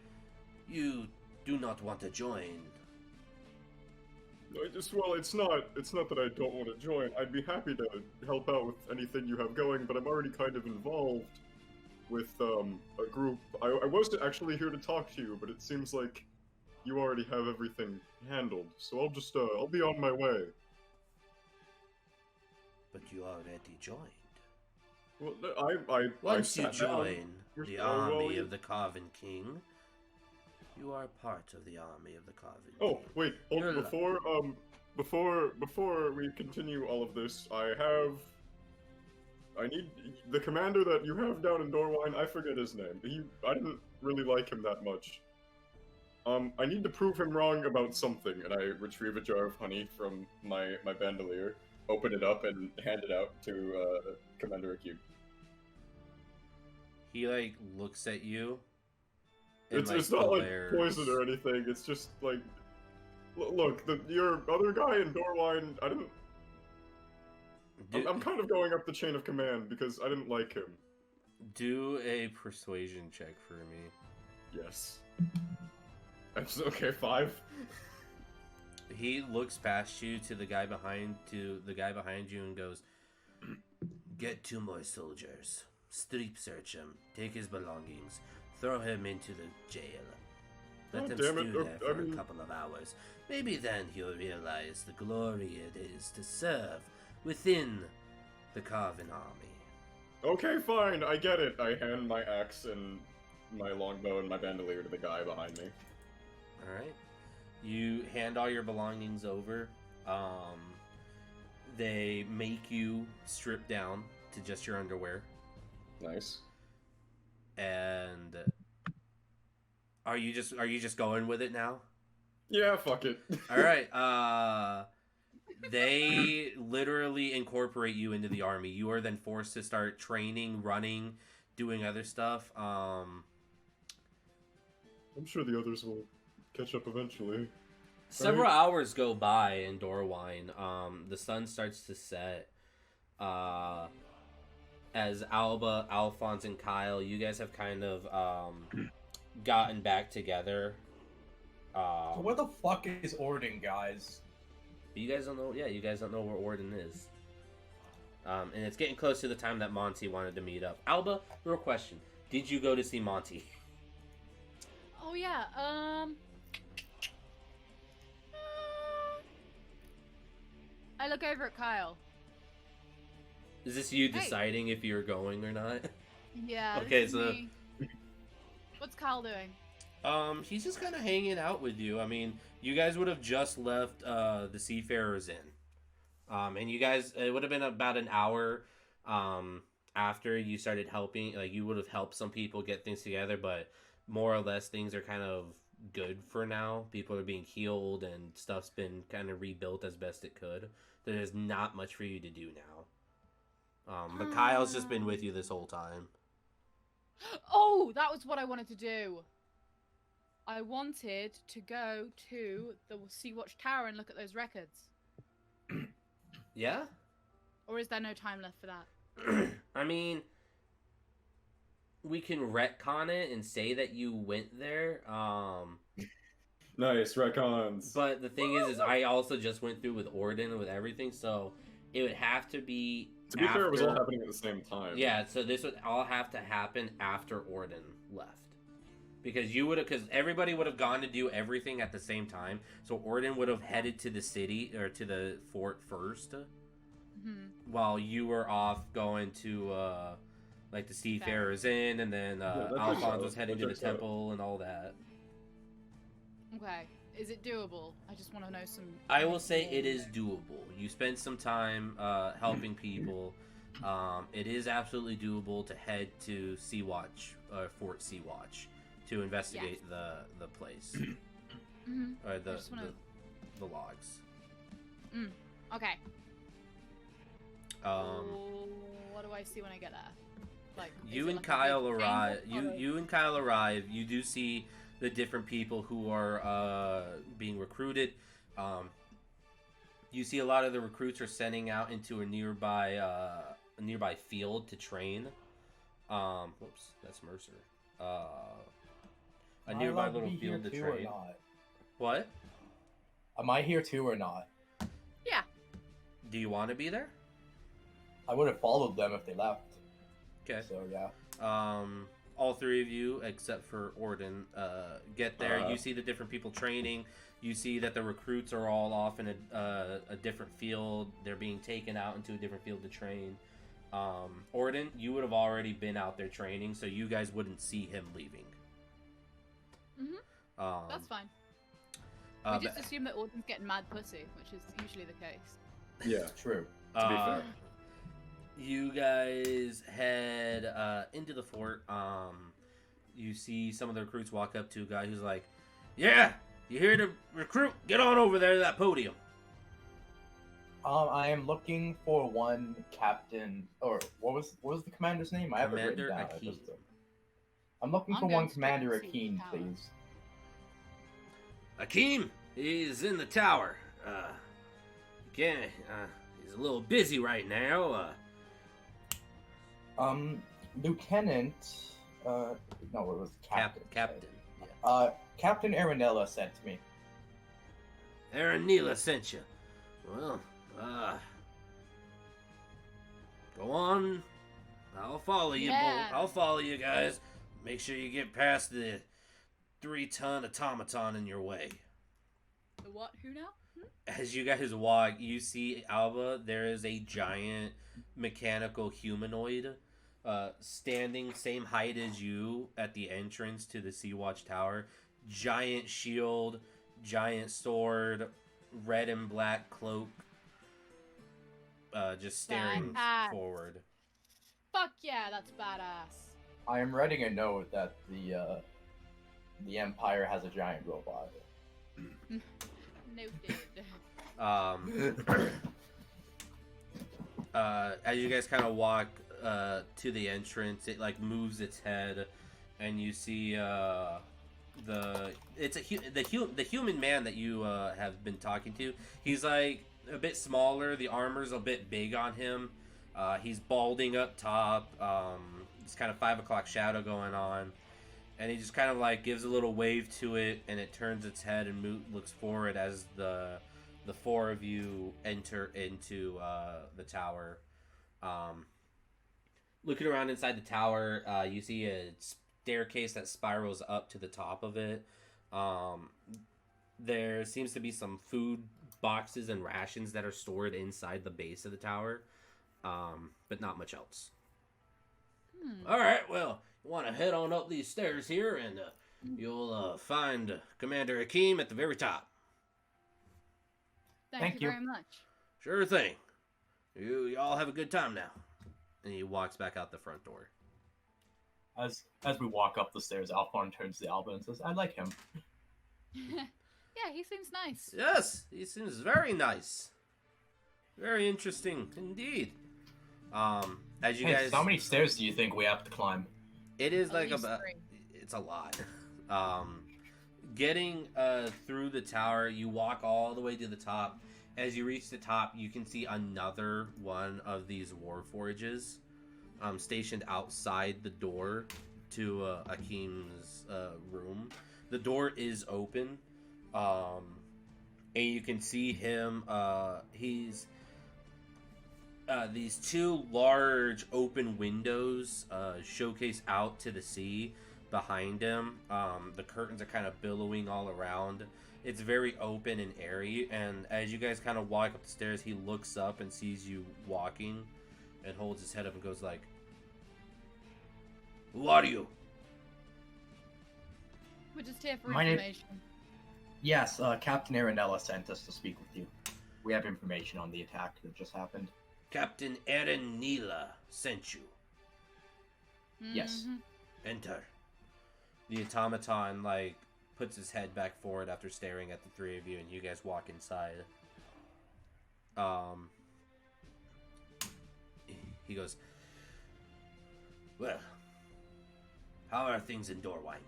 You do not want to join. Well, it's not that I don't want to join. I'd be happy to help out with anything you have going, but I'm already kind of involved with a group. I was actually here to talk to you, but it seems like you already have everything handled. So I'll be on my way. But you already joined. Well, I Once you sat down. join the Oh, well, army you- of the Carven King, you are part of the army of the Carven Oh, King. wait. You're Before we continue all of this, I need the commander that you have down in Dorwine. I forget his name. I didn't really like him that much. I need to prove him wrong about something, and I retrieve a jar of honey from my bandolier, open it up, and hand it out to Commander Akib. He like looks at you. and, It's not glares. like poison or anything. It's just like, look, your other guy in Dorwine. I'm kind of going up the chain of command because I didn't like him. Do a persuasion check for me. Yes. That's okay. 5. He looks past you to the guy behind you and goes, Get 2 more soldiers. Strip search him. Take his belongings. Throw him into the jail. Let him damn it, stew there I for mean- a couple of hours. Maybe then he'll realize the glory it is to serve within the Carven army. Okay, fine. I get it. I hand my axe and my longbow and my bandolier to the guy behind me. all right. You hand all your belongings over. They make you strip down to just your underwear. Nice. And are you just going with it now? Yeah, fuck it. All right. They literally incorporate you into the army. You are then forced to start training, running, doing other stuff. I'm sure the others will catch up eventually. Several hours go by in Dorwine. The sun starts to set. As Alba, Alphonse, and Kyle, you guys have kind of gotten back together. Where the fuck is Orden, guys? You guys don't know. Yeah, you guys don't know where Orden is. And it's getting close to the time that Monty wanted to meet up. Alba, real question: did you go to see Monty? Oh yeah. I look over at Kyle. Is this you Hey. deciding if you're going or not? Yeah. this Okay, is so- me. What's Kyle doing? He's just kind of hanging out with you. I mean, you guys would have just left the Seafarers Inn. And you guys, it would have been about an hour after you started helping. Like, you would have helped some people get things together, but more or less things are kind of good for now. People are being healed and stuff's been kind of rebuilt as best it could. There's not much for you to do now. But Kyle's just been with you this whole time. Oh, that was what I wanted to do. I wanted to go to the Sea-Watch Tower and look at those records. Yeah? Or is there no time left for that? I mean, we can retcon it and say that you went there. Nice, retcons. But the thing is I also just went through with Orden with everything, so it would have to be. To be fair, it was all after- happening at the same time. Yeah, so this would all have to happen after Orden left. Because because everybody would have gone to do everything at the same time. So Orden would have headed to the city or to the fort first, while you were off going to like the Seafarers Inn, and then that checks Alphonse out. was heading That to the checks out. temple and all that. Okay. Is it doable? I just want to know some... I will say it is doable. You spend some time helping people. It is absolutely doable to head to Sea-Watch, Fort Sea-Watch, to investigate the place. Or the, just wanna- the logs. Okay. Um, What do I see when I get there? Like, is you it and like a Kyle big arrive. thing or- You and Kyle arrive. You do see the different people who are being recruited. You see a lot of the recruits are sending out into a nearby field to train. Whoops, that's Mercer. A nearby little field to train. What? Am I here too or not? Yeah. Do you want to be there? I would have followed them if they left. Okay. So yeah. All three of you, except for Orden, get there. You see the different people training. You see that the recruits are all off in a different field. They're being taken out into a different field to train. Orden, you would have already been out there training, so you guys wouldn't see him leaving. That's fine. Uh, We just assume that Orden's getting mad pussy, which is usually the case. Yeah. True. To be fair. You guys head into the fort. You see some of the recruits walk up to a guy who's like, "Yeah, you here to recruit? Get on over there to that podium." I am looking for one captain, or what was the commander's name? I have it Commander written down. Akeem. I'm looking I'm for going one straight Commander to the Akeem, tower. please. Akeem, he's in the tower. Again, he's a little busy right now. Lieutenant. No, it was captain. Captain. Yeah. Captain Aranella sent me. Aaron Neela sent you. Well, go on. I'll follow you. Yeah. I'll follow you guys. Make sure you get past the 3-ton automaton in your way. The what? Who now? As you guys walk, you see Alba. There is a giant mechanical humanoid standing same height as you at the entrance to the Sea-Watch Tower. Giant shield, giant sword, red and black cloak. Just staring Badass. forward. Fuck yeah, that's badass. I am writing a note that the Empire has a giant robot. Noted. As you guys kind of walk to the entrance, it like moves its head, and you see the human man that you have been talking to. He's like a bit smaller. The armor's a bit big on him. He's balding up top. It's kind of 5 o'clock shadow going on, and he just kind of like gives a little wave to it, and it turns its head and looks forward as the four of you enter into the tower. Looking around inside the tower, you see a staircase that spirals up to the top of it. There seems to be some food boxes and rations that are stored inside the base of the tower, but not much else. All right, well, you want to head on up these stairs here, and you'll find Commander Hakim at the very top. Thank you you. very much. Sure thing. Y'all have a good time now. And he walks back out the front door. As we walk up the stairs, Alphon turns to Alba and says, "I like him." Yeah, he seems nice. Yes, he seems very nice. Very interesting indeed. As you Hey, guys, so how many stairs do you think we have to climb? it is At like least about. 3. It's a lot. Getting through the tower, you walk all the way to the top. As you reach the top, you can see another one of these war forges stationed outside the door to Akim's room. The door is open, and you can see him. He's these two large open windows showcase out to the sea behind him. The curtains are kind of billowing all around. It's very open and airy, and as you guys kind of walk up the stairs, he looks up and sees you walking and holds his head up and goes like, "Who are you?" We're just here for My name- information. Yes, Captain Aranella sent us to speak with you. We have information on the attack that just happened. Captain Eren Neela sent you. Yes. Mhm. Enter. The automaton puts his head back forward after staring at the three of you, and you guys walk inside. He goes, Well, how are things in Dorwine?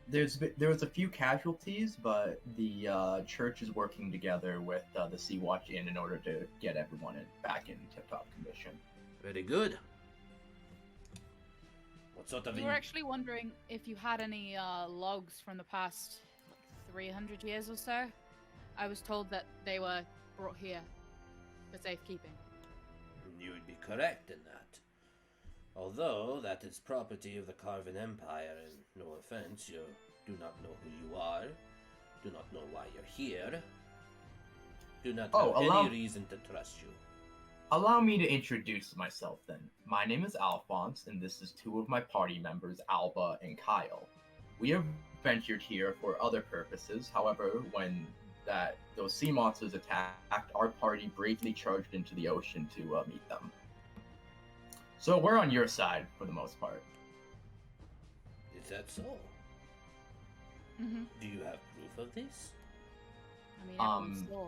There was a few casualties, but the church is working together with the Sea Watch Inn in order to get everyone back in tip-top condition. Very good. What sort of We were actually wondering if you had any logs from the past 300 years or so. I was told that they were brought here for safekeeping. You would be correct in that. Although that is property of the Carven Empire, and no offense, you do not know who you are, do not know why you're here, do not have any reason to trust you. Allow me to introduce myself then. My name is Alphonse, and this is two of my party members, Alba and Kyle. We have ventured here for other purposes, however, when those sea monsters attacked, our party bravely charged into the ocean to meet them. So we're on your side, for the most part. Is that so? Mm-hmm. Do you have proof of this? I mean, everyone saw.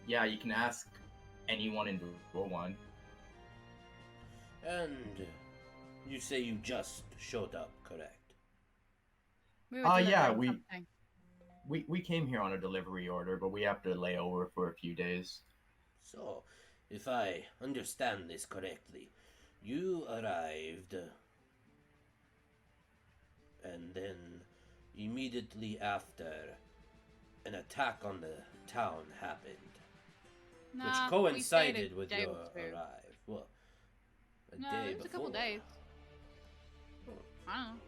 Yeah, you can ask anyone in Door 1. And you say you just showed up, correct? We were yeah, delivering something. We came here on a delivery order, but we have to lay over for a few days. So, if I understand this correctly, you arrived, and then immediately after, an attack on the town happened, Nah, which we stayed a coincided with day your or two. arrival. Well, a No, day it was a couple before. days. I don't know.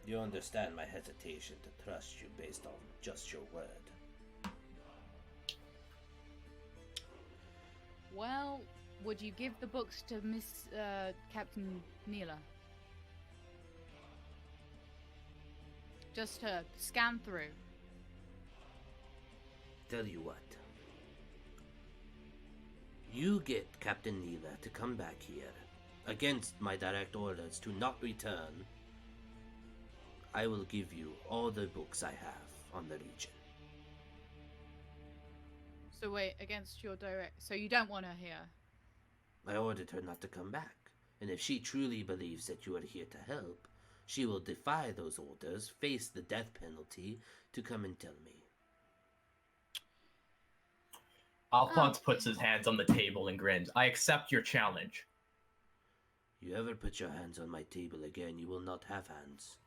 You understand my hesitation to trust you based on just your word. Well, would you give the books to Miss Captain Neela? Just to scan through. Tell you what. You get Captain Neela to come back here, against my direct orders to not return. I will give you all the books I have on the region. So wait, against your direct... So you don't want her here? I ordered her not to come back, and if she truly believes that you are here to help, she will defy those orders, face the death penalty, to come and tell me. Alphonse puts his hands on the table and grins. I accept your challenge. You ever put your hands on my table again, you will not have hands.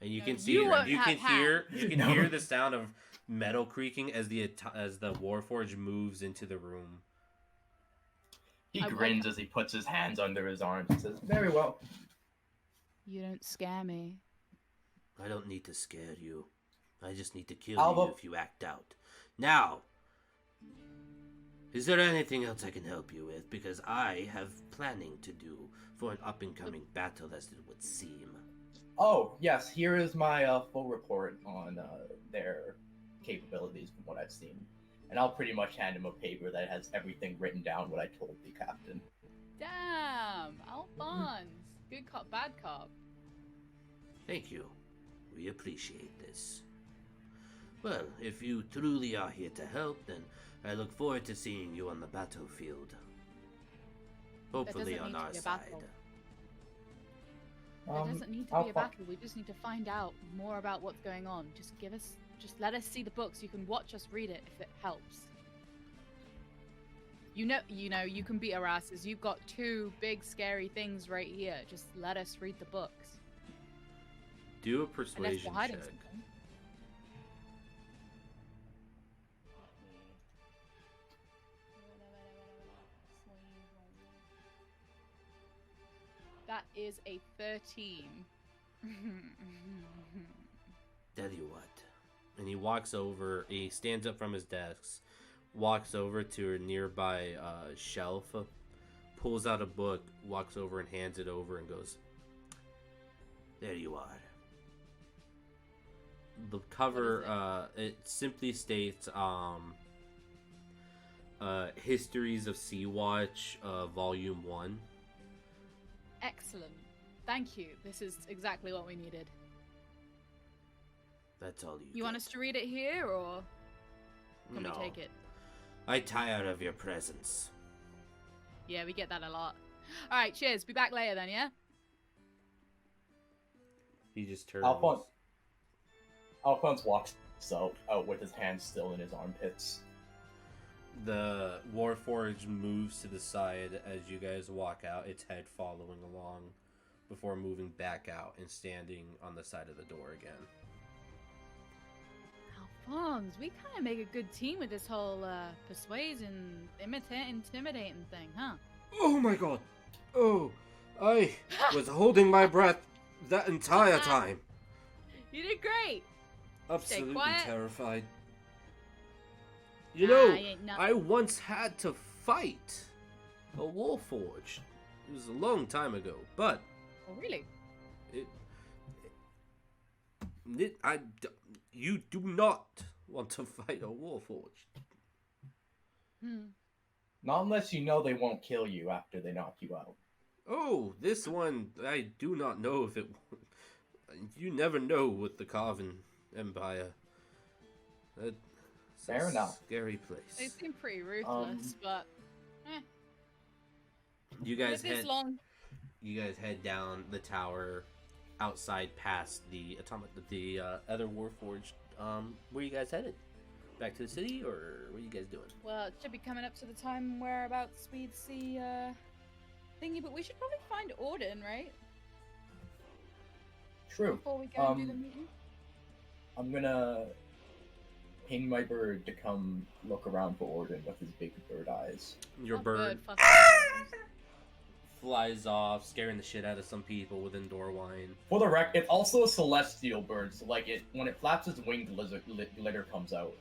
And you No, can see, you won't you have can hear, hands. you can No. hear the sound of metal creaking as the Warforge moves into the room. He I like- grins as he puts his hands under his arms and says, "Very well." You don't scare me. I don't need to scare you. I just need to kill Alba- you if you act out. Now, is there anything else I can help you with? Because I have planning to do for an up-and-coming battle, as it would seem. Oh, yes, here is my full report on their capabilities from what I've seen. And I'll pretty much hand him a paper that has everything written down what I told the captain. Damn, Alphonse. Good cop, bad cop. Thank you. We appreciate this. Well, if you truly are here to help, then I look forward to seeing you on the battlefield. Hopefully doesn't on need to our be a side. battle. There doesn't need to I'll be a battle. We just need to find out more about what's going on. Just let us see the books. You can watch us read it if it helps. You know, you can beat our asses. You've got 2 big scary things right here. Just let us read the books. Do a Unless persuasion we're hiding check. something. That is a 13. Tell you what. And he walks over, he stands up from his desk, walks over to a nearby shelf, pulls out a book, walks over and hands it over and goes, There you are. the cover, it simply states, Histories of Sea-Watch, Volume 1. Excellent. Thank you. This is exactly what we needed. That's all You want us to read it here, or can No. we take it? I tire of your presence. Yeah, we get that a lot. All right, cheers. Be back later then, yeah? He just turns. Alphonse walks out with his hands still in his armpits. The Warforged moves to the side as you guys walk out, its head following along, before moving back out and standing on the side of the door again. Alphonse, we kind of make a good team with this whole persuasion, intimidating thing, huh? Oh my god! Oh, I was holding my breath that entire time. You did great. Absolutely quiet. terrified. You know, ain't nothing. I once had to fight a Warforged. It was a long time ago, but Oh, really? you do not want to fight a Warforged. Not unless you know they won't kill you after they knock you out. Oh, this one, I do not know if it... You never know with the Carven Empire. It's Fair a enough. scary place. They seem pretty ruthless, but You guys this head... long. You guys head down the tower, outside past the other Warforged. Where you guys headed? Back to the city, or what are you guys doing? Well, it should be coming up to the time whereabouts we'd see thingy, but we should probably find Orden, right? True. Before we go and do the meeting. I'm gonna ping my bird to come look around for Orden with his big bird eyes. Your Oh, bird fucking flies off, scaring the shit out of some people within Dorwine. For the rec, it's also a celestial bird, so like when it flaps its wings, glitter comes out.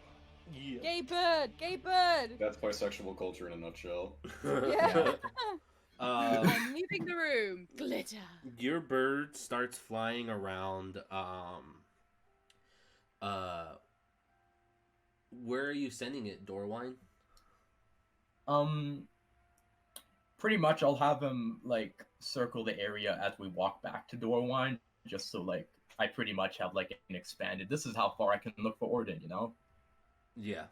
Yeah. Gay bird! Gay bird! That's bisexual culture in a nutshell. Yeah. Uh, I'm leaving the room. Glitter. your bird starts flying around. Where are you sending it, Dorwine? Pretty much I'll have him like circle the area as we walk back to Dorwine, just so like I pretty much have like an expanded. This is how far I can look for Orden, you know? Yeah.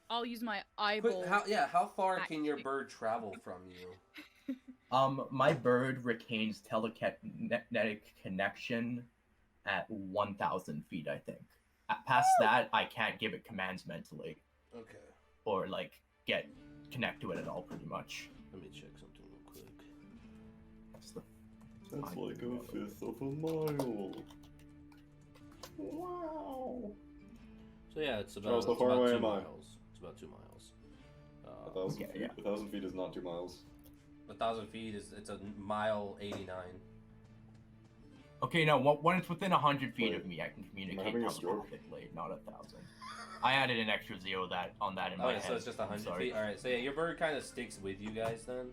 I'll use my eyeball. How far can your Actually. bird travel from you? My bird retains telekinetic connection at 1,000 feet, I think. Past that, I can't give it commands mentally Okay. or like connect to it at all, pretty much. Let me check something real quick. That's the That's like a fifth of a mile. Wow. So yeah, it's about, Charles, how it's far about away 2 am I? miles. It's about 2 miles. 1,000 Okay, feet. yeah. 1,000 feet is not 2 miles. 1,000 feet it's a mile 89. Okay, no, when it's within 100 feet Wait, of me, I can communicate having a stroke? telepathically, not 1,000. I added an extra 0 on that in my Okay, head. so it's just I'm 100 sorry. feet. All right, so yeah, your bird kind of sticks with you guys then.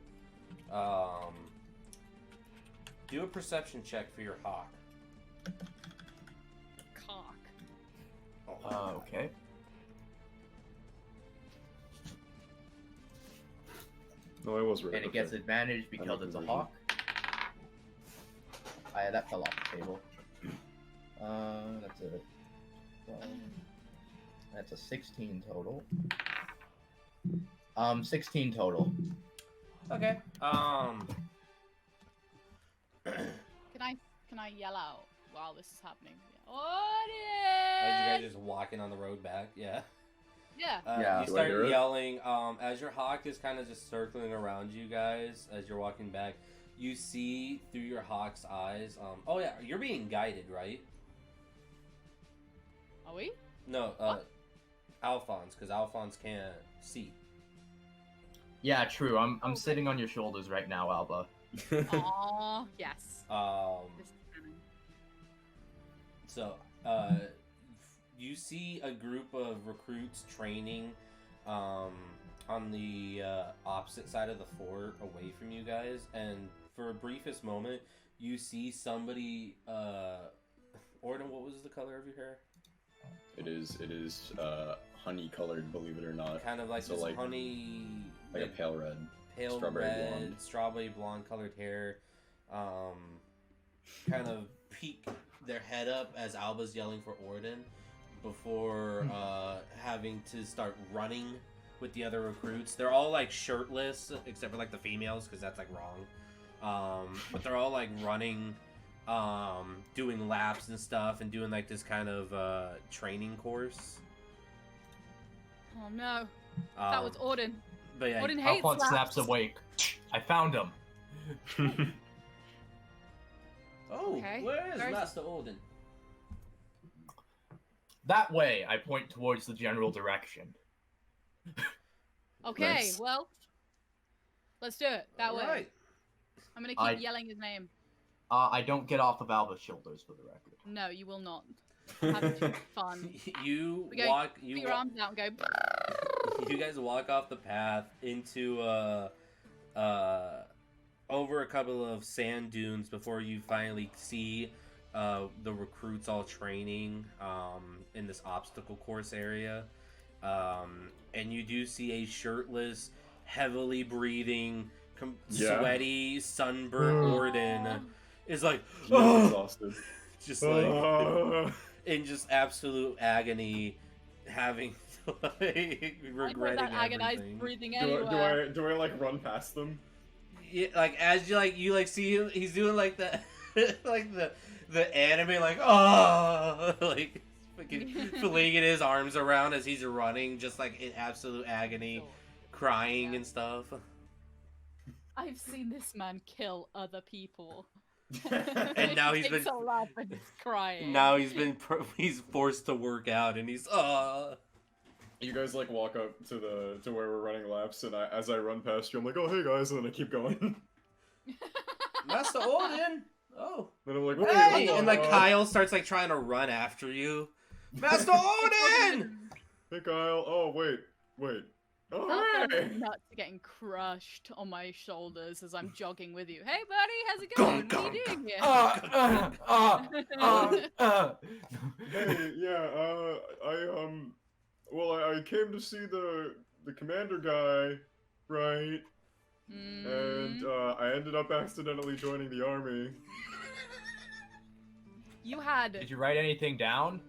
Do a perception check for your hawk. Cock. Okay. No, I was right. And it gets okay. advantage because it's a conversion. hawk. That fell off the table. That's a 12. That's a 16 total. 16 total. Okay. Can I yell out while this is happening? Are you guys Audience! just walking on the road back? Yeah. Yeah. Yeah. You Do I start hear it? yelling as your hawk is kind of just circling around you guys as you're walking back. You see through your hawk's eyes. Oh yeah, you're being guided, right? Are we? No, What? Alphonse, because Alphonse can't see. Yeah, true. I'm sitting on your shoulders right now, Alba. Aww, yes. This is canon. So, you see a group of recruits training on the opposite side of the fort away from you guys, and for a briefest moment, you see somebody, Orden, what was the color of your hair? It is honey colored, believe it or not. Kind of like So, this like- honey, Like a pale red. pale strawberry red, blonde. strawberry blonde colored hair, kind of peek their head up as Alba's yelling for Orden before having to start running with the other recruits. They're all like shirtless except for like the females because that's like wrong. But they're all like running, doing laps and stuff and doing like this kind of training course. Oh no. That was Orden. But yeah, Orden hates Alphonse slaps. snaps awake. I found him. oh, Okay. where is Very- Master Orden? That way, I point towards the general direction. Okay, Nice. well, let's do it that way. Right. I'm gonna keep yelling his name. I don't get off of Alba's shoulders, for the record. No, you will not. Having too much fun. You We go- walk. Put You your walk. arms out and go. You guys walk off the path into over a couple of sand dunes before you finally see the recruits all training in this obstacle course area, and you do see a shirtless, heavily breathing, Yeah. sweaty, sunburnt Orden is like He's exhausted. just like in just absolute agony, having to like regretting that agonized everything. breathing Do anywhere. I like run past them? Yeah, like as you see him, he's doing like the like the anime like oh like fucking flinging his arms around as he's running, just like in absolute agony, crying and stuff. I've seen this man kill other people. And now he's Takes been a laugh and he's crying. now he's forced to work out and he's You guys like walk up to where we're running laps, and as I run past you, I'm like, oh hey guys, and then I keep going. Master Orden. Oh. Then I'm like, wait, Hey! hold And on, like Kyle starts like trying to run after you. Master Orden! Hey Kyle. Oh wait. Oh hey. Alpha's nuts are getting crushed on my shoulders as I'm jogging with you. Hey buddy, how's it going? What are you doing here? Hey, yeah. I came to see the commander guy, right? And I ended up accidentally joining the army. You had Did you write anything down?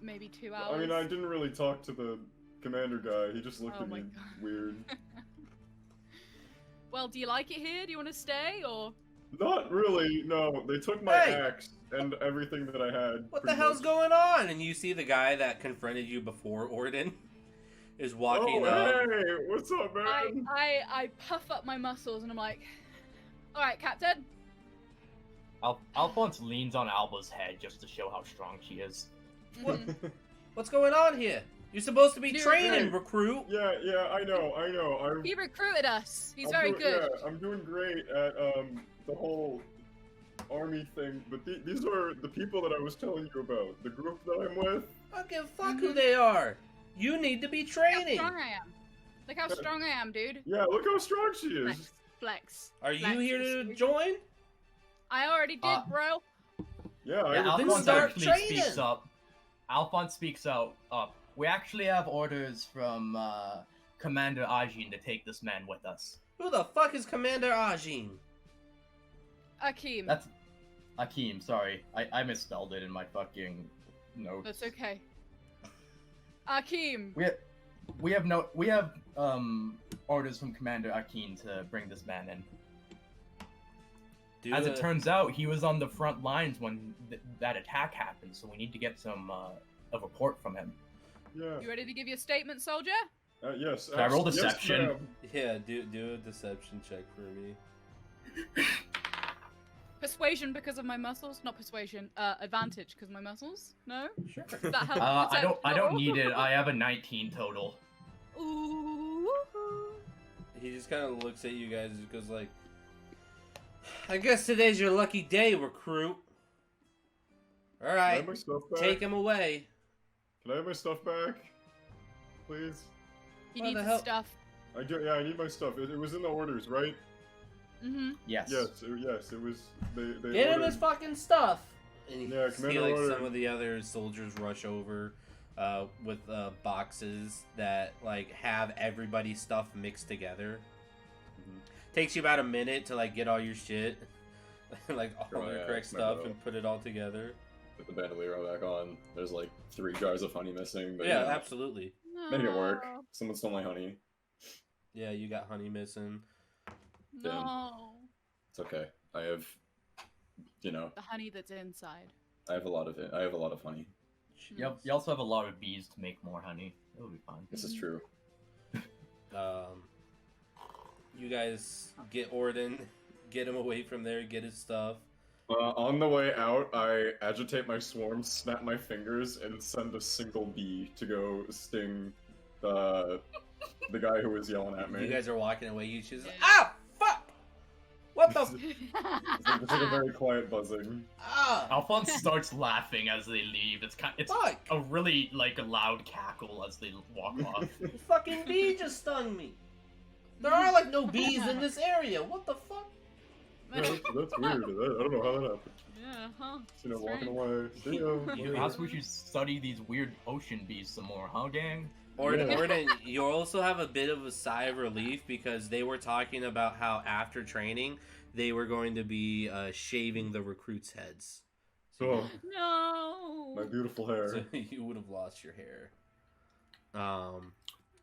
maybe 2 hours. I mean, I didn't really talk to the commander guy. He just looked Oh at my me God. weird. Well, do you like it here? Do you want to stay or? Not really. No, they took my Hey! axe and everything that I had. What the pretty hell's much. going on? And you see the guy that confronted you before Orden is walking Oh, up. hey, what's up, man? I puff up my muscles and I'm like, all right, Captain. Alphonse leans on Alba's head just to show how strong she is. What? What's going on here? You're supposed to be New training, recruit. Yeah, I know. He recruited us. He's I'm very doing- good. Yeah, I'm doing great at the whole army thing, but these are the people that I was telling you about. The group that I'm with. Fucking fuck who they are. You need to be Look how training. strong I am. Look how strong I am, dude. Yeah, look how strong she is. Flex. Flex. Are you Flex. here to join? I already did, bro. Yeah, Yeah, then Alphonse start actually training. speaks up. Alphonse speaks out. We actually have orders from Commander Ajin to take this man with us. Who the fuck is Commander Ajin? Akeem. That's Akeem. Sorry, I misspelled it in my fucking notes. That's okay. Akeem. We have orders from Commander Akeem to bring this man in. As it turns out, he was on the front lines when that attack happened, so we need to get a report from him. Yeah. You ready to give your statement, soldier? Yes. Can I roll yes, deception? ma'am. Yeah, do a deception check for me. Persuasion because of my muscles? Not persuasion. Advantage because of my muscles? No? Sure. Does that help? I don't need it. I have a 19 total. Ooh. He just kind of looks at you guys and goes like, I guess today's your lucky day, recruit. Can I Alright, have my stuff back? take him away. Can I have my stuff back? Please? He What needs the his hell? stuff. I need my stuff. It was in the orders, right? Mm-hmm. Yes. Yes, it was. They Get him ordered- his fucking stuff. And Yeah, you see Commander like ordered. some of the other soldiers rush over with boxes that like have everybody's stuff mixed together. Mhm. Takes you about a minute to like get all your shit, like all Oh, your yeah, correct remember stuff, that. and put it all together. Put the bandolier back on. There's like 3 jars of honey missing, but Yeah, you know, absolutely. make it work. Someone stole my honey. Yeah, you got honey missing. No. It's okay. I have, The honey that's inside. I have a lot of it. I have a lot of honey. You also have a lot of bees to make more honey. It'll be fine. This is true. You guys get Orden, get him away from there, get his stuff. On the way out, I agitate my swarm, snap my fingers, and send a single bee to go sting the guy who was yelling at me. You guys are walking away. You choose. Ah, fuck! What the? It's like a very quiet buzzing. Ah, Alphonse starts laughing as they leave. It's fuck! a really a loud cackle as they walk off. The fucking bee just stung me. There are like no bees in this area. What the fuck? Yeah, that's weird. I don't know how that happened. Yeah, huh? You know, walking Strange. away. See ya. Perhaps we should study these weird ocean bees some more, huh, gang? Orden, you also have a bit of a sigh of relief because they were talking about how after training they were going to be shaving the recruits' heads. Oh, No. my beautiful hair. So you would have lost your hair.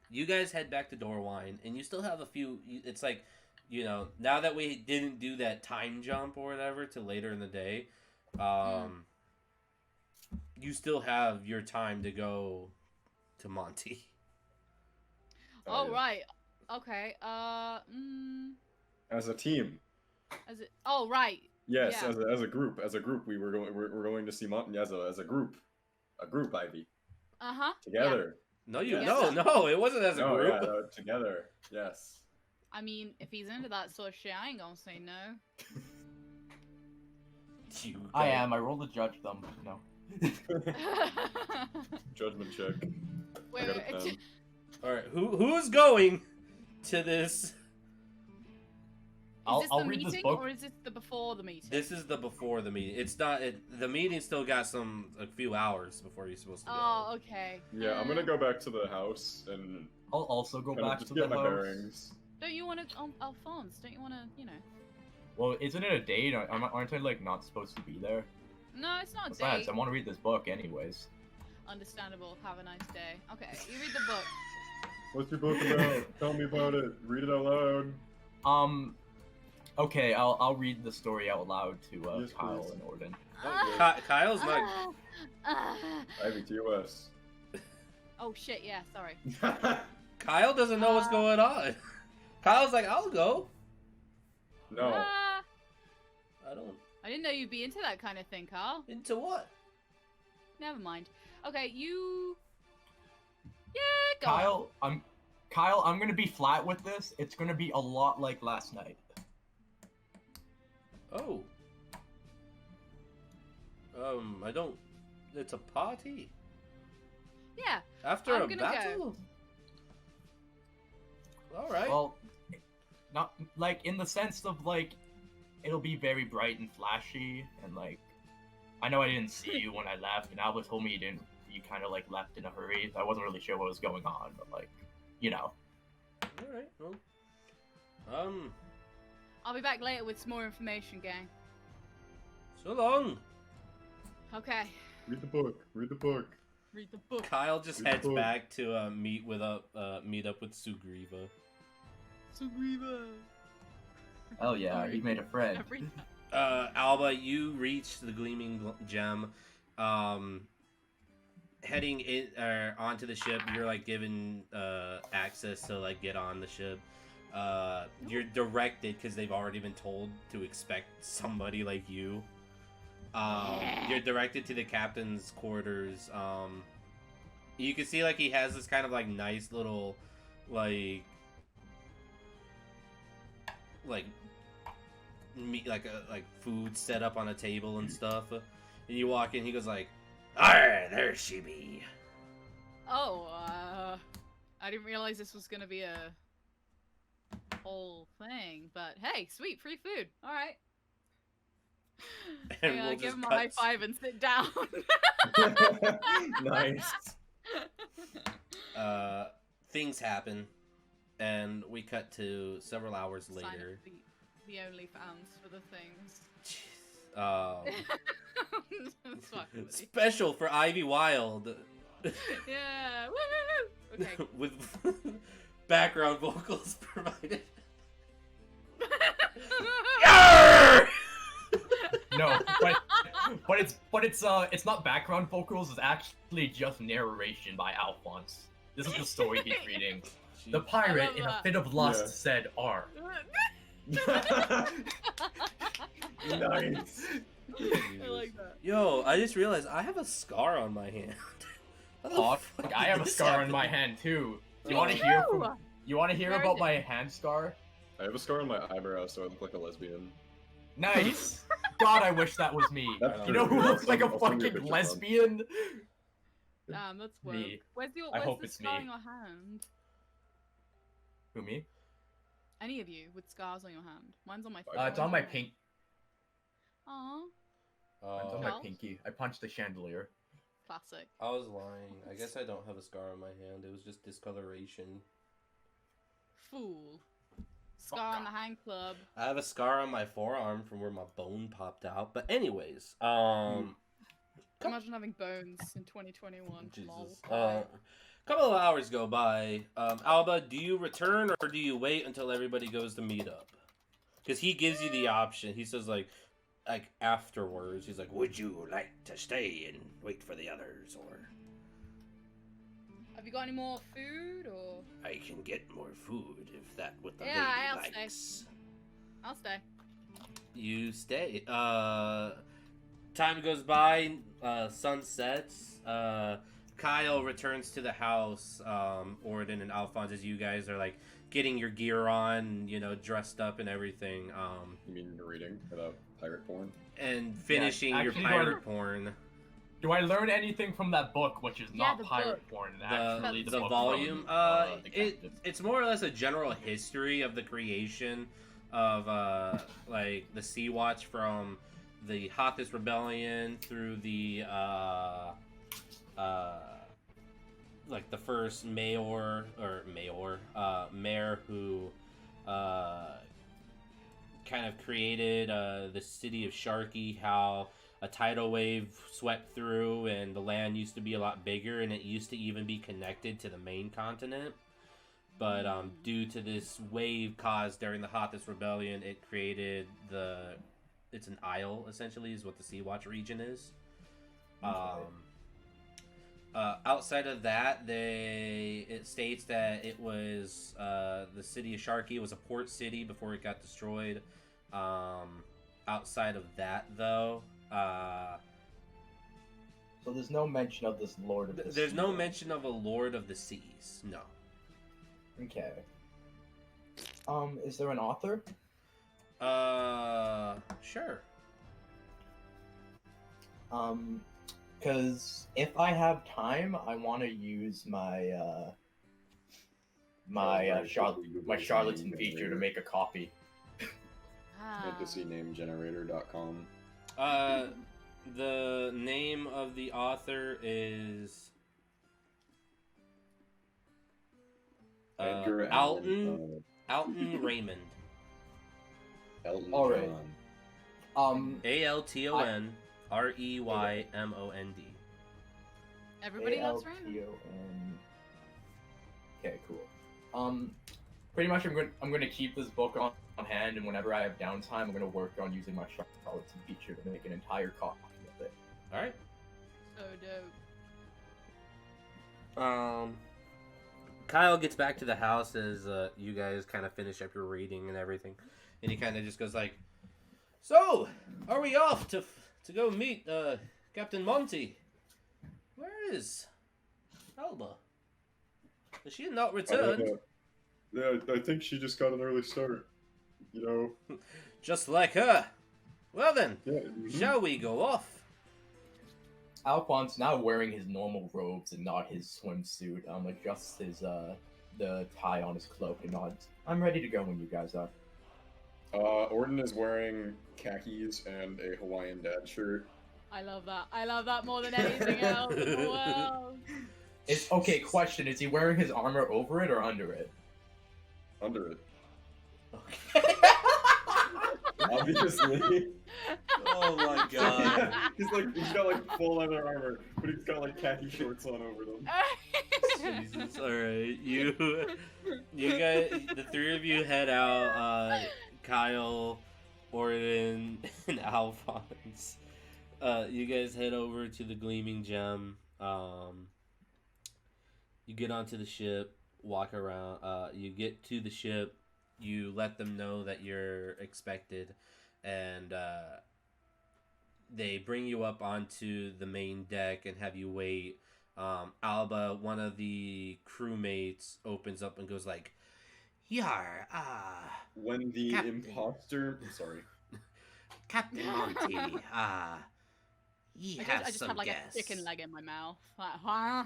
You guys head back to Dorwine, and you still have a few. It's like, now that we didn't do that time jump or whatever to later in the day, you still have your time to go to Monty. Oh, yeah. right. Okay. As a team. As it. Oh, right. Yes, Yeah. as a group, we're going to see Monty as a group, Ivy, Uh huh. together. No, Yes. no, it wasn't as a No, group. yeah, together. Yes. I mean, if he's into that sort of shit, I ain't gonna say no. I am. I rolled a judge them. No. Judgment check. Wait, I got wait. a 10. All right, who's going to this? Is this I'll the read this meeting book. or is this the before the meeting? This is the before the meeting. It's not. The meeting still got a few hours before you're supposed to go. Oh, okay. Yeah, I'm gonna go back to the house and I'll also go kind of back just to get the my house. bearings. Don't you want to, Alphonse? Don't you want to, Well, isn't it a date? Aren't I not supposed to be there? No, it's not a Besides, date. I want to read this book anyways. Understandable. Have a nice day. Okay, you read the book. What's your book about? Tell me about it. Read it out loud. Okay, I'll read the story out loud to Yes, Kyle please. and Orden. Kyle's not. Ivy, TOS. Oh shit! Yeah, sorry. Kyle doesn't know what's going on. Kyle's like, I'll go. No. I don't. I didn't know you'd be into that kind of thing, Carl. Into what? Never mind. Okay, you. Yeah, go on. Kyle, I'm gonna be flat with this. It's gonna be a lot like last night. Oh. I don't. It's a party Yeah. after I'm a gonna battle. All right. Well, not like in the sense of like it'll be very bright and flashy, and like I know I didn't see you when I left, and Albert told me you didn't. You kind of like left in a hurry. So I wasn't really sure what was going on, but like, you know. All right. Well, I'll be back later with some more information, gang. so long. Okay. Read the book. Read the book. Read the book. Kyle just Good heads book. back to meet up with Sugriva. Sugriva. Oh yeah, you made a friend. Every Alba, you reach the gleaming gem. Heading in onto the ship, you're like given access to like get on the ship. You're directed because they've already been told to expect somebody like you. You're directed to the captain's quarters. You can see like he has this kind of like nice little like meat like food set up on a table and stuff. And you walk in, he goes like, Arr, there she be. Oh, I didn't realize this was gonna be a whole thing, but hey, sweet, free food. All right. and Yeah, we'll give just him a cut. high five and sit down. Nice. Things happen, and we cut to several hours Sign up later. the OnlyFans for the things. It's fine, buddy. Special for Ivy Wild. Yeah. Woo, woo, woo. Okay. With background vocals provided. Arr! No, but it's not background vocals. It's actually just narration by Alphonse. This is the story he's reading. The pirate, love in a that. fit of lust, Yeah. said, "R." Nice. I like that. Yo, I just realized I have a scar on my hand. How the Fuck, fuck I did have a this scar on my happen? hand too. Me You want to hear? too! You want to hear Where about is my hand scar? I have a scar on my eyebrow, so I look like a lesbian. Nice. God, I wish that was me. That's You know who true. looks like a I'll send you a fucking picture, lesbian? Damn, that's woke. Me. Where's the I hope the it's scar me. on your hand? Who, me? Any of you with scars on your hand? Mine's on my. It's on my pink. Aww, It's on my Well. pinky. I punched the chandelier. classic. I was lying. I guess I don't have a scar on my hand. It was just discoloration. Fool. Scar on the hand club. I have a scar on my forearm from where my bone popped out. But anyways, Imagine having bones in 2021. Lol. Jesus. Couple of hours go by. Alba, do you return or do you wait until everybody goes to meet up? Because he gives you the option. He says like afterwards. He's like, Would you like to stay and wait for the others, or Have you got any more food or? I can get more food if that what the Yeah, lady I'll stay. likes. I'll stay. you stay. Time goes by. Sun sets. Kyle returns to the house. Orden and Alphonse, as you guys are like getting your gear on, you know, dressed up and everything. You mean you're reading about pirate porn? And finishing your actually, pirate porn. Do I learn anything from that book, which is Yeah, not the pirate porn? The, Actually, the book volume. from, the captain? It's more or less a general history of the creation of like the Sea Watch from the Hothus Rebellion through the like the first mayor who kind of created the city of Sharky, how a tidal wave swept through and the land used to be a lot bigger and it used to even be connected to the main continent. But due to this wave caused during the Hothus Rebellion, it created it's an isle, essentially, is what the Sea Watch region is. Outside of that, it states that it was the city of Sharky was a port city before it got destroyed. Outside of that, though, So there's no mention of this Lord of the there's Sea. no mention of a Lord of the Seas. No. Okay. Is there an author? Sure. Because if I have time, I want to use my my charlatan feature to make a copy. FantasyNameGenerator.com. The name of the author is Edgar Alton Raymond. Elton Alright. John. ALTON REYMOND. Everybody loves Raymond. ALTON. Okay, cool. Pretty much I'm going to keep this book on hand, and whenever I have downtime, I'm going to work on using my charlatan feature to make an entire copy of it. All right. So dope. Kyle gets back to the house as you guys kind of finish up your reading and everything, and he kind of just goes like, "So, are we off to go meet Captain Monty? Where is Alba? Has she not returned?" Yeah, I think she just got an early start. You know. Just like her. Well then, Yeah. shall we go off? Alphonse, now wearing his normal robes and not his swimsuit, adjusts his the tie on his cloak and nods. I'm ready to go when you guys are. Orden is wearing khakis and a Hawaiian dad shirt. I love that. I love that more than anything else in the world. Okay, question, is he wearing his armor over it or under it? Under it. Okay. Obviously. Oh my god. he's got like full leather armor, but he's got like khaki shorts on over them. Jesus. Alright. You guys, the three of you head out, Kyle, Orden, and Alphonse. You guys head over to the Gleaming Gem. You get onto the ship, walk around. You get to the ship. You let them know that you're expected, and they bring you up onto the main deck and have you wait. Alba, one of the crewmates, opens up and goes like, "Yar, When the Captain. imposter, sorry, Captain Monty, ye I have just some had like guests. a chicken leg in my mouth. Like, huh?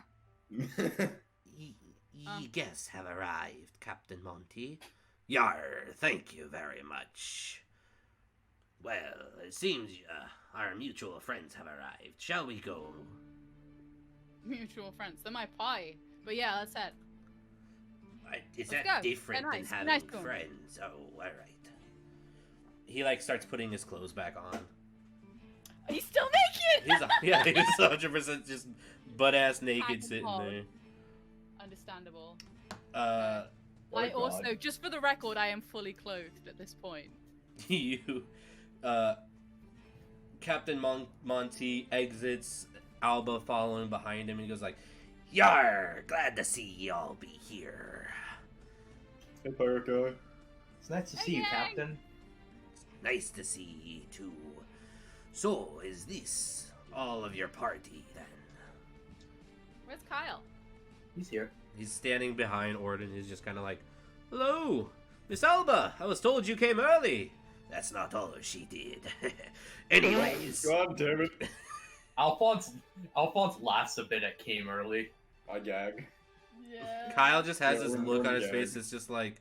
Ye guests have arrived, Captain Monty. Yar, thank you very much. Well, it seems our mutual friends have arrived. Shall we go? Mutual friends. They're my pie. But yeah, let's head. Is Let's that go. different They're than nice. having Nice going. friends? Oh, alright. He like starts putting his clothes back on. Are you still naked? He's 100% just butt ass naked Pack and sitting pause. there. Understandable. Oh I God. also, just for the record, I am fully clothed at this point. You, Captain Monty exits, Alba following behind him, and he goes like, Yar, glad to see y'all be here. hey pirate guy. It's nice to see you, Okay. Captain. Nice to see ye too. So, is this all of your party then? Where's Kyle? He's here. he's standing behind Orden. He's just kind of like, "Hello, Miss Alba. I was told you came early." That's not all she did. Anyways, God damn it! Alphonse laughs a bit at came early. I gag. Yeah. Kyle just has Yeah, this we're- look on we're his gagged. face. It's just like,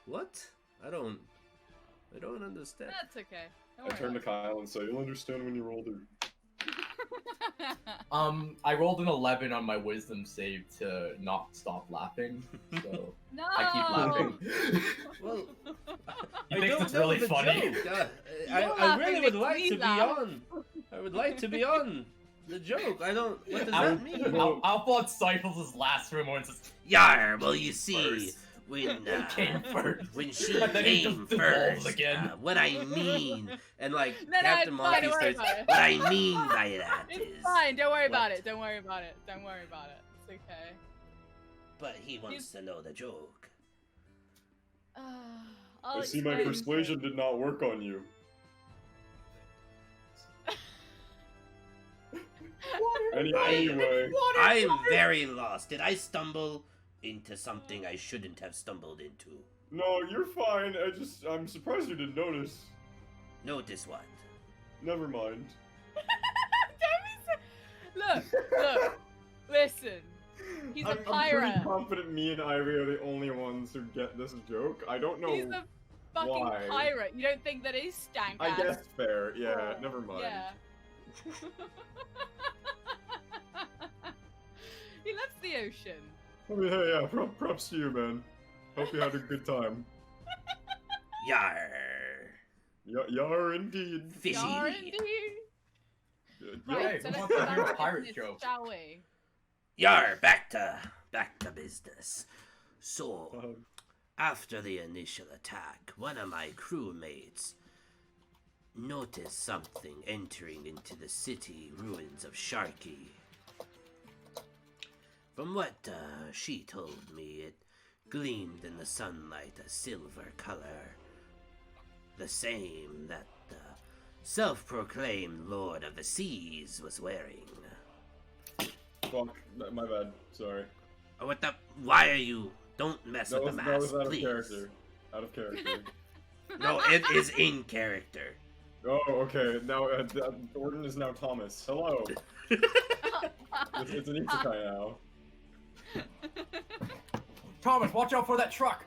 what? I don't understand. That's okay. Don't I worry turn to about Kyle and say, "You'll understand when you're older." it. I rolled an 11 on my wisdom save to not stop laughing, so No. I keep laughing. Well, He thinks it's really the funny. joke. You're I laughing, really would makes like me to be laugh. on. I would like to be on the joke. I don't. What does Al- that mean? Alphonse stifles his last rumor and says, Yar, well you see, First. when came first. when she And then he came just devolves first, again. what I mean, And like No, Captain it's fine, Monty don't worry starts. about it. what I mean by that It's is, fine. Don't worry what? about it. Don't worry about it. Don't worry about it. It's okay. but he wants to know the joke. I'll I see my explain. persuasion did not work on you. Anyway, I am very lost. Did I stumble into something I shouldn't have stumbled into? no, you're fine. I'm surprised you didn't notice. Notice what? Never mind. Don't Look. Listen. He's a I'm pretty pirate. confident me and Ivy are the only ones who get this joke. I don't know. He's a fucking why. pirate. You don't think that is stank I ass? guess fair. Yeah, Oh, never mind. Yeah. He loves the ocean. Oh, yeah. Props to you, man. Hope you had a good time. Yar. Yar indeed. Fishy. Yar indeed. Yeah, Right, so who let's wants go to back hear a to pirate business, joke? shall we? Yar, back to business. So, um, after the initial attack, one of my crewmates noticed something entering into the city ruins of Sharky. From what she told me, it gleamed in the sunlight a silver color. The same that the self-proclaimed Lord of the Seas was wearing. fuck. My bad. Sorry. Oh, what the? Why are you? Don't mess That with was, the that mask, was out please. of character. Out of character. No, it is in character. Oh, okay. Now, Gordon is now Thomas. Hello. It's an isekai now. Thomas, watch out for that truck!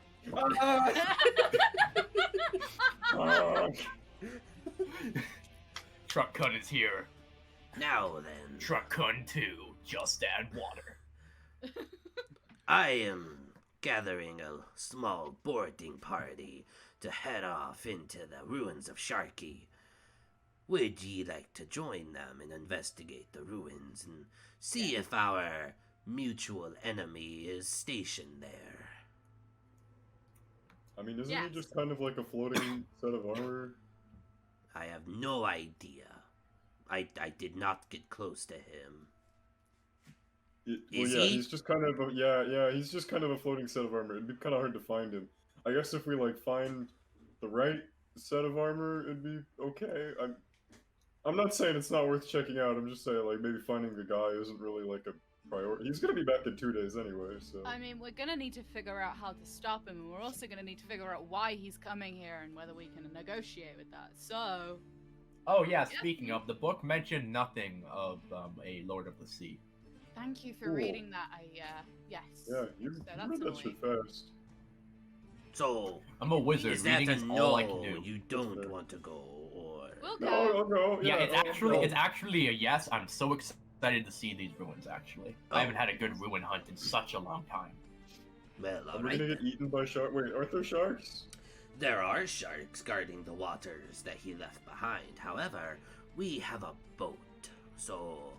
Truck Kun is here. Now then, Truck Kun 2, just add water. I am gathering a small boarding party to head off into the ruins of Sharky. Would ye like to join them and investigate the ruins and see if our mutual enemy is stationed there? I mean, isn't Yes. he just kind of like a floating set of armor? I have no idea. I did not get close to him. Well, Is yeah, he? he's just kind of he's just kind of a floating set of armor. It'd be kind of hard to find him. I guess if we like find the right set of armor, it'd be okay. I'm not saying it's not worth checking out. I'm just saying like maybe finding the guy isn't really like a priority. He's gonna be back in 2 days anyway, so. I mean, we're gonna need to figure out how to stop him, and we're also gonna need to figure out why he's coming here and whether we can negotiate with that. So, Oh yeah, speaking of, the book mentioned nothing of a Lord of the Sea. thank you for Cool. reading that. Yes. Yeah, you So read that's that shit annoying. fast. So, I'm a wizard, is that reading a is all I no? can do. You don't want to go, or We'll No, go. I'll go. Yeah, it's I'll go. actually a yes. I'm so excited to see these ruins, actually. Oh. I haven't had a good ruin hunt in such a long time. well, Are all we right. gonna get eaten by sharks? Wait, aren't there sharks? There are sharks guarding the waters that he left behind. However, we have a boat, so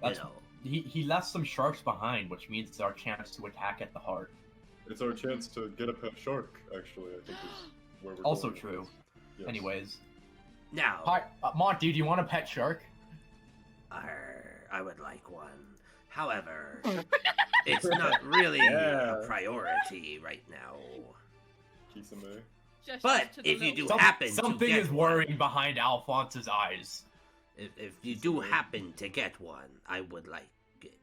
That's- you know. He left some sharks behind, which means it's our chance to attack at the heart. It's our chance to get a pet shark. Actually, I think is where we're Also going. true. Yes. Anyways. Now, Hi, Monty, do you want a pet shark? I would like one. However, it's not really Yeah. a priority right now. Kisame. Just But to the if you little- do happen to something get is worrying behind Alphonse's eyes. If you do happen to get one, I would like it.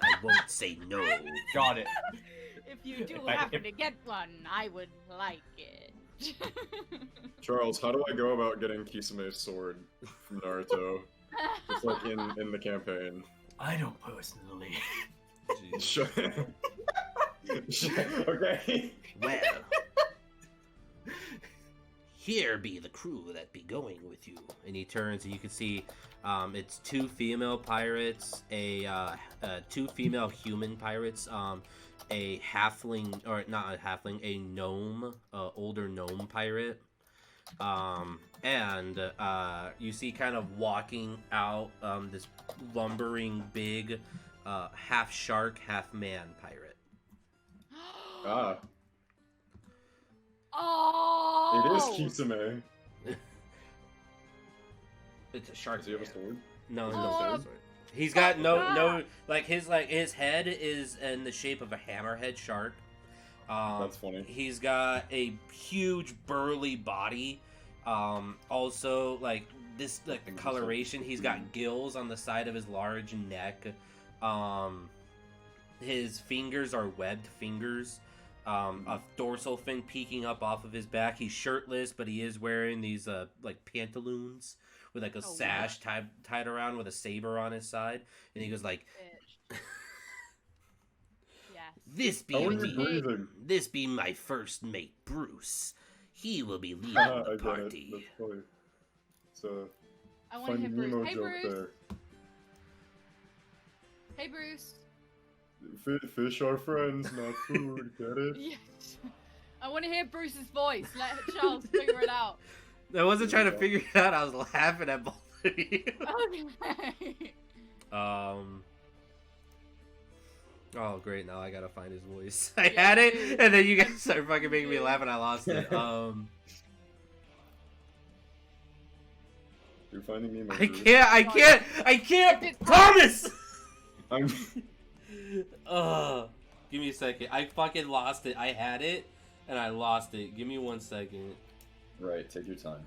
I won't say no. Got it. If you do If I- happen if- to get one, I would like it. Charles, how do I go about getting Kisame's sword from Naruto? Just like in the campaign. I don't personally. Sure. Okay. Well, here be the crew that be going with you. And he turns, and you can see it's two female pirates, two female human pirates, a halfling, or not a halfling, a gnome, older gnome pirate. And you see kind of walking out this lumbering big half shark, half man pirate. Ah, Oh! it is Kisame. It's a shark. Does he have a man. sword? No, he Oh, doesn't have a sword. He's got no his head is in the shape of a hammerhead shark. That's funny. He's got a huge burly body. Also like this the coloration. He's got gills on the side of his large neck. His fingers are webbed fingers. A dorsal fin peeking up off of his back. He's shirtless, but he is wearing these like pantaloons with like a Oh, sash tied around with a saber on his side, and he goes like, Bitch. Yes. "This How be are you me. breathing? This be my first mate, Bruce. He will be leading Haha, the I get it. party." That's funny. So, I want to hear Finding Bruce. Nemo Hey, joke Bruce. there. Hey, Bruce. Fish are friends, not food. Get it? Yes. I want to hear Bruce's voice. Let Charles figure it out. I wasn't trying to figure it out. I was laughing at both of you. Okay. Oh, great. Now I gotta find his voice. I had it, and then you guys started fucking making me laugh, and I lost it. You're finding Nemo. I Bruce. can't! Thomas! I'm. Give me a second. I fucking lost it. I had it, and I lost it. Give me 1 second. Right, take your time.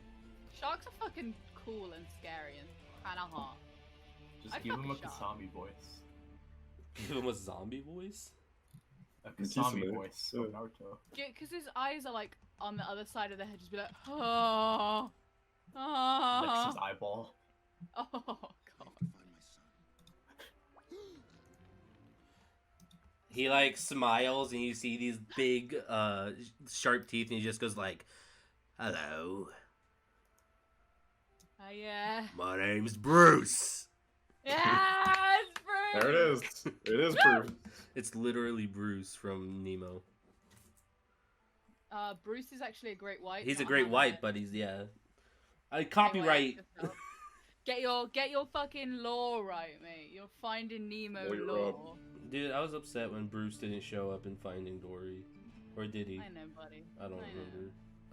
Sharks are fucking cool and scary and kind of hot. Just I give him a fucking shot. Kasami voice. Give him a zombie voice? A Kisame, Kasami voice yeah. from Naruto. Because his eyes are like on the other side of the head, just be like, oh, Licks his oh, eyeball. oh, God. He like smiles, and you see these big, sharp teeth, and he just goes like, "Hello, Yeah. My name's Bruce. Yes, Bruce. There it is. It is Bruce. It's literally Bruce from Nemo. Bruce is actually a great white. He's a not great Hannah. white, but he's I Anyway, copyright. Get your fucking lore right, mate. You're Finding Nemo Lawyer lore. up. Dude, I was upset when Bruce didn't show up in Finding Dory, or did he? I know, buddy. I don't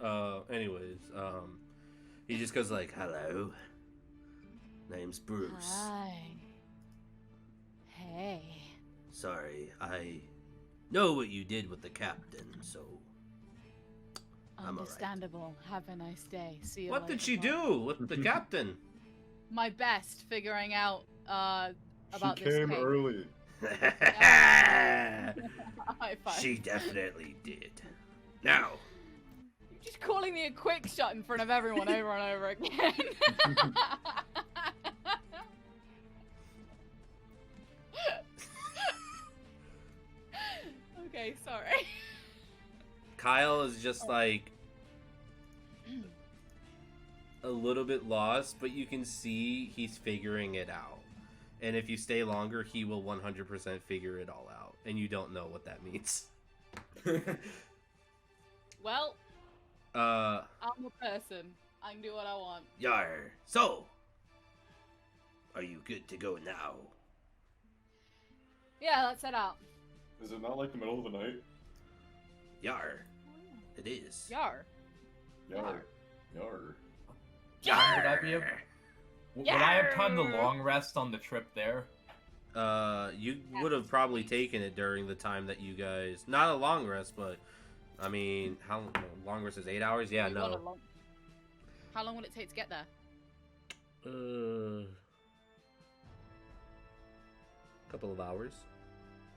I remember. Anyways, he just goes like, Hello. Name's Bruce. Hi. Hey. Sorry, I know what you did with the captain, so I'm alright. Understandable. Have a nice day. See you "What later. did she Bye." do with the captain?" My best figuring out about She this came case. early. High five. She definitely did. Now, You're just calling me a quick shot in front of everyone over and over again. Okay, sorry. Kyle is just like a little bit lost, but you can see he's figuring it out. And if you stay longer, he will 100% figure it all out. And you don't know what that means. Well, Uh, I'm a person. I can do what I want. Yar. So, are you good to go now? Yeah, let's head out. Is it not like the middle of the night? Yar. It is. Yar. Yar. Yar. John, would I be able? Would I have time to Yarr! long rest on the trip there? you would have probably taken it during the time that you guys, not a long rest, but I mean, how long rest is 8 hours? Yeah, You want a no. long- How long will it take to get there? Couple of hours.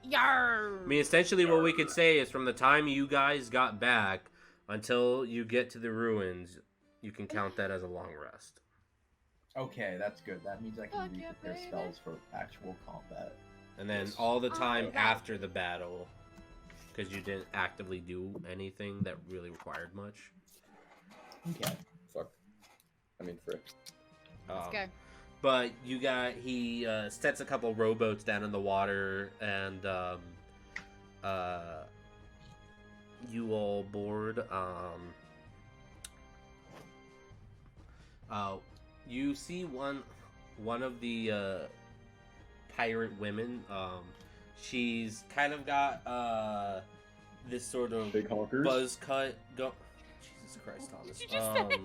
Yar. I mean, essentially what we could say is from the time you guys got back until you get to the ruins, you can count that as a long rest. Okay, that's good. That means I can Fuck yeah, reprepare baby. spells for actual combat. And then Yes. all the time Oh, that- after the battle, because you didn't actively do anything that really required much. Okay. Fuck. I mean, frick. Let's Um, go. But he sets a couple rowboats down in the water, and you all board. You see one of the pirate women. She's kind of got this sort of Big honkers. buzz cut. Jesus Christ, Thomas. Did you just say?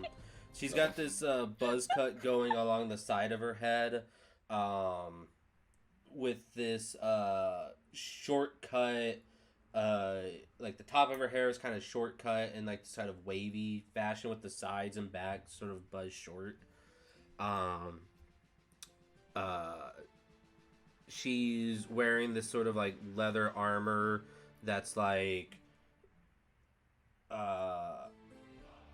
She's got this buzz cut going along the side of her head, with this shortcut. Like the top of her hair is kind of shortcut and like this kind of wavy fashion with the sides and back sort of buzz short. She's wearing this sort of like leather armor that's like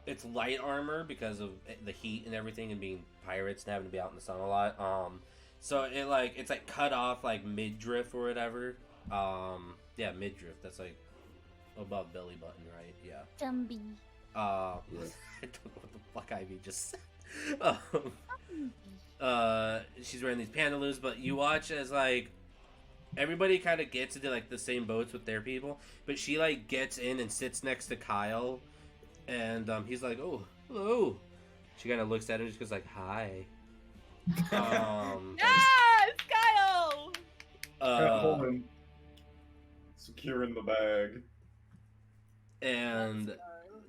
it's light armor because of the heat and everything and being pirates and having to be out in the sun a lot. So it's like cut off like mid drift or whatever. Yeah, mid drift. That's like above belly button, right? Yeah. Jumbie. I don't know what the fuck Ivy just said. She's wearing these pantaloons, but you watch as like everybody kind of gets into like the same boats with their people, but she like gets in and sits next to Kyle, and he's like, "Oh, hello." She kind of looks at him and just goes like, "Hi." Yes, Kyle. Catwoman. Securing the bag. And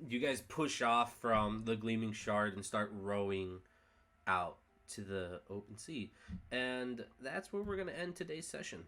you guys push off from the Gleaming Shard and start rowing out to the open sea. And that's where we're going to end today's session.